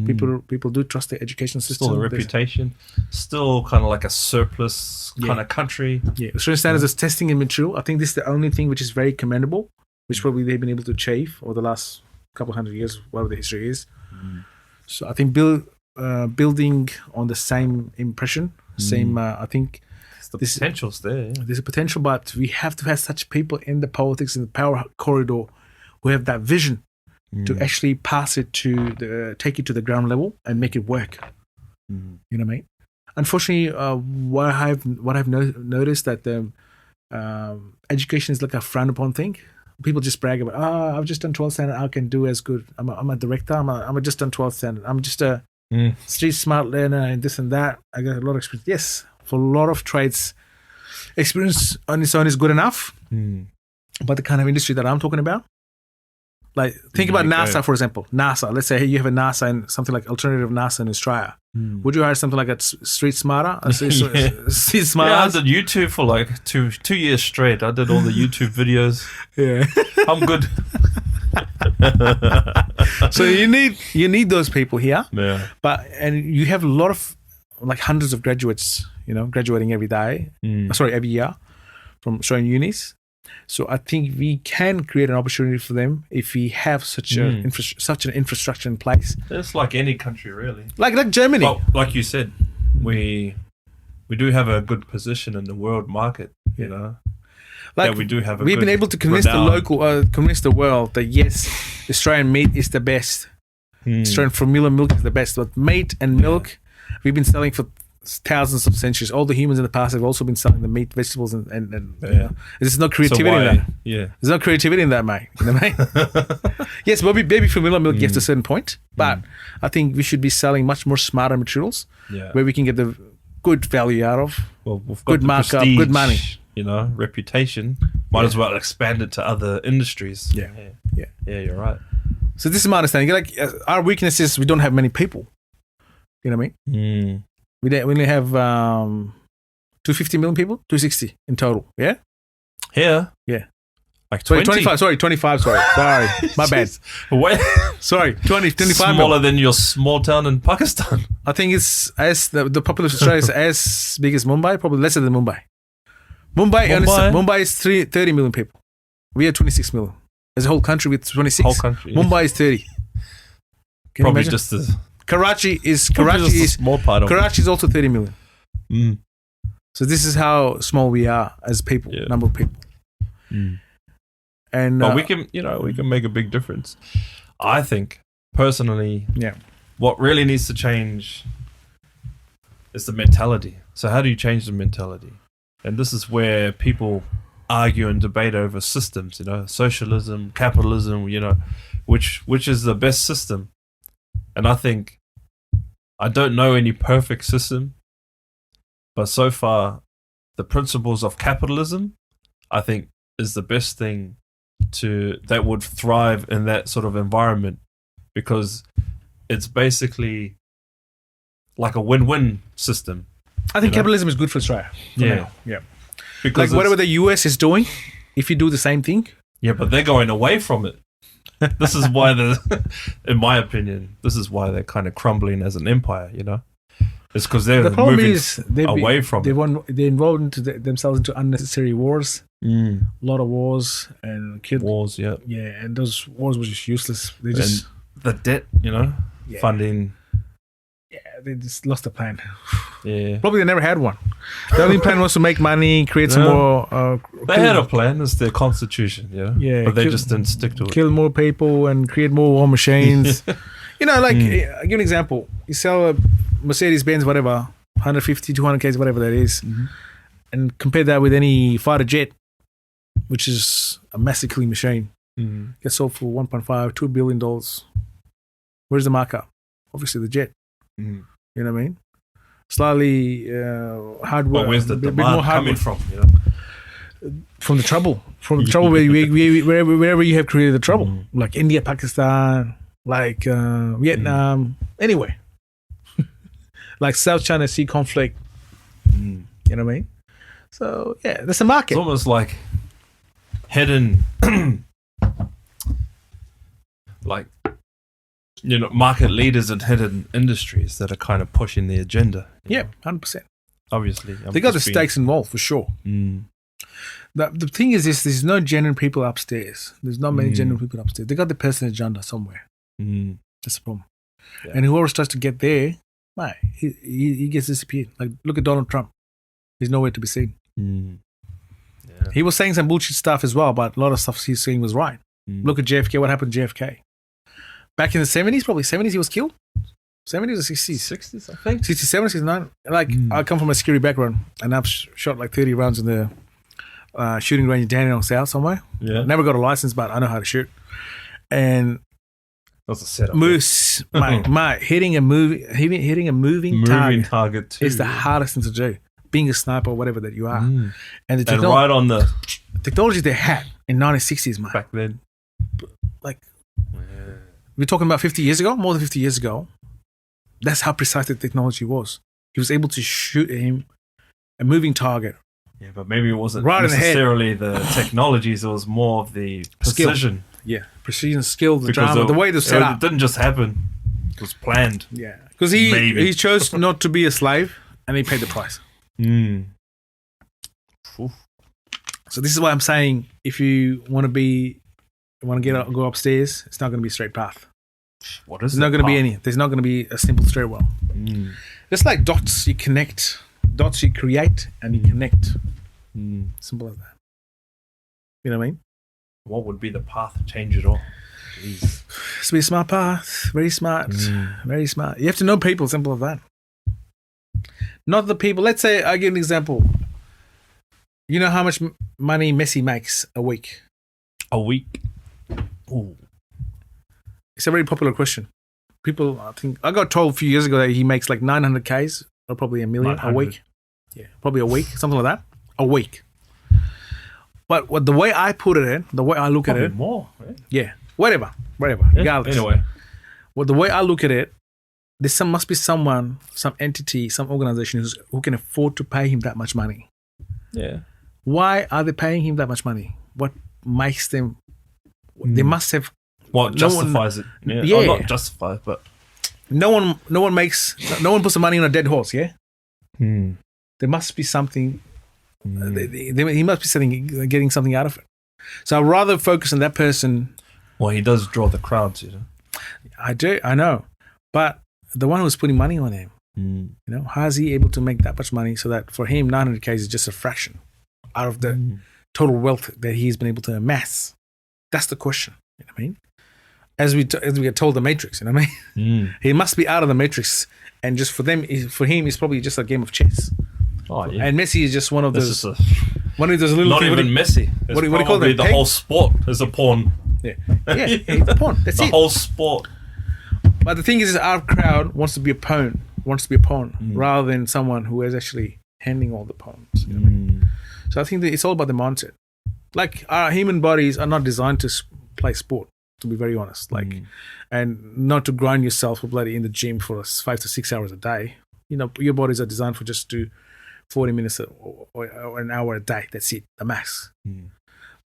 People do trust their education system. Still a reputation. Still kind of like a surplus kind of country. Yeah, Australian standards is testing and mature. I think this is the only thing which is very commendable, which probably they've been able to achieve over the last couple hundred years, whatever the history is. So I think building on the same impression, I think the potential's there. Yeah. There's a potential, but we have to have such people in the politics, in the power corridor, who have that vision to actually pass it take it to the ground level and make it work. You know what I mean? Unfortunately, what I've noticed that education is like a frowned upon thing. People just brag about, I've just done 12th standard, I can do as good. I'm a director, I'm just done 12th standard. I'm just a street smart learner and this and that. I got a lot of experience. Yes, for a lot of trades, experience on its own is good enough. But the kind of industry that I'm talking about, like think about NASA, for example. NASA, let's say you have a NASA and something like alternative NASA in Australia. Would you hire something like a street smarter? Street smarter? Yeah, I did YouTube for like two years straight. I did all the YouTube videos. Yeah. I'm good. So you need those people here. Yeah. And you have a lot of like hundreds of graduates, graduating every year from Australian unis. So I think we can create an opportunity for them if we have such an infrastructure in place. It's like any country, really. Like Germany. Well, like you said, we do have a good position in the world market. You know, like we do have. We've been able to convince convince the world that yes, Australian meat is the best. Australian formula milk is the best. But meat and milk, we've been selling for thousands of centuries. All the humans in the past have also been selling the meat, vegetables, and you know, there's no creativity in that. Yeah. There's no creativity in that, mate. You know what I mean? Yes, baby formula milk gets to a certain point, but I think we should be selling much more smarter materials where we can get the good value out of. Well, we've got good the markup, prestige, good money. You know, reputation. Might as well expand it to other industries. Yeah, you're right. So this is my understanding. Like our weakness is we don't have many people. You know what I mean? We only have 250 million people, 260 in total. Yeah. Here. Yeah. Like 20? 25. Sorry, my bad. Wait. Sorry, 25 Smaller than your small town in Pakistan. I think it's as the population of Australia is as big as Mumbai, probably lesser than Mumbai. Mumbai is 30 million people. We are 26 million. As a whole country with 26. Whole country. Mumbai is 30. Can probably you just the Karachi is small part of Karachi is also 30 million. Mm. So this is how small we are as people, number of people. And but we can make a big difference. I think personally, what really needs to change is the mentality. So how do you change the mentality? And this is where people argue and debate over systems, you know, socialism, capitalism, you know, which is the best system. And I don't know any perfect system, but so far the principles of capitalism, I think, is the best thing that would thrive in that sort of environment, because it's basically like a win-win system. I think capitalism is good for Australia. Yeah. Because like whatever the US is doing, if you do the same thing. Yeah, but they're going away from it. This is why in my opinion, this is why they're kind of crumbling as an empire, you know? It's because they're moving away from it. They're involved themselves into unnecessary wars. A lot of wars and wars, Yeah, and those wars were just useless. They just... And the debt, you know, funding... Yeah, they just lost the plan. Yeah. Probably they never had one. The only plan was to make money, create some more... they had a plan. It's their constitution, yeah. But they just didn't stick to it. Kill more people and create more war machines. You know, like, I'll give you an example. You sell a Mercedes-Benz, whatever, 150, 200 Ks, whatever that is, and compare that with any fighter jet, which is a massive killing machine. Gets sold for $1.5, $2 billion. Where's the markup? Obviously the jet. You know what I mean? Slightly hard work. But where's the demand coming from? You know? From the trouble. From the trouble wherever you have created the trouble. Like India, Pakistan, like Vietnam, anyway. Like South China Sea conflict. You know what I mean? So, yeah, there's a market. It's almost like hidden, like, you know, market leaders in hidden industries that are kind of pushing the agenda. Yeah, 100%. Obviously. They got the stakes involved, for sure. The thing is this, there's no genuine people upstairs. There's not many genuine people upstairs. They got the personal agenda somewhere. That's the problem. Yeah. And whoever starts to get there, mate, he gets disappeared. Like, look at Donald Trump. He's nowhere to be seen. Yeah. He was saying some bullshit stuff as well, but a lot of stuff he's saying was right. Look at JFK. What happened to JFK? Back in the 70s, probably 70s, he was killed. 70s or 60s? 60s, I think. 67, 69. Like, I come from a security background, and I've shot like 30 rounds in the shooting range in Dandenong South somewhere. Yeah. Never got a license, but I know how to shoot. And that's a setup. Moose, mate, hitting a moving target too, is the hardest thing to do. Being a sniper or whatever that you are. And the right on the technology they had in 1960s, mate. Back then. Like, we're talking about 50 years ago, more than 50 years ago. That's how precise the technology was. He was able to shoot him a moving target. Yeah, but maybe it wasn't necessarily the technologies, it was more of the precision. Yeah, precision, skill, the drama, the way it was set up. It didn't just happen. It was planned. Yeah, because he chose not to be a slave, and he paid the price. So this is why I'm saying, if you want to go upstairs, it's not going to be a straight path. What is it? There's not going to be any. There's not going to be a simple stairwell. It's like dots you connect, dots you create, and you connect. Simple as that. You know what I mean? What would be the path to change it all? Jeez. It's to be a smart path. Very smart. Very smart. You have to know people. Simple as that. Not the people. Let's say I give an example. You know how much money Messi makes a week? A week? Ooh. It's a very popular question. People, I think, I got told a few years ago that he makes like 900Ks or probably a million a week. Yeah, probably a week, something like that. A week. But the way I put it in, the way I look Probably at it. more. Right? Yeah, whatever. Yeah, Regardless. anyway. Well, the way I look at it, must be someone, some entity, some organization who can afford to pay him that much money. Yeah. Why are they paying him that much money? What makes them? They must have. What justifies it? Yeah. Yeah. Oh, not justifies, but No one puts the money on a dead horse. Yeah. Hmm. There must be something. He must be getting something out of it. So I'd rather focus on that person. Well, he does draw the crowds, you know. I know, but the one who's putting money on him, you know, how is he able to make that much money so that for him 900K is just a fraction out of the total wealth that he's been able to amass? That's the question. You know what I mean? As we get told, the Matrix. You know what I mean? He must be out of the Matrix, and just for him, it's probably just a game of chess. Oh yeah. And Messi is just one of those. One of those little. Not even Messi. What do you call that? The whole sport is a pawn. Yeah, it's a pawn. That's the it. whole sport. But the thing is our crowd wants to be a pawn, rather than someone who is actually handling all the pawns. You know what I mean? So I think that it's all about the mindset. Like our human bodies are not designed to play sport, to be very honest. Like, and not to grind yourself bloody in the gym for 5 to 6 hours a day. You know, your bodies are designed for just do 40 minutes or an hour a day. That's it, the max.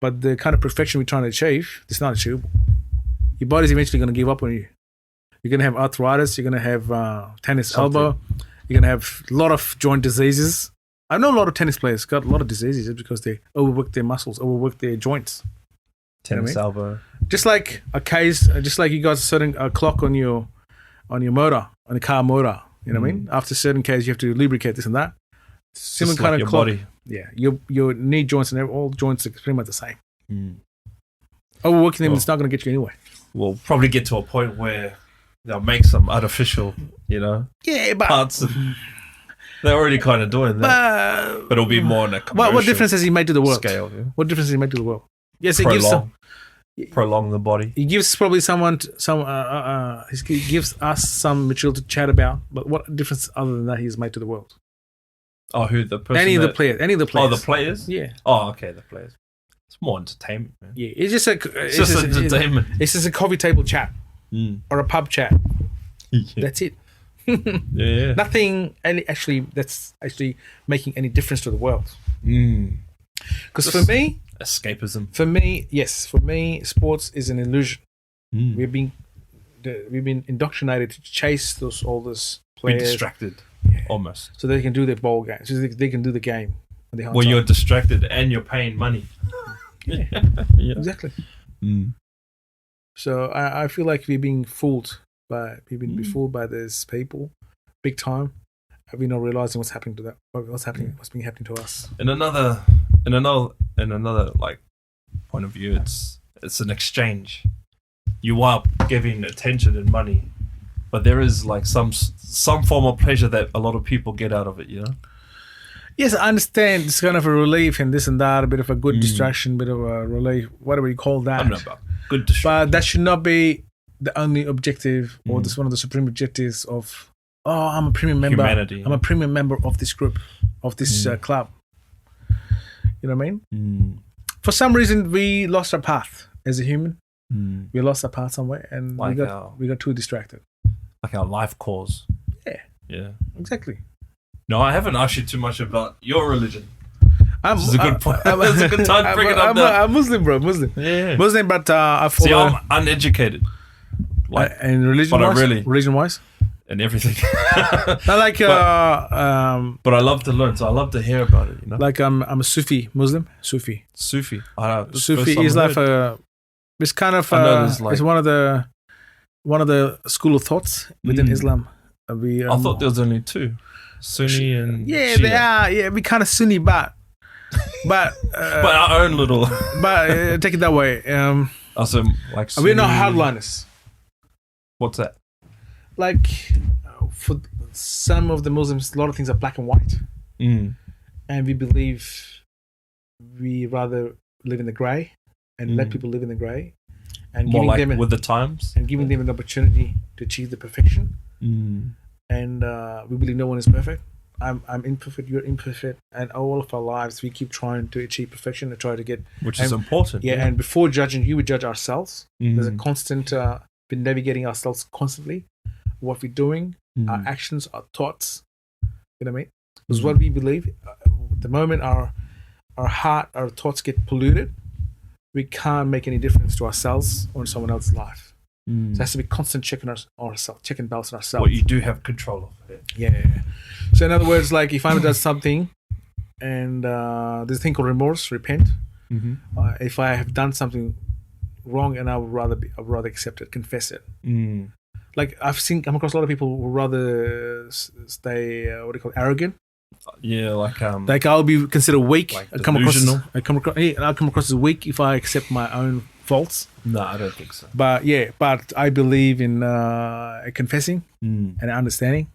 But the kind of perfection we're trying to achieve, it's not achievable. Your body's eventually going to give up on you. You're going to have arthritis. You're going to have tennis elbow. You're going to have a lot of joint diseases. I know a lot of tennis players got a lot of diseases just because they overwork their muscles, overwork their joints. Tennis elbow. Just like you got a certain clock on your motor, on the car motor. You know what I mean? After certain Ks, you have to lubricate this and that. Similar kind of clock. Body. Yeah, your knee joints and all joints are pretty much the same. Overworking them is not going to get you anywhere. We'll probably get to a point where they'll make some artificial, you know, parts. They're already kind of doing that, but it'll be more on a commercial. What difference has he made to the world? Scale, yeah. What difference has he made to the world? Yes, it prolong the body. He gives probably he gives us some material to chat about. But what difference other than that he's made to the world? Oh, who the person? Any of the players. Oh, the players. Yeah. Oh, okay, the players. It's more entertainment, man. Yeah, it's just entertainment. It's just a coffee table chat or a pub chat. That's it. Yeah. Nothing that's actually making any difference to the world. Because for me, escapism. For me, sports is an illusion. We've been indoctrinated to chase all those players. Be distracted, almost, so they can do their ball game. So they can do the game. Well, you're distracted and you're paying money. Yeah, exactly. So I feel like we're being fooled by befooled by these people, big time. We're not realizing what's happening to that. What's been happening to us. In another like point of view, it's an exchange. You are giving attention and money, but there is like some form of pleasure that a lot of people get out of it. You know. Yes, I understand. It's kind of a relief and this and that, a bit of a good distraction, bit of a relief, whatever you call that. I don't know about good distraction. But that should not be the only objective or this one of the supreme objectives of, I'm a premium member. Humanity. I'm a premium member of this group, of this club. You know what I mean? For some reason, we lost our path as a human. We lost our path somewhere and like we got too distracted. Like our life cause. Yeah. Exactly. No, I haven't asked you too much about your religion. This is a good point. It's a good time to bring it up now. I'm Muslim, bro. Muslim. Yeah. Muslim, but I follow... See, I'm uneducated. And religion-wise? And everything. Not like... but I love to learn, so I love to hear about it, you know? Like I'm a Sufi Muslim. Sufi. Sufi is like it's kind of... it's one of the school of thoughts within Islam. I thought there was only two. Sunni and Shia. They are. Yeah, we kind of Sunni, but our own little. But take it that way. Also, like we're not hardliners. What's that? Like for some of the Muslims, a lot of things are black and white, and we believe we rather live in the grey and let people live in the grey, and more giving like them with the times, and giving them an opportunity to achieve the perfection. And we believe no one is perfect. I'm imperfect, you're imperfect, and all of our lives we keep trying to achieve perfection and try to get, which is important. Yeah, and before judging you, we judge ourselves. There's a constant, been navigating ourselves constantly, what we're doing, our actions, our thoughts. You know what I mean? Because what we believe, the moment our heart, our thoughts get polluted, we can't make any difference to ourselves or in someone else's life. So it has to be constant checking ourselves, checking balance on ourselves. What you do have control of it. Yeah. So in other words, like if I does something, and there's a thing called remorse, repent. If I have done something wrong, and I would rather accept it, confess it. Like I've come across a lot of people who rather stay arrogant. Yeah, like I'll be considered weak. Like I come across as weak if I accept my own faults. No, I don't think so. But I believe in confessing and understanding,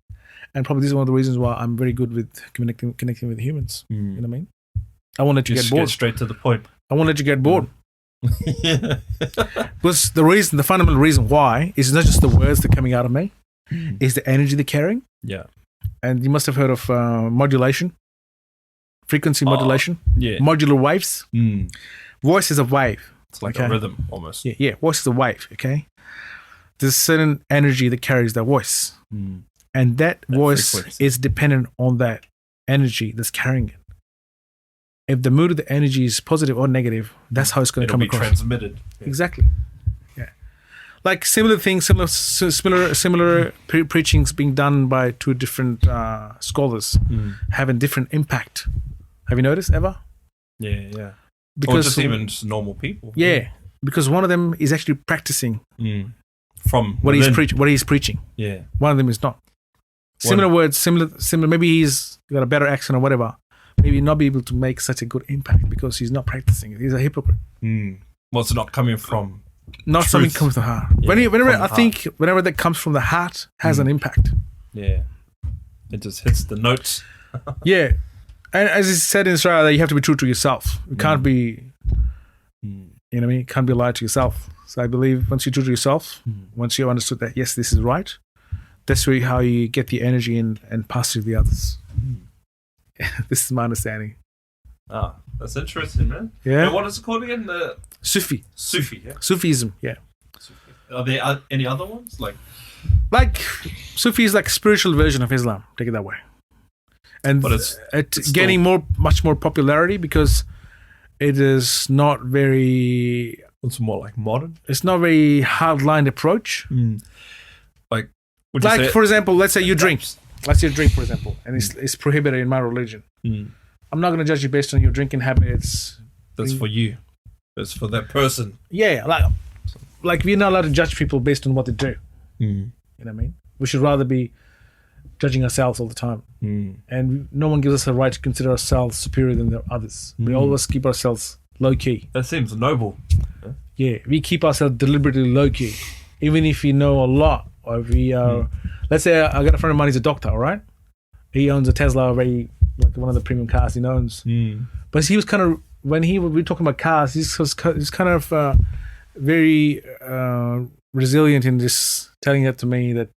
and probably this is one of the reasons why I'm very good with connecting with humans. You know what I mean? I won't let you get bored. Get straight to the point. I won't let you get bored. Yeah. Because the fundamental reason why is not just the words that are coming out of me, is the energy they're carrying. Yeah. And you must have heard of modulation, frequency modulation. Yeah. Modular waves. Voice is a wave. It's like a rhythm almost. Yeah. Voice is a wave. Okay. There's certain energy that carries that voice, and that voice frequency is dependent on that energy that's carrying it. If the mood of the energy is positive or negative, that's how it's going to come across. Transmitted. Yeah. Exactly. Yeah. Like similar things, similar preachings being done by two different scholars, having different impact. Have you noticed ever? Yeah. Because or just normal people. Yeah. Because one of them is actually practicing from what he's preaching. Yeah. One of them is not. Similar words, similar. Maybe he's got a better accent or whatever. Maybe not be able to make such a good impact because he's not practicing. He's a hypocrite. Well, it's not coming from not truth. Something comes from the heart. Yeah, whenever that comes from the heart, has an impact. Yeah, it just hits the notes. Yeah, and as it's said in Australia, you have to be true to yourself. You can't be, you know what I mean? You can't be lied to yourself. So I believe once you're true to yourself, once you understood that yes, this is right, that's really how you get the energy and pass it to the others. This is my understanding. Ah, that's interesting, man. Yeah. And what is it called again? The Sufi. Yeah. Sufism, yeah. Are there any other ones? Like Sufi is like a spiritual version of Islam. Take it that way. And it's gaining much more popularity because it is not very. It's more like modern. It's not very hard-line approach. Like, for example, let's say you drink. Let's say you drink, for example, and it's prohibited in my religion. I'm not going to judge you based on your drinking habits. That's for you. That's for that person. Yeah, like we're not allowed to judge people based on what they do. You know what I mean? We should rather be judging ourselves all the time. And no one gives us a right to consider ourselves superior than the others. We always keep ourselves low-key. That seems noble. Yeah, we keep ourselves deliberately low-key. Even if we know a lot, or if we are... Let's say I got a friend of mine, he's a doctor, all right? He owns a Tesla, like one of the premium cars he owns. But he was kind of... When we were talking about cars, he's kind of very resilient in this, telling it to me that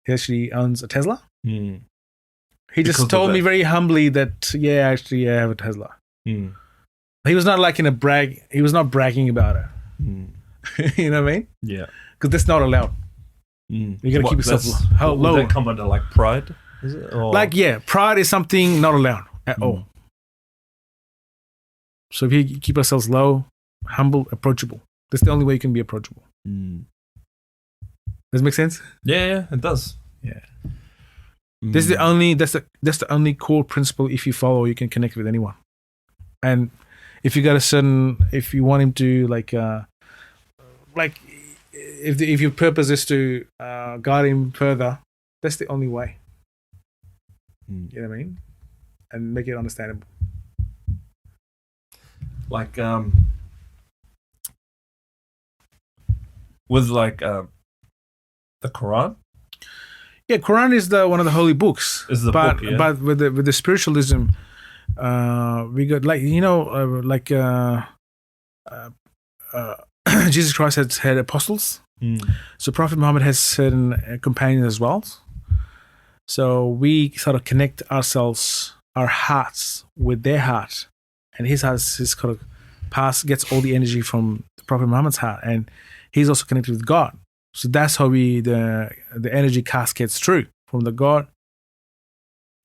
he actually owns a Tesla. He just told me very humbly that, I have a Tesla. He was not like in a brag. He was not bragging about it. You know what I mean? Yeah. Because that's not allowed. You got to keep yourself low. Would that come under like pride? Is it? Or? Pride is something not allowed at all. So if you keep ourselves low, humble, approachable, that's the only way you can be approachable. Does it make sense? Yeah, it does. Yeah. That's the only core principle. If you follow, you can connect with anyone. And if you got if you want him to if your purpose is to guide him further, that's the only way. You know what I mean? And make it understandable. Like with the Quran. Yeah, Quran is one of the holy books. Is the book, yeah. But with the spiritualism, we got Jesus Christ had apostles. So Prophet Muhammad has certain companions as well. So we sort of connect ourselves, our hearts, with their heart, and his heart is kind of gets all the energy from the Prophet Muhammad's heart, and he's also connected with God. So that's how the energy cascades through from the God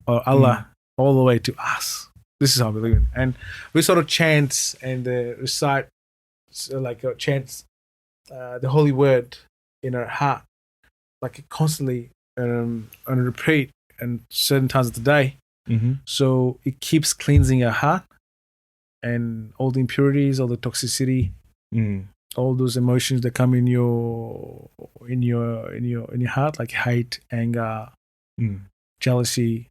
or Allah all the way to us. This is how we live, and we sort of chant and recite, chant the holy word in our heart, like constantly on repeat and certain times of the day. So it keeps cleansing our heart and all the impurities, all the toxicity, all those emotions that come in your heart, like hate, anger, jealousy.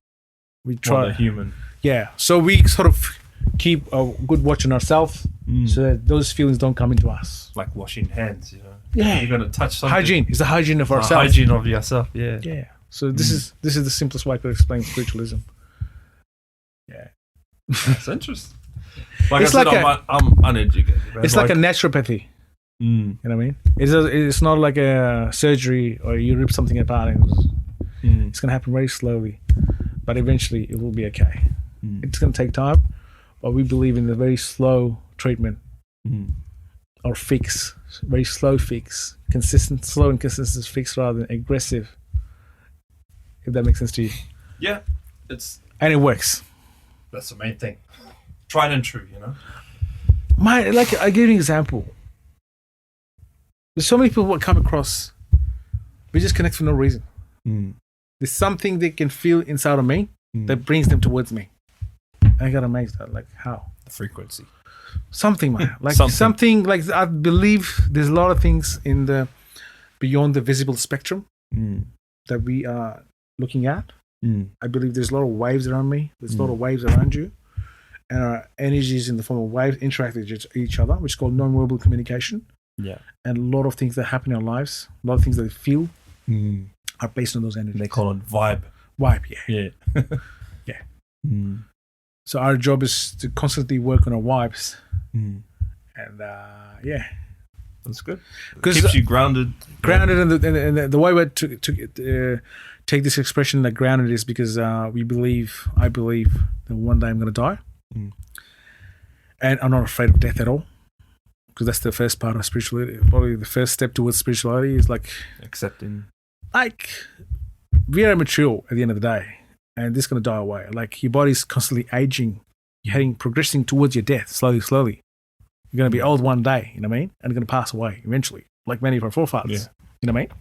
We try human. Yeah. So we sort of keep a good watch on ourselves so that those feelings don't come into us. Like washing hands, you know. Yeah. You're gonna touch something. Hygiene is the hygiene of ourselves. Hygiene of yourself, yeah. Yeah. So this is the simplest way I could explain spiritualism. Yeah. That's interesting. Like it's I said, I'm uneducated. Man. It's like a naturopathy. You know what I mean? It's not like a surgery or you rip something apart and it's going to happen very slowly, but eventually it will be okay. It's going to take time, but we believe in the very slow treatment or fix, very slow fix, slow and consistent fix rather than aggressive. If that makes sense to you. Yeah, and it works. That's the main thing. Tried and true, you know. I give you an example. There's so many people that come across. We just connect for no reason. There's something they can feel inside of me that brings them towards me. I got amazed at how the frequency. Something, man. Something like I believe there's a lot of things in the beyond the visible spectrum that we are looking at. I believe there's a lot of waves around me. There's a lot of waves around you. And our energies in the form of waves interact with each other, which is called non-verbal communication. Yeah. And a lot of things that happen in our lives, a lot of things that we feel are based on those energies. They call it vibe. Vibe, yeah. Yeah. So our job is to constantly work on our vibes. And that's good. It keeps you grounded. Grounded, and the way we take this expression like grounded is because I believe that one day I'm going to die. And I'm not afraid of death at all, because that's the first part of spirituality. Probably the first step towards spirituality is accepting. We are mature at the end of the day, and this is going to die away. Your body's constantly aging. You're progressing towards your death slowly. You're going to be old one day, you know what I mean? And you're going to pass away eventually, like many of our forefathers. Yeah. You know what I mean?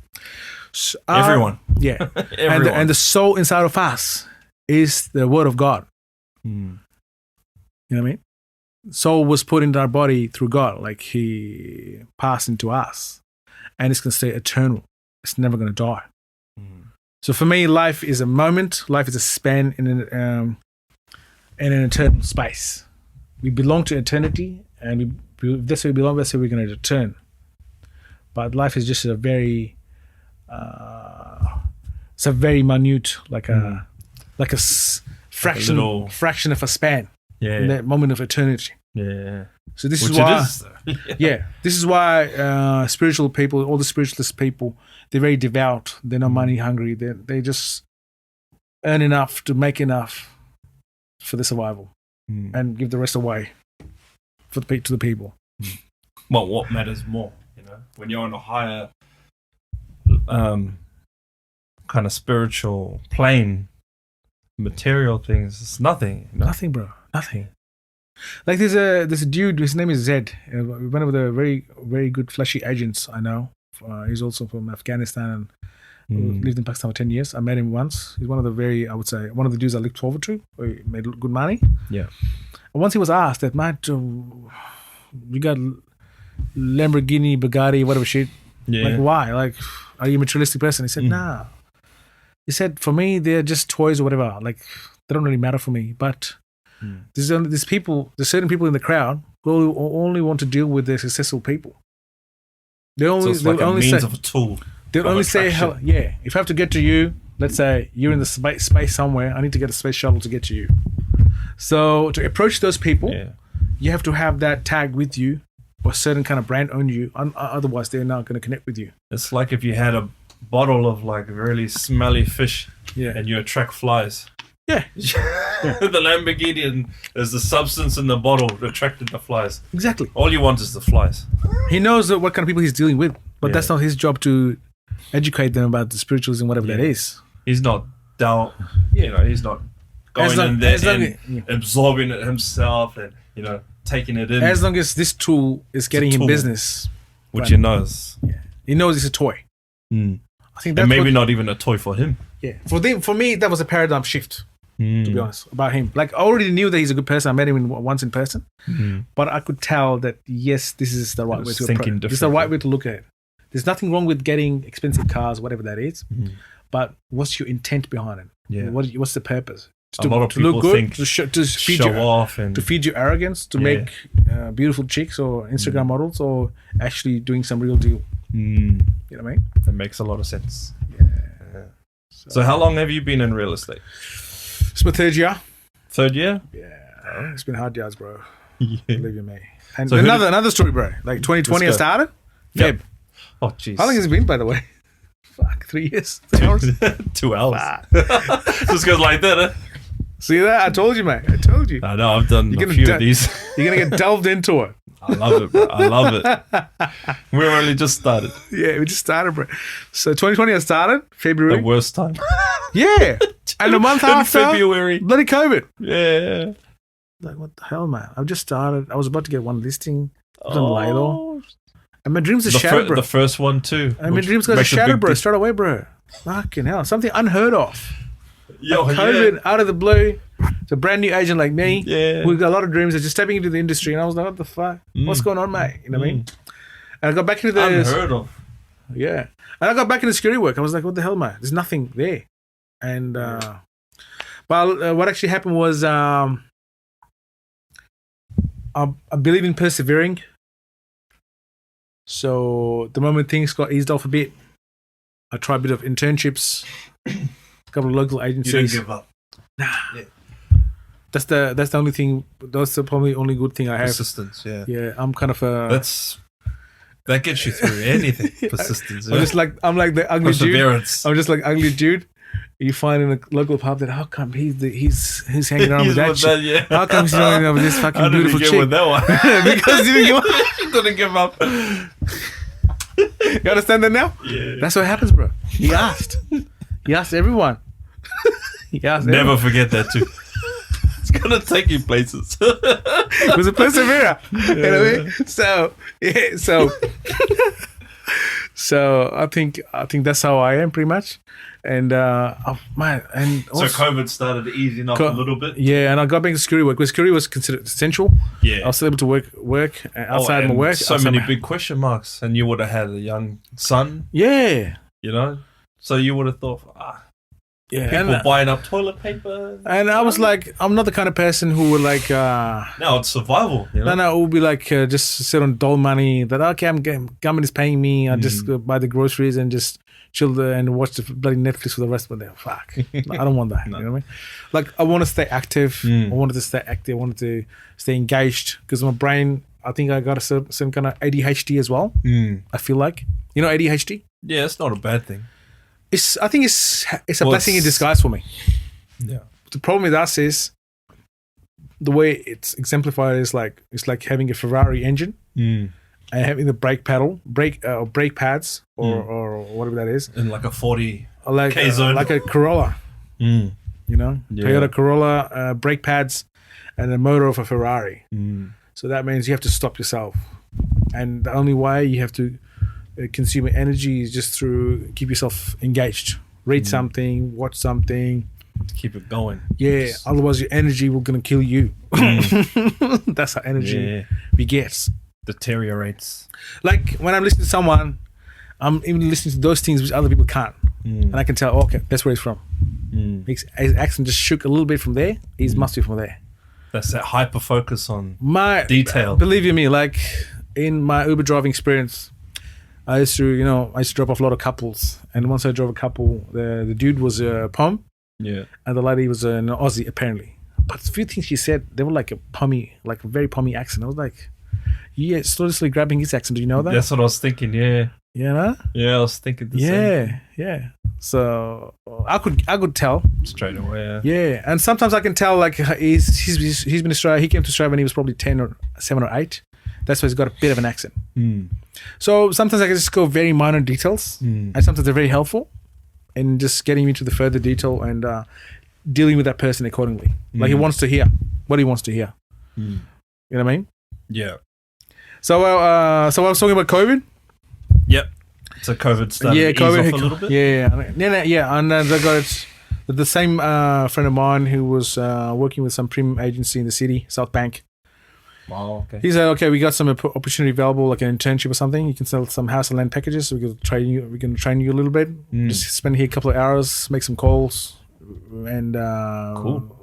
So, everyone. Yeah. Everyone. And the soul inside of us is the word of God. You know what I mean? Soul was put into our body through God, he passed into us, and it's going to stay eternal. It's never going to die. So for me, life is a moment. Life is a span in an eternal space. We belong to eternity, and that's where we belong. That's where we're going to return. But life is just a very, it's a very minute, fraction of a span. Yeah, in that moment of eternity. Yeah. So this is why. This is why spiritual people, all the spiritualist people, they're very devout. They're not money hungry. They just earn enough to make enough for the survival, and give the rest away to the people. Well, what matters more, when you're on a higher, kind of spiritual plane, material things, it's nothing. Nothing, bro. Nothing. There's a dude. His name is Zed. One of the very, very good flashy agents I know. He's also from Afghanistan and lived in Pakistan for 10 years. I met him once. He's one of the one of the dudes I looked forward to. He made good money. Yeah. And once he was asked that, "Matt, you got Lamborghini, Bugatti, whatever shit. Yeah. Why? Are you a materialistic person?" He said, "Nah." He said, "For me, they're just toys or whatever. They don't really matter for me. But there's certain people in the crowd who only want to deal with the successful people. They only, so it's like a means of a tool. They'll only say, if I have to get to you, let's say you're in the space somewhere. I need to get a space shuttle to get to you. So to approach those people, you have to have that tag with you or a certain kind of brand on you. Otherwise, they're not going to connect with you. It's like if you had a bottle of like really smelly fish and you attract flies. Yeah. The Lamborghini and there's the substance in the bottle attracted the flies. Exactly. All you want is the flies. He knows what kind of people he's dealing with, but that's not his job to educate them about the spiritualism, whatever that is. He's not down, he's not going in there and absorbing it himself and, taking it in. As long as this tool is getting him business. Which he knows. Yeah. He knows it's a toy. I think that's maybe not even a toy for him. Yeah. For me, that was a paradigm shift, to be honest, about him. Like, I already knew that he's a good person. I met him once in person. But I could tell that, yes, this is the right way to approach it. This is the right way to look at it. There's nothing wrong with getting expensive cars, whatever that is. But what's your intent behind it? Yeah. What's the purpose? A lot of people look good, think to feed show off and to feed you arrogance, to make beautiful chicks or Instagram models, or actually doing some real deal. You know what I mean? That makes a lot of sense. Yeah. So how long have you been in real estate? It's my third year. Third year? Yeah. It's been hard yards, bro. Believe you me. And so another story, bro. Like 2020 I started. Feb. Oh, jeez. How long has it been, by the way? Fuck, 3 years. 2 hours? 2 hours. Just goes like that, huh? See that? I told you, mate. I told you. I know. I've done a few of these. You're going to get delved into it. I love it, bro. I love it. We're only just started. Yeah, we just started, bro. So 2020 I started, February. The worst time. Yeah. And the month after, February. Bloody COVID. Yeah. Like, what the hell, man? I've just started. I was about to get one listing. I was on Laylaw. And my dreams are shattered, bro. The first one, too. And my dreams got shattered, bro. Straight away, bro. Fucking hell. Something unheard of. COVID out of the blue. It's a brand new agent like me. Yeah. We've got a lot of dreams of just stepping into the industry. And I was like, what the fuck? What's going on, mate? You know what I mean? And I got back into the... Unheard of. Yeah. And I got back into security work. I was like, what the hell, mate? There's nothing there. And... But what actually happened was... I believe in persevering. So the moment things got eased off a bit, I tried a bit of internships, a couple of local agencies. You didn't give up. Nah. Yeah. That's the only thing. That's the probably only good thing I have. Persistence. Yeah. Yeah. I'm kind of a. That gets you through anything. Persistence. I'm like the ugly Perseverance. dude. I'm just like ugly dude. You find in a local pub that how come he's hanging around with that shit? Yeah. How come he's hanging around with this fucking beautiful chick? With that one? Because you didn't give up. You understand that now? Yeah. That's what happens, bro. He asked. He asked everyone. Never forget that too. It's gonna take you places. It was a perseverer. You know what I mean? So I think that's how I am pretty much. And also, COVID started easing up a little bit. Yeah, and I got back to security work. Because security was considered essential. Yeah, I was still able to work outside my work. So many big question marks, and you would have had a young son. Yeah, so you would have thought, people buying up toilet paper. And I was like, I'm not the kind of person who would like. No, it's survival. No, it would be like just sit on dole money. That government is paying me. I just go buy the groceries and just chill there and watch the bloody Netflix for the rest of the day. Fuck, I don't want that. No. You know what I mean? Like, I want to stay active. I wanted to stay active. I wanted to stay engaged because my brain. I think I got a certain kind of ADHD as well. I feel like ADHD. Yeah, it's not a bad thing. I think it's a blessing in disguise for me. Yeah. The problem with us is the way it's exemplified is like it's like having a Ferrari engine and having the brake pads or whatever that is in like a 40 K zone, like a Corolla. Toyota Corolla, brake pads, and the motor of a Ferrari. So that means you have to stop yourself, and the only way you have to consume energy is just through keep yourself engaged. Read something, watch something. Keep it going. Yeah, otherwise your energy will gonna kill you. That's how energy begets. Deteriorates. Like when I'm listening to someone, I'm even listening to those things which other people can't. And I can tell, okay, that's where he's from. His accent just shook a little bit from there. He must be from there. That's that hyper focus on my detail. Believe you me, like in my Uber driving experience, I used to drop off a lot of couples, and once I drove a couple, the dude was a Pom, Yeah. and the lady was an Aussie apparently. But a few things she said, they were like a very Pommy accent. I was like, yeah, slowly grabbing his accent. Do you know that? That's what I was thinking. Yeah. You know? Yeah, I was thinking the same. Yeah. So I could tell Straight away. Yeah, and sometimes I can tell like he's been Australia. He came to Australia when he was probably 7 or 8. That's why he's got a bit of an accent. So sometimes I can just go very minor details, and sometimes they're very helpful, and just getting into the further detail and dealing with that person accordingly. Like he wants to hear what he wants to hear. You know what I mean? Yeah. So I was talking about COVID. Yep. So COVID started to ease off a little bit? Yeah. And I got it. The same friend of mine who was working with some premium agency in the city, South Bank. Wow, okay. He said, okay, we got some opportunity available, like an internship or something. You can sell some house and land packages. So we can train you a little bit. Just spend here a couple of hours, make some calls, and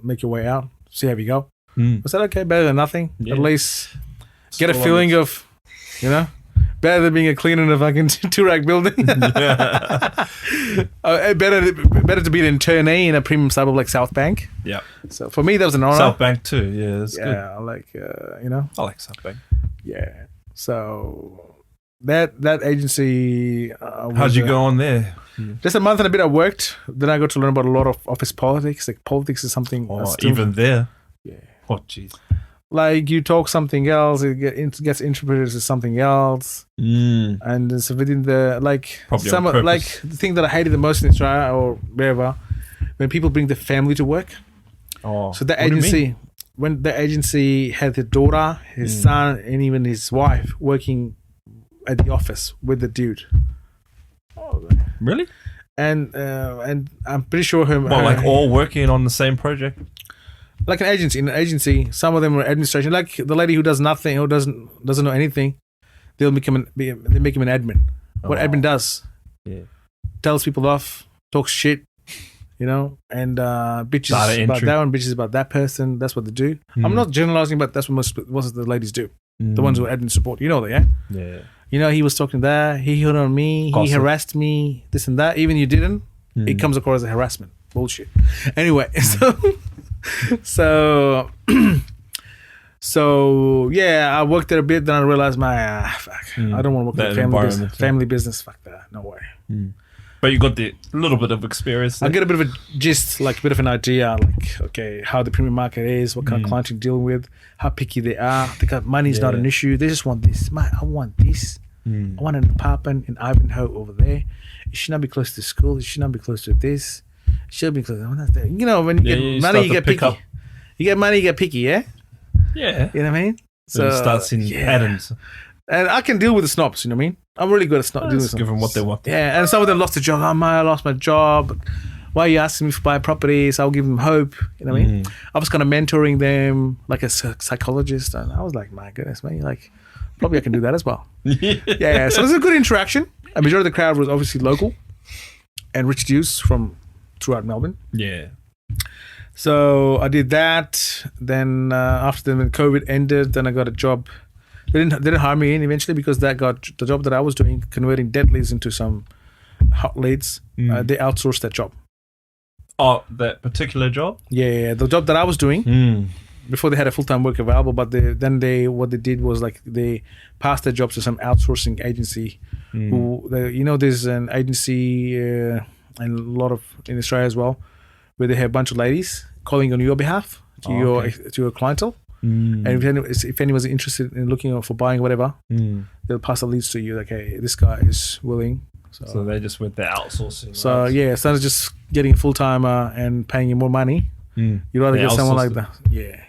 make your way out. See how you go. I said, okay, better than nothing. Yeah. At least get a feeling of, better than being a cleaner in a fucking two-rack building. Better to be an internee in a premium suburb like South Bank. Yeah. So for me, that was an honor. South Bank too. Yeah, that's good. Yeah, I like, I like South Bank. Yeah. So that agency. How'd you go on there? Just a month and a bit I worked. Then I got to learn about a lot of office politics. Like politics is something. Even there? Yeah. Oh, jeez. Like you talk something else, it gets interpreted as something else, and so within the the thing that I hated the most in Australia or wherever, when people bring the family to work. Oh, so the agency, when the agency had the daughter, his son, and even his wife working at the office with the dude. Oh, really? And I'm pretty sure all working on the same project. Like an agency, some of them were administration. Like the lady who does nothing, who doesn't know anything, they make him an admin. What admin does, tells people off, talks shit, and bitches about that one, bitches about that person. That's what they do. I'm not generalizing, but that's what most of the ladies do. The ones who are admin support, that, yeah. Yeah. He was talking there. He hit on me. Gossip. He harassed me. This and that. Even you didn't. It comes across as harassment. Bullshit. Anyway, So yeah, I worked there a bit. Then I realized I don't want to work in family business. Fuck that, no way. But you got the little bit of experience there. I get a bit of a gist, like a bit of an idea, like okay, how the premium market is, what kind of clients you're dealing with, how picky they are. They got money's not an issue. They just want this. I want this. I want an apartment in Ivanhoe over there. It should not be close to school. It should not be close to this. It should be close. When you get money, you get picky. You get money, you get picky, yeah? Yeah. You know what I mean? So it starts in patterns. And I can deal with the snobs, you know what I mean? I'm really good at dealing with snobs. Give them what they want. Yeah, and some of them lost their job. I lost my job. Why are you asking me to buy properties? I'll give them hope. You know what I mean? I was kind of mentoring them like a psychologist. And I was like, my goodness, man. Like, probably I can do that as well. Yeah. So it was a good interaction. A majority of the crowd was obviously local and rich dudes from throughout Melbourne. Yeah. So I did that. Then after when COVID ended, then I got a job. They didn't hire me in eventually because the job that I was doing, converting dead leads into some hot leads. They outsourced that job. Oh, that particular job? Yeah. The job that I was doing before they had a full-time work available, but what they did was like they passed their jobs to some outsourcing agency. There's an agency and a lot of in Australia as well, where they have a bunch of ladies calling on your behalf to your clientele. And if anyone's interested in looking for buying whatever, they'll pass the leads to you. Like, hey, this guy is willing. So they just went the outsourcing. So right? Instead of just getting a full timer and paying you more money, you'd rather get someone like that. Yeah,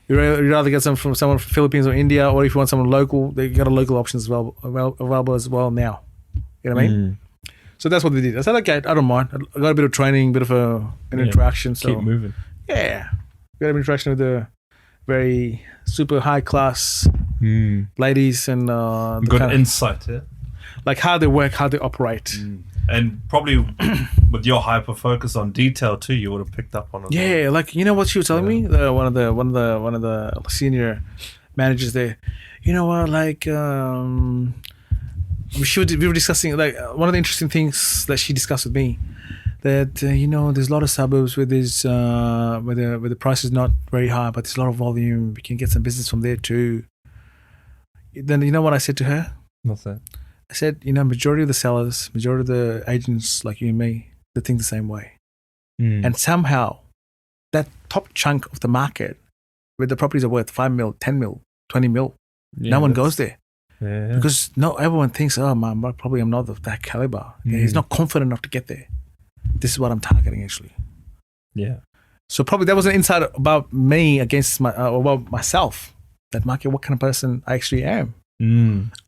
you'd rather get someone from the Philippines or India, or if you want someone local, they got a local options available as well now. You know what I mean? So that's what they did. I said, okay, I don't mind. I got a bit of training, bit of an interaction. So keep moving. Yeah, got an interaction with the very super high class ladies and good insight, yeah. Like how they work, how they operate, and probably with your hyper focus on detail too, you would have picked up on it. Yeah, like what she was telling me, one of the senior managers there. You know what? Like we were discussing like one of the interesting things that she discussed with me, that there's a lot of suburbs where there's where the price is not very high, but there's a lot of volume. We can get some business from there too. Then you know what I said to her? What's that? I said, majority of the sellers, majority of the agents like you and me, they think the same way. And somehow that top chunk of the market where the properties are worth 5 mil, 10 mil, 20 mil, no one goes there. Yeah. Because not everyone thinks, oh man, probably I'm not of that caliber. He's not confident enough to get there. This is what I'm targeting actually. Yeah. So probably that was an insight about me against about myself. That market, what kind of person I actually am.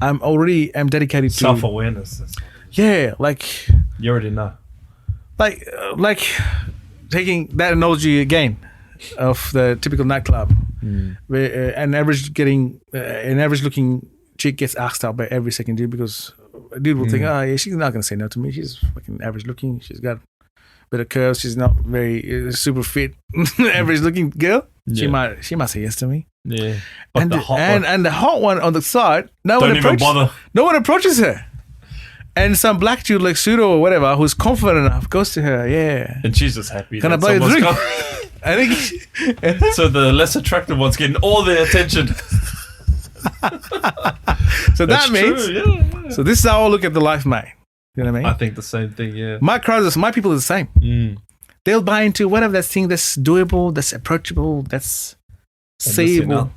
I'm dedicated to self-awareness. Yeah, like you already know. Like taking that analogy again of the typical nightclub, where an average looking chick gets asked out by every second dude, because a dude will think, oh yeah, she's not gonna say no to me. She's fucking average looking. She's got a bit of curves. She's not very super fit. Average looking girl. Yeah. She might say yes to me. Yeah. And the hot one on the side, no one approaches her. And some black dude like Pseudo or whatever who's confident enough goes to her, and she's just happy. Can I buy a drink? I think so. The less attractive one's getting all the attention. So that means so this is how I look at the life, mate. You know what I mean? I think the same thing. Yeah. My crowd, my people are the same. They'll buy into whatever that thing that's doable, that's approachable, that's seeable.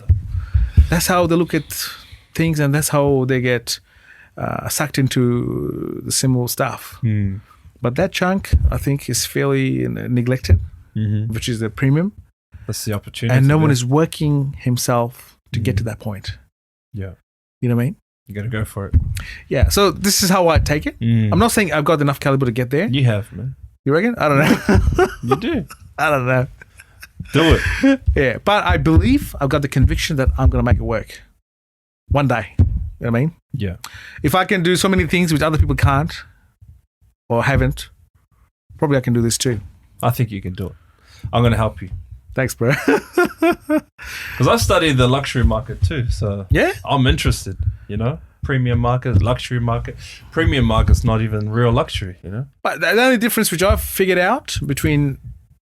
That's how they look at things, and that's how they get sucked into the similar stuff. But that chunk, I think, is fairly neglected, which is the premium. That's the opportunity. And no one is working himself to get to that point. Yeah. You know what I mean? You got to go for it. Yeah. So this is how I take it. I'm not saying I've got enough caliber to get there. You have, man. You reckon? I don't know. You do. I don't know. Do it. Yeah. But I believe I've got the conviction that I'm going to make it work one day. You know what I mean? Yeah. If I can do so many things which other people can't or haven't, probably I can do this too. I think you can do it. I'm going to help you. Thanks, bro. Because I study the luxury market too. So yeah, I'm interested, Premium market, luxury market. Premium market's not even real luxury, But the only difference which I've figured out between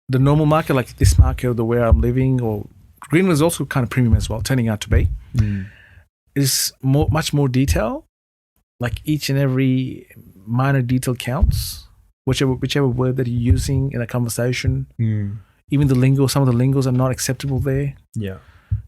the normal market, like this market or the where I'm living, or Greenland is also kind of premium as well, turning out to be, is much more detail. Like each and every minor detail counts, whichever word that you're using in a conversation. Even the lingo, some of the lingos are not acceptable there. Yeah.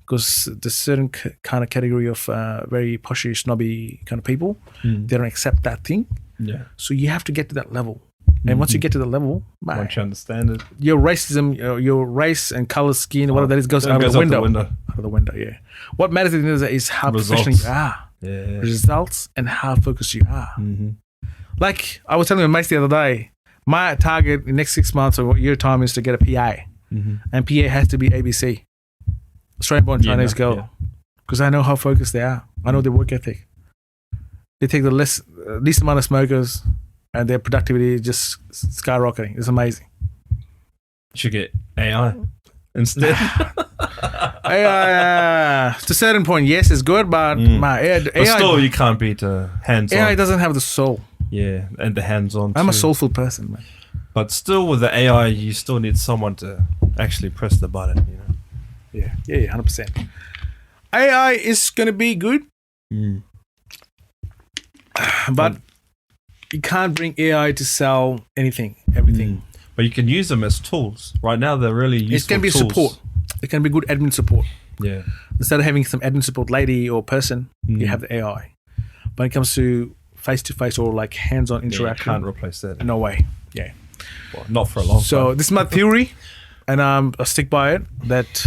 Because there's certain kind of category of very poshy, snobby kind of people. They don't accept that thing. Yeah. So you have to get to that level. And once you get to the level, once you understand it, your racism, your race and color, skin, whatever that is, goes out of the window. Out of the window, yeah. What matters at the end is how professional you are. Yeah. Results and how focused you are. Like I was telling my mates the other day, my target in the next 6 months or year time is to get a PA. And PA has to be ABC. Australian-born Chinese girl. Because I know how focused they are. I know their work ethic. They take the least amount of smokers and their productivity is just skyrocketing. It's amazing. You should get AI instead. AI, to a certain point, yes, it's good, but AI, still you can't beat hands-on. AI doesn't have the soul. Yeah, and the hands-on I'm a soulful person, man. But still with the AI, you still need someone to actually press the button, Yeah, 100%. AI is going to be good, but you can't bring AI to sell everything. But you can use them as tools. Right now, they're really useful. It can be support. It can be good admin support. Yeah. Instead of having some admin support lady or person, you have the AI. When it comes to face-to-face or like hands-on interaction, you can't replace that. No way. Yeah. Well, not for a long time. So this is my theory, and I stick by it, that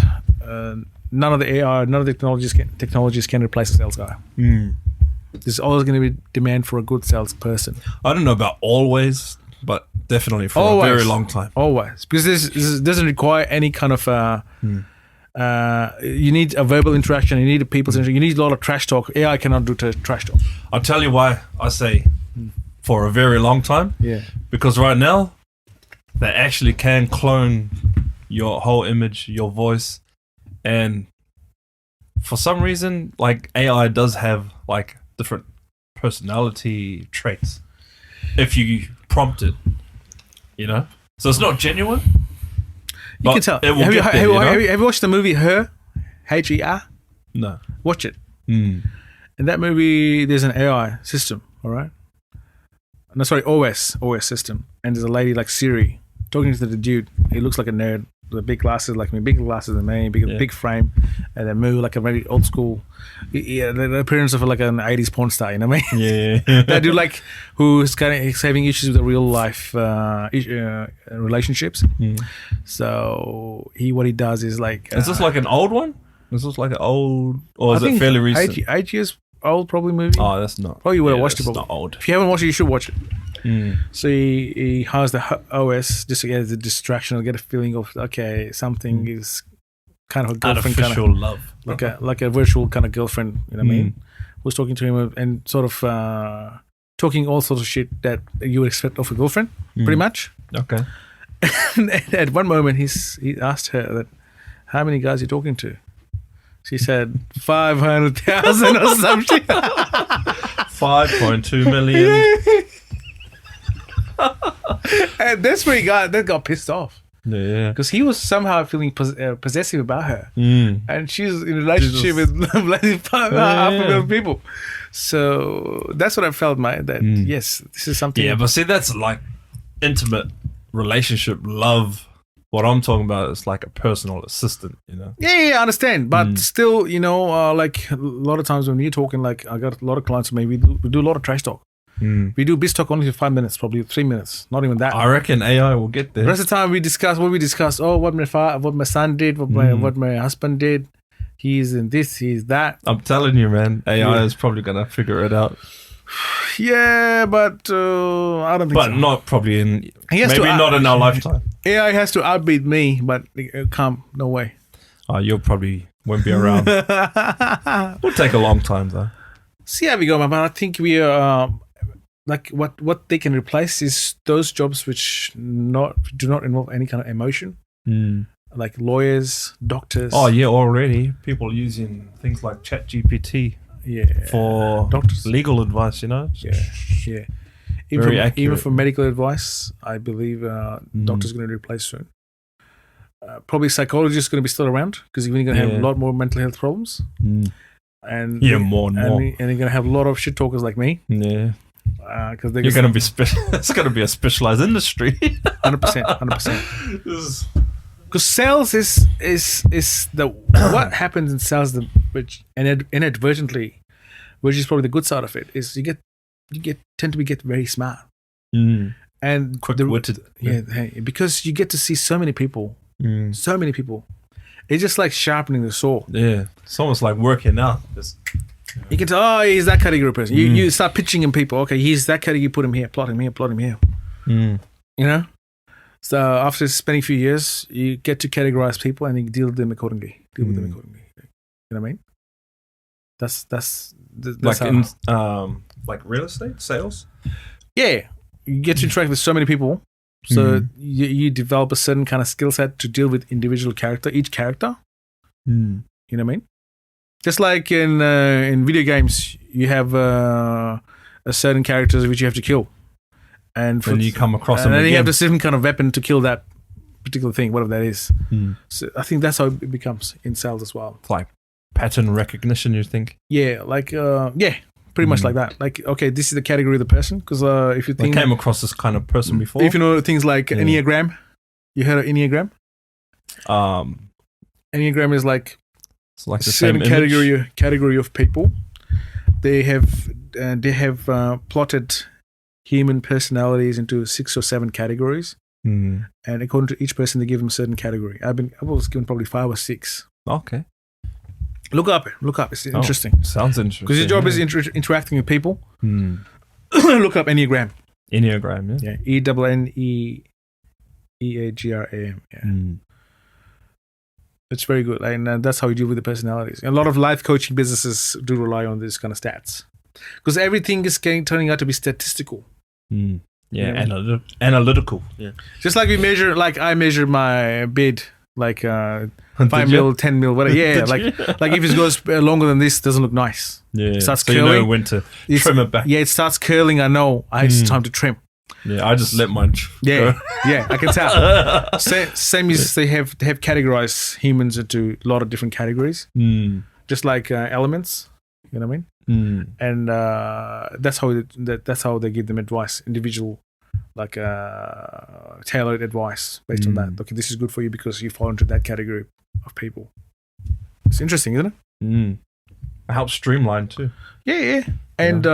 none of the AI, none of the technologies can replace a sales guy. There's always going to be demand for a good salesperson. I don't know about always, but definitely for a very long time. Always. Because this doesn't require any kind of... you need a verbal interaction, you need a people's interaction, you need a lot of trash talk. AI cannot do trash talk. I'll tell you why I say for a very long time. Yeah. Because right now, they actually can clone your whole image, your voice, and for some reason, like AI does have like different personality traits if you prompt it, you know? So it's not genuine. You can tell. It will Have get there, you watched the movie Her? Her? No. Watch it. Mm. In that movie, there's an AI system, all right? No, sorry, OS system. And there's a lady like Siri talking to the dude. He looks like a nerd with big glasses, like me, bigger glasses than me, big frame, and then move like a very old school, the appearance of like an 80s porn star, you know what I mean? Yeah. That dude, like, who's kind of having issues with the real life relationships. Mm. So what he does is like. Is this like an old one? Is this like an old, or is it fairly recent? 8 years old, probably movie. Oh, that's not. Probably you would have watched it. It's not old. If you haven't watched it, you should watch it. Mm. So he hires the OS just to get the distraction or get a feeling of, okay, something is kind of a girlfriend, artificial kind of love, like a virtual kind of girlfriend, you know what I mean? Who's talking to him and sort of talking all sorts of shit that you would expect of a girlfriend, pretty much. Okay. And at one moment, he asked her that, how many guys are you talking to? She said 500,000 or something. 5.2 million. And that's where that got pissed off. Yeah. Because he was somehow feeling possessive about her. Mm. And she's in a relationship with half a million people. So that's what I felt, mate. That yes, this is something. Yeah, but see, that's like intimate relationship, love. What I'm talking about is like a personal assistant, you know? Yeah, I understand. But still, you know, like a lot of times when you're talking, like I got a lot of clients, maybe we do a lot of trash talk. We do biz talk only for 5 minutes, probably 3 minutes, not even that. I reckon AI will get there. The rest of the time we discuss what my son did, what my husband did. He's in this, he's that. I'm telling you, man, AI is probably going to figure it out. Yeah, but I don't think so. But not probably in, maybe not in our lifetime. AI has to outbeat me, but it can't, no way. Oh, you probably won't be around. It'll take a long time, though. See how we go, man. But I think we are... like what they can replace is those jobs which do not involve any kind of emotion, like lawyers, doctors. Oh yeah, already people using things like ChatGPT, for doctors, legal advice. You know, yeah. Even for medical advice, I believe doctors are going to replace soon. Probably psychologists are going to be still around because you're going to have a lot more mental health problems, and more and more, and you're going to have a lot of shit talkers like me. Yeah. Because you're going to be it's going to be a specialized industry. 100%. Because sales is the what happens in sales, which inadvertently, which is probably the good side of it, is you tend to get very smart and quick-witted. Because you get to see so many people. It's just like sharpening the saw. Yeah, it's almost like working out. You can tell, he's that category person. You start pitching in people. Okay, he's that category. Put him here, plot him here, plot him here. You know? So after spending a few years, you get to categorize people and you deal with them accordingly. You know what I mean? That's like how, like real estate sales? Yeah. You get to interact with so many people. So you develop a certain kind of skill set to deal with each character. You know what I mean? Just like in video games, you have a certain characters which you have to kill, and when you come across them, and then again, you have a certain kind of weapon to kill that particular thing, whatever that is. So I think that's how it becomes in sales as well. It's like pattern recognition, you think? Yeah, like pretty much like that. Like, okay, this is the category of the person because if you think I came across this kind of person before, if you know things like Enneagram, you heard of Enneagram? Enneagram is like. It's like the certain same category of people. They have plotted human personalities into 6 or 7 categories, and according to each person, they give them a certain category. I was given probably 5 or 6. Okay, look up. It's interesting. Sounds interesting because your job is interacting with people. Look up Enneagram. Enneagram, yeah. ENNEAGRAM. Yeah. It's very good, and that's how you deal with the personalities. And a lot of life coaching businesses do rely on this kind of stats because everything is turning out to be statistical. Analytical. Yeah, just like I measure my bid, like 5 mil, 10 mil, whatever. Yeah, like if it goes longer than this, it doesn't look nice. Yeah, it starts so curling. you know when to trim it back. Yeah, it starts curling. I know. It's time to trim. Yeah, I just let mine Yeah, go. yeah, I can tell. Same as they have categorized humans into a lot of different categories, just like elements. You know what I mean? And that's how they give them advice, individual, like tailored advice based on that. Okay, this is good for you because you fall into that category of people. It's interesting, isn't it? It helps streamline too. Yeah, and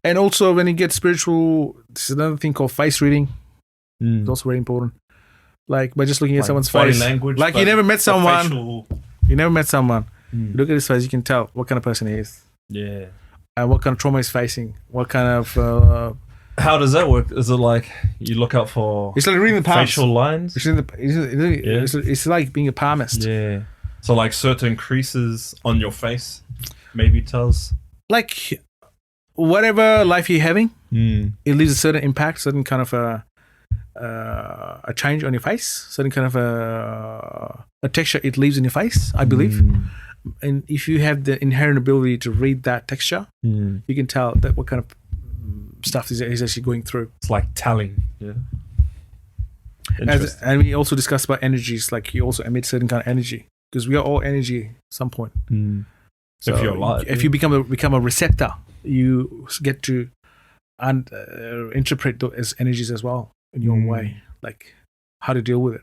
and also when you get spiritual, this is another thing called face reading. It's also very important. Like by just looking at someone's body face, language, like you never met someone. Facial... You never met someone. You look at his face, you can tell what kind of person he is. Yeah. And what kind of trauma he's facing. What kind of. How does that work? Is it like you look out for? It's like reading the palms. Facial lines. It's like being a palmist. Yeah. So like certain creases on your face, maybe tells. Like whatever life you're having, it leaves a certain impact, certain kind of a change on your face, certain kind of a texture it leaves in your face, I believe. And if you have the inherent ability to read that texture, you can tell that what kind of stuff he's actually going through. It's like telling. Yeah. And we also discussed about energies, like you also emit certain kind of energy because we are all energy at some point. So if you're alive, if you become a receptor, you get to interpret those energies as well in your own way, like how to deal with it.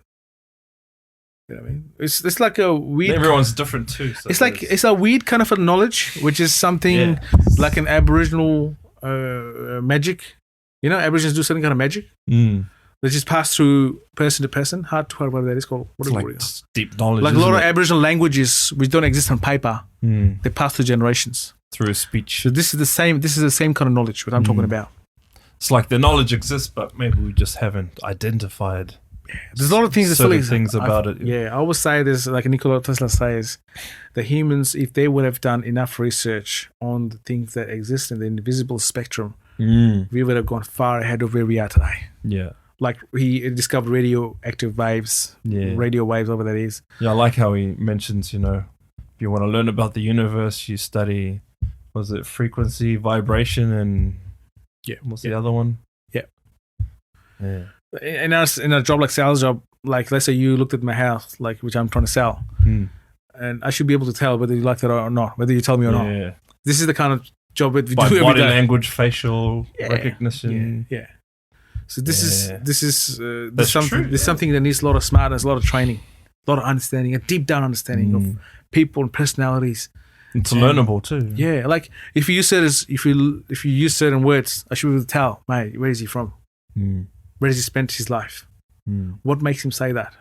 You know what I mean? It's like a weird. Everyone's different too. So it's a weird kind of a knowledge, which is something like an Aboriginal magic. You know, Aborigines do certain kind of magic. They just pass through person to person. Hard to whatever that is called. It's like deep knowledge. Like a lot of Aboriginal languages which don't exist on paper, they pass through generations through speech. So this is the same. This is the same kind of knowledge what I'm talking about. It's like the knowledge exists, but maybe we just haven't identified. There's a lot of things that still exist. Things about it. Yeah, I always say this, like Nikola Tesla says, the humans, if they would have done enough research on the things that exist in the invisible spectrum, we would have gone far ahead of where we are today. Yeah. Like he discovered radioactive waves, radio waves, whatever that is. Yeah, I like how he mentions, you know, if you want to learn about the universe, you study, was it frequency, vibration, and what's the other one? Yeah. In a job like sales job, like let's say you looked at my house, like which I'm trying to sell, and I should be able to tell whether you like it or not, whether you tell me or not. Yeah. This is the kind of job that we do every day. Body language, facial recognition. Yeah. So this is something that needs a lot of smartness, a lot of training, a lot of understanding, a deep down understanding of people and personalities. It's learnable too. Yeah, like if you use certain words, I should be able to tell, mate, where is he from? Where has he spent his life? What makes him say that?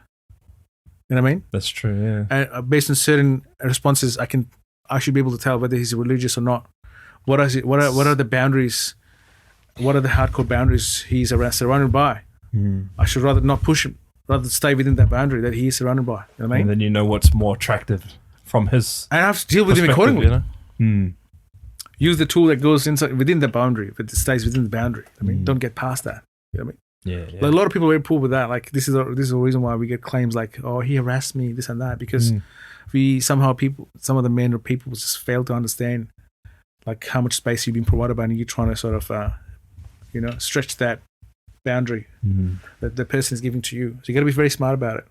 You know what I mean? That's true. Yeah. And based on certain responses, I should be able to tell whether he's religious or not. What are the boundaries? What are the hardcore boundaries he's surrounded by? I should rather not push him, rather stay within that boundary that he is surrounded by. You know what I mean? And then you know what's more attractive from his. And I have to deal with him accordingly. You know? Use the tool that goes inside within the boundary, but it stays within the boundary. I mean, don't get past that. You know what I mean? Yeah. Like a lot of people are very poor with that. Like this is the reason why we get claims like, oh, he harassed me, this and that, because some of the men or people just fail to understand like how much space you've been provided by, and you're trying to sort of stretch that boundary that the person is giving to you. So you got to be very smart about it.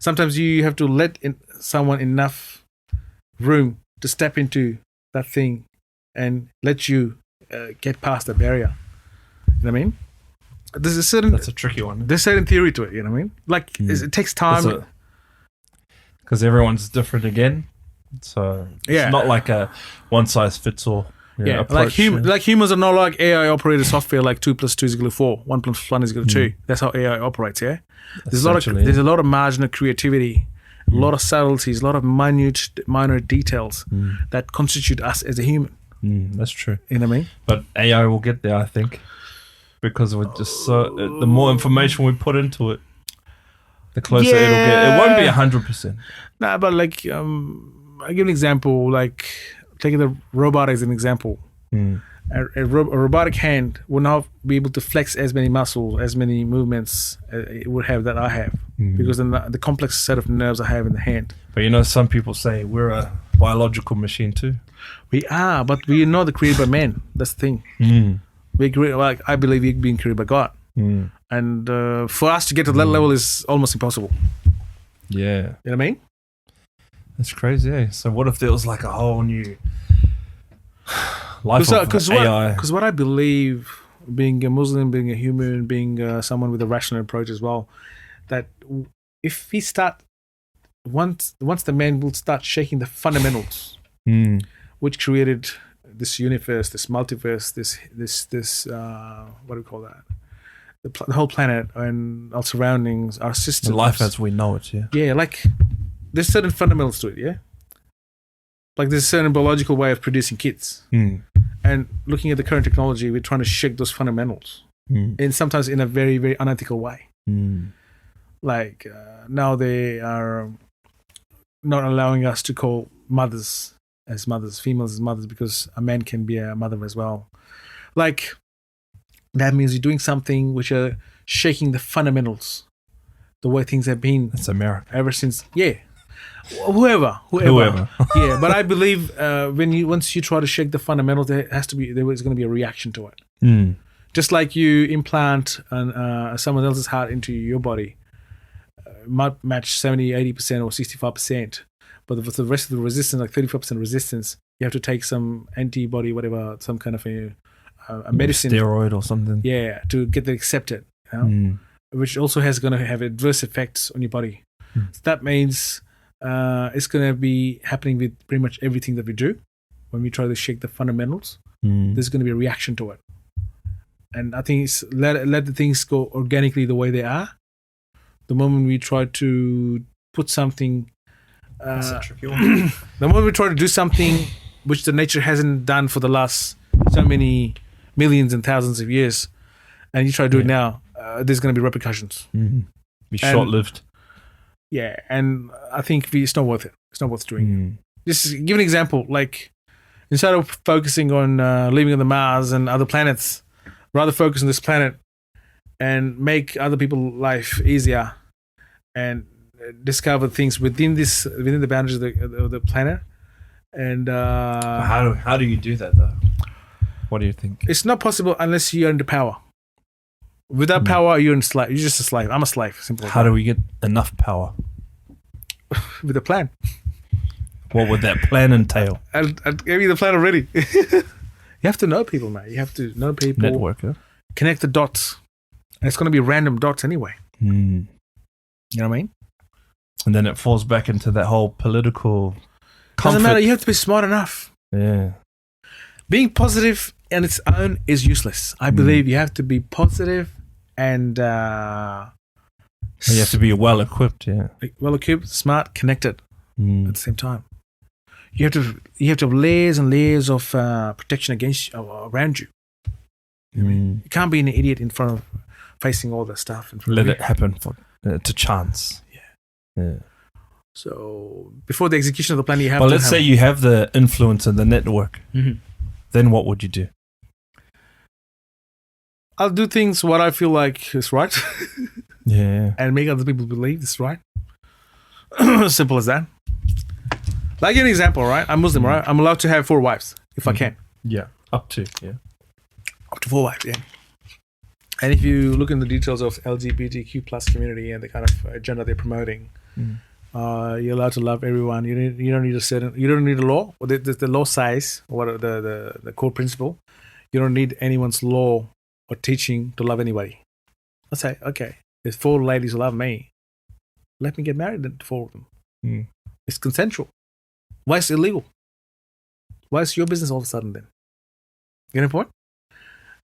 Sometimes you have to let someone enough room to step into that thing and let you get past the barrier. You know what I mean? That's a tricky one. There's certain theory to it. You know what I mean? Like it takes time because everyone's different again. So it's not like a one size fits all. Approach, like humans are not like AI operated software like 2 + 2 = 4, 1 + 1 = 2. That's how AI operates. Yeah, there's a lot of margin of creativity, a lot of subtleties, a lot of minor details that constitute us as a human. That's true. You know what I mean? But AI will get there, I think, because we're just the more information we put into it, the closer it'll get. It won't be 100%. Nah, but like I give an example, like taking the robot as an example. A robotic hand will not be able to flex as many muscles, as many movements it would have that I have. because then the complex set of nerves I have in the hand. But some people say we're a biological machine too. We are, but we are not the created by man. That's the thing. I believe we're being created by God. And for us to get to that level is almost impossible. Yeah. You know what I mean? That's crazy, eh? So what if there was like a whole new life of AI? Because what I believe, being a Muslim, being a human, being someone with a rational approach as well, that if we start, once the man will start shaking the fundamentals, which created this universe, this multiverse, this what do we call that? The whole planet and our surroundings, our systems. The life as we know it, yeah. Yeah, like there's certain fundamentals to it, yeah? Like there's a certain biological way of producing kids. And looking at the current technology, we're trying to shake those fundamentals. And sometimes in a very, very unethical way. Like now they are not allowing us to call mothers as mothers, females as mothers, because a man can be a mother as well. Like that means you're doing something which are shaking the fundamentals, the way things have been. That's America. Ever since, yeah. Whoever. Yeah, but I believe once you try to shake the fundamentals, there is going to be a reaction to it. Just like you implant someone else's heart into your body, might match 70, 80% or 65%, but with the rest of the resistance, like 35% resistance, you have to take some antibody, whatever, some kind of a medicine, steroid or something. Yeah, to get it accepted, which also going to have adverse effects on your body. So that means it's going to be happening with pretty much everything that we do. When we try to shake the fundamentals, there's going to be a reaction to it. And I think it's let the things go organically the way they are. The moment we try to put something, the moment we try to do something which the nature hasn't done for the last so many millions and thousands of years, and you try to do it now, there's going to be repercussions. Be short-lived. Yeah, and I think it's not worth it. It's not worth doing. Just give an example. Like, instead of focusing on living on the Mars and other planets, rather focus on this planet and make other people's life easier and discover things within the boundaries of the planet. And how do you do that though? What do you think? It's not possible unless you're under power. Without power, you're You're just a slave. I'm a slave. Simple. How do we get enough power? With a plan. What would that plan entail? I gave you the plan already. You have to know people, mate. You have to know people. Networker. Connect the dots. And it's going to be random dots anyway. You know what I mean? And then it falls back into that whole political comfort. Doesn't matter. You have to be smart enough. Yeah. Being positive on its own is useless. I believe you have to be positive and you have to be well equipped. Yeah. Well equipped, smart, connected at the same time. You have to have layers and layers of protection around you. You can't be an idiot in front of facing all that stuff. Let it happen to chance. Yeah. So before the execution of the plan, you have. Well, let's say you have the influence and the network. Then what would you do? I'll do things what I feel like is right. Yeah. And make other people believe it's right. Simple as that. Like an example, right? I'm Muslim, right? I'm allowed to have 4 wives if I can. Yeah. Up to 4 wives, yeah. And if you look in the details of LGBTQ plus community and the kind of agenda they're promoting, you're allowed to love everyone. You don't need a law. Or the law says, or the core principle, you don't need anyone's law or teaching to love anybody. I say, okay, there's 4 ladies who love me. Let me get married to 4 of them. It's consensual. Why is it illegal? Why is your business all of a sudden then? You get the point?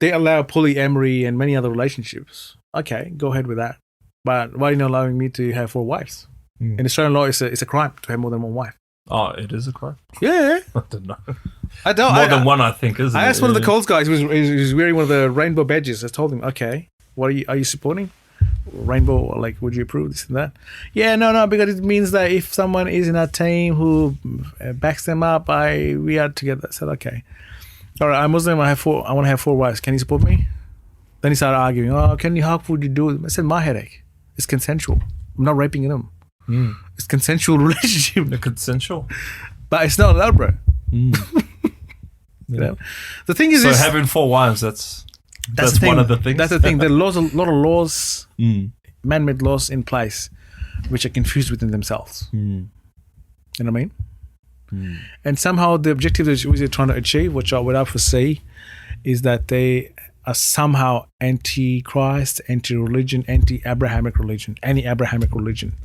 They allow polyamory and many other relationships. Okay, go ahead with that. But why are you not allowing me to have 4 wives? In Australian law, it's a crime to have more than 1 wife. Oh, it is a crime? Yeah. I don't know. I don't. More than one, I think, isn't it? I asked one of the Coles guys who was wearing one of the rainbow badges. I told him, okay, what are you supporting? Rainbow, like, would you approve this and that? Yeah, no, because it means that if someone is in our team who backs them up, we are together. I said, okay. All right, I'm Muslim. I want to have 4 wives. Can you support me? Then he started arguing. Oh, how would you do it? I said, my headache. It's consensual. I'm not raping them. It's consensual relationship. The consensual. But it's not allowed, bro. Yeah. You know? The thing is, So having 4 wives, that's one of the things. That's the thing. There are a lot of laws, man-made laws in place, which are confused within themselves. You know what I mean? And somehow the objective that they're trying to achieve, which I would foresee, is that they are somehow anti-Christ, anti-religion, anti-Abrahamic religion, anti-Abrahamic religion.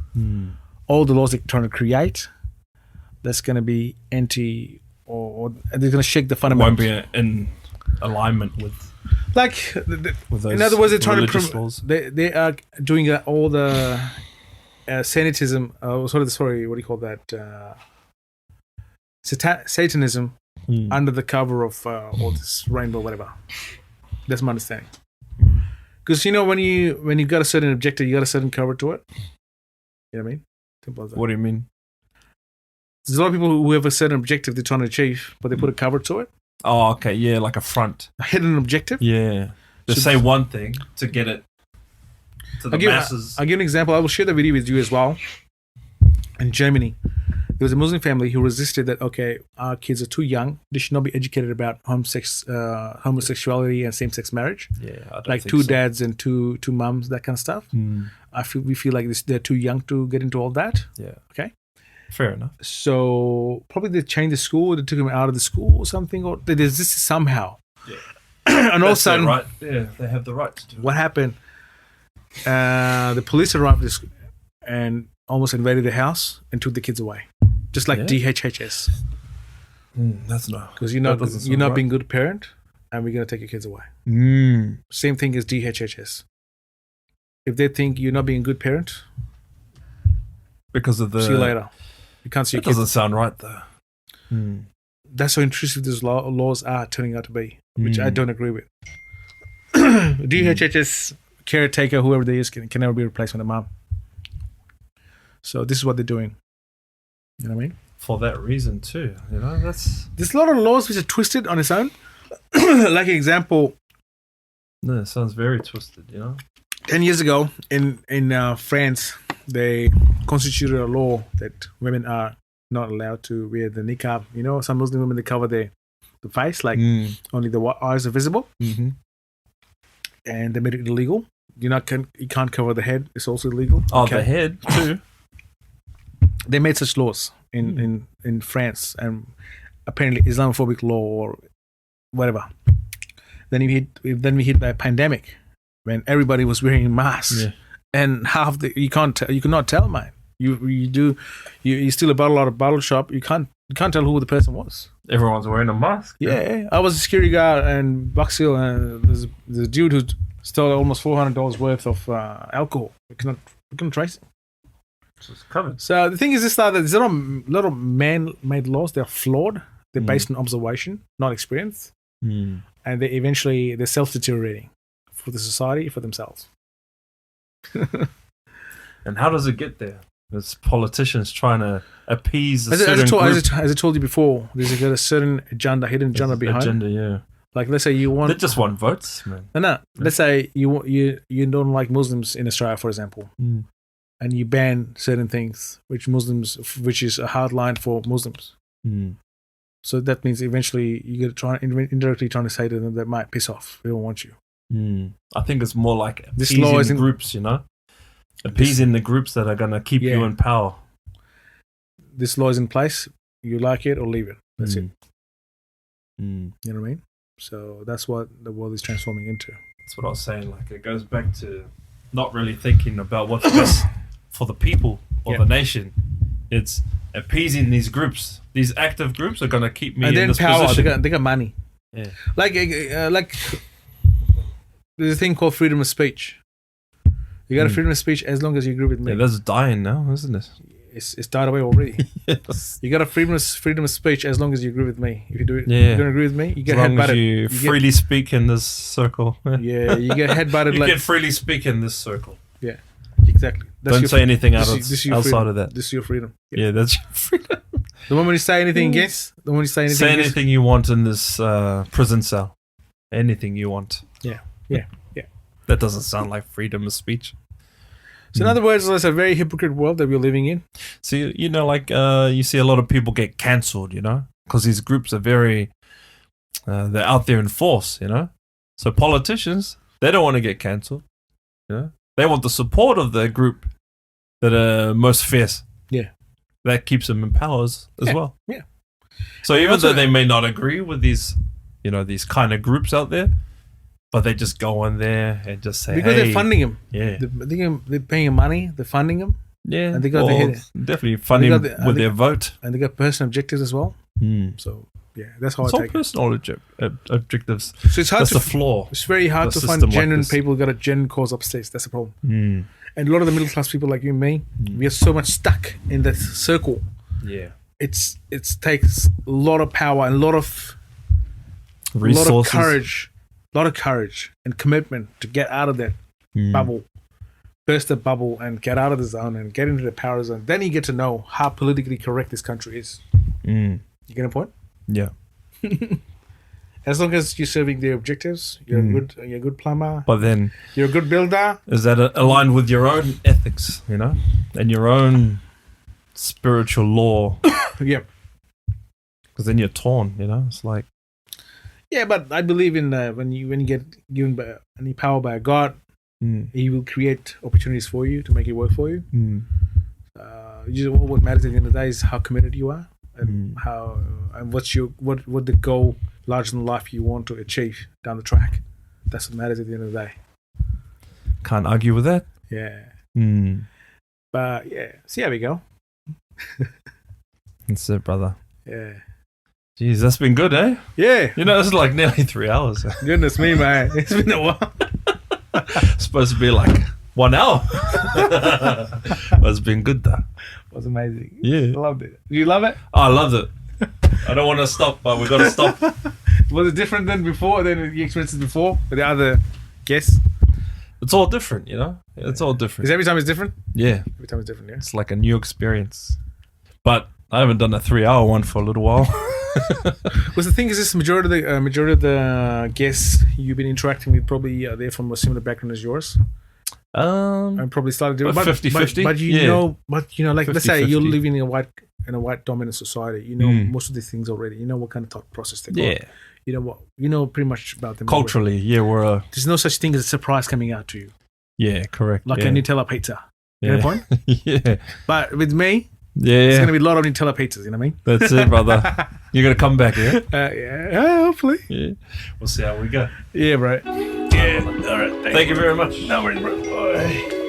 All the laws they're trying to create, that's going to be anti, or they're going to shake the fundamentals. Won't be in alignment with. Like, with those in other words, they're trying to laws. they are doing all the Satanism. What do you call that? Satanism under the cover of all this rainbow, whatever. That's my understanding. Because when you got a certain objective, you got a certain cover to it. You know what I mean? Simple as that. What do you mean? There's a lot of people who have a certain objective they're trying to achieve, but they put a cover to it. Oh, okay, yeah, like a front. A hidden objective. Yeah, they say one thing to get it to the masses. I'll give an example. I will share the video with you as well. In Germany, there was a Muslim family who resisted that. Okay, our kids are too young; they should not be educated about homosexuality and same-sex marriage. Yeah, I don't like think two so. dads and two moms, that kind of stuff. We feel like they're too young to get into all that. Yeah. Okay. Fair enough. So probably they changed the school, they took him out of the school or something, or they resisted somehow. Yeah. And all of a sudden, right. Yeah, they have the right to do it. what happened? The police arrived and almost invaded the house and took the kids away, just like DHHS. That's not Because you're not being a good parent, and we're gonna take your kids away. Same thing as DHHS. If they think you're not being a good parent, because of the. see you later. You can't see your It kids. doesn't sound right though. That's how intrusive these laws are turning out to be, which I don't agree with. DHHS caretaker, whoever they is, can never be replaced with a mom. So this is what they're doing. You know what I mean? For that reason too, that's. There's a lot of laws which are twisted on its own. Like an example, No, it sounds very twisted. 10 years ago in France, they constituted a law that women are not allowed to wear the niqab. Some Muslim women, they cover the face, like only the eyes are visible. And they made it illegal. You can't cover the head. It's also illegal. Oh, the head too. They made such laws in France, and apparently Islamophobic law or whatever. Then we hit by a pandemic when everybody was wearing masks, and half you cannot tell, man. You steal a bottle out of a bottle shop. You can't tell who the person was. Everyone's wearing a mask. Yeah, I was a security guard in Box Hill, and there's a dude who stole almost $400 worth of alcohol. We couldn't trace it. It's covered. So the thing is this: that there's a lot of man-made laws. They're flawed. They're based on observation, not experience, and they're self-deteriorating for the society, for themselves. And how does it get there? There's politicians trying to appease a certain as group. I told you before, there's got a certain hidden agenda behind. Agenda, yeah. Like, let's say you want. They just want votes, man. No. Let's say you don't like Muslims in Australia, for example, and you ban certain things, which is a hard line for Muslims. So that means eventually you get indirectly trying to say to them that might piss off. They don't want you. I think it's more like This appeasing law isn't- groups, appeasing the groups that are gonna keep you in power. This law is in place. You like it or leave it. That's it. Mm. You know what I mean? So that's what the world is transforming into. That's what I was saying. Like, it goes back to not really thinking about what's best for the people or the nation. It's appeasing these groups. These active groups are gonna keep me And in then this power. position. They got money. Yeah. Like there's a thing called freedom of speech. You got a freedom of speech as long as you agree with me. Yeah, that's dying now, isn't it? It's died away already. Yes. You got a freedom of speech as long as you agree with me. If you do it, Yeah. you don't agree with me, you get As long as headbutted. you freely speak in this circle. Yeah, you get headbutted. You like can freely speak in this circle. yeah, exactly. That's Don't your say anything this is your outside freedom. of that. This is your freedom. Yeah, that's your freedom. The moment you say anything against, the moment you say anything, Say against, anything you want in this prison cell. Anything you want. Yeah. That doesn't sound like freedom of speech. So in other words, it's a very hypocrite world that we're living in. See, you see a lot of people get cancelled, because these groups are very, they're out there in force, So politicians, they don't want to get cancelled, They want the support of the group that are most fierce. Yeah. That keeps them in power as well. Yeah. So even though they may not agree with these, these kind of groups out there, but they just go on there and just say, because they're funding them. Yeah. They're paying them money, they're funding them. Yeah. And they got definitely funding with their vote. And they got personal objectives as well. So, yeah, that's how it's I all take personal objectives. So it's hard that's the flaw. It's very hard to find genuine people who got a genuine cause upstairs. That's the problem. And a lot of the middle class people like you and me, we are so much stuck in that circle. Yeah. It takes a lot of power and a lot of resources. A lot of courage and commitment to get out of that bubble, burst the bubble and get out of the zone and get into the power zone. Then you get to know how politically correct this country is. You get a point? Yeah. As long as you're serving their objectives, you're a good plumber. But then you're a good builder. Is that aligned with your own ethics, and your own spiritual law? Yep. Because then you're torn, It's like. Yeah, but I believe in when you get given any power by God, He will create opportunities for you to make it work for you. What matters at the end of the day is how committed you are, and how and what the goal larger than life you want to achieve down the track. That's what matters at the end of the day. Can't argue with that. Yeah. But yeah, see how we go. That's it, brother. Yeah. Jeez, that's been good, eh? Yeah. This is like nearly 3 hours. Goodness me, man. It's been a while. It's supposed to be like 1 hour. But it's been good, though. It was amazing. Yeah. I loved it. Did you love it? Oh, I loved it. I don't want to stop, but we've got to stop. Was it different than before, than you experienced it before with the other guests? It's all different, It's all different. Is every time it's different? Yeah. Every time it's different, yeah. It's like a new experience. But I haven't done a 3-hour one for a little while. Well, the thing is, this majority of the guests you've been interacting with probably they're from a similar background as yours. And probably started doing 50-50. But like 50, let's say 50. you're living in a white dominant society. Most of these things already. You know what kind of thought process they got. Yeah. You know what? You know pretty much about them. Culturally, already. There's no such thing as a surprise coming out to you. Yeah, correct. Like a Nutella pizza. You know point? Yeah. But with me, yeah, it's going to be a lot of Nutella pizzas, you know what I mean? That's it, brother. You're going to come back, yeah? Yeah, hopefully. Yeah. We'll see how we go. Yeah, bro. Yeah, all right. Thank you very much. No worries, bro. Bye.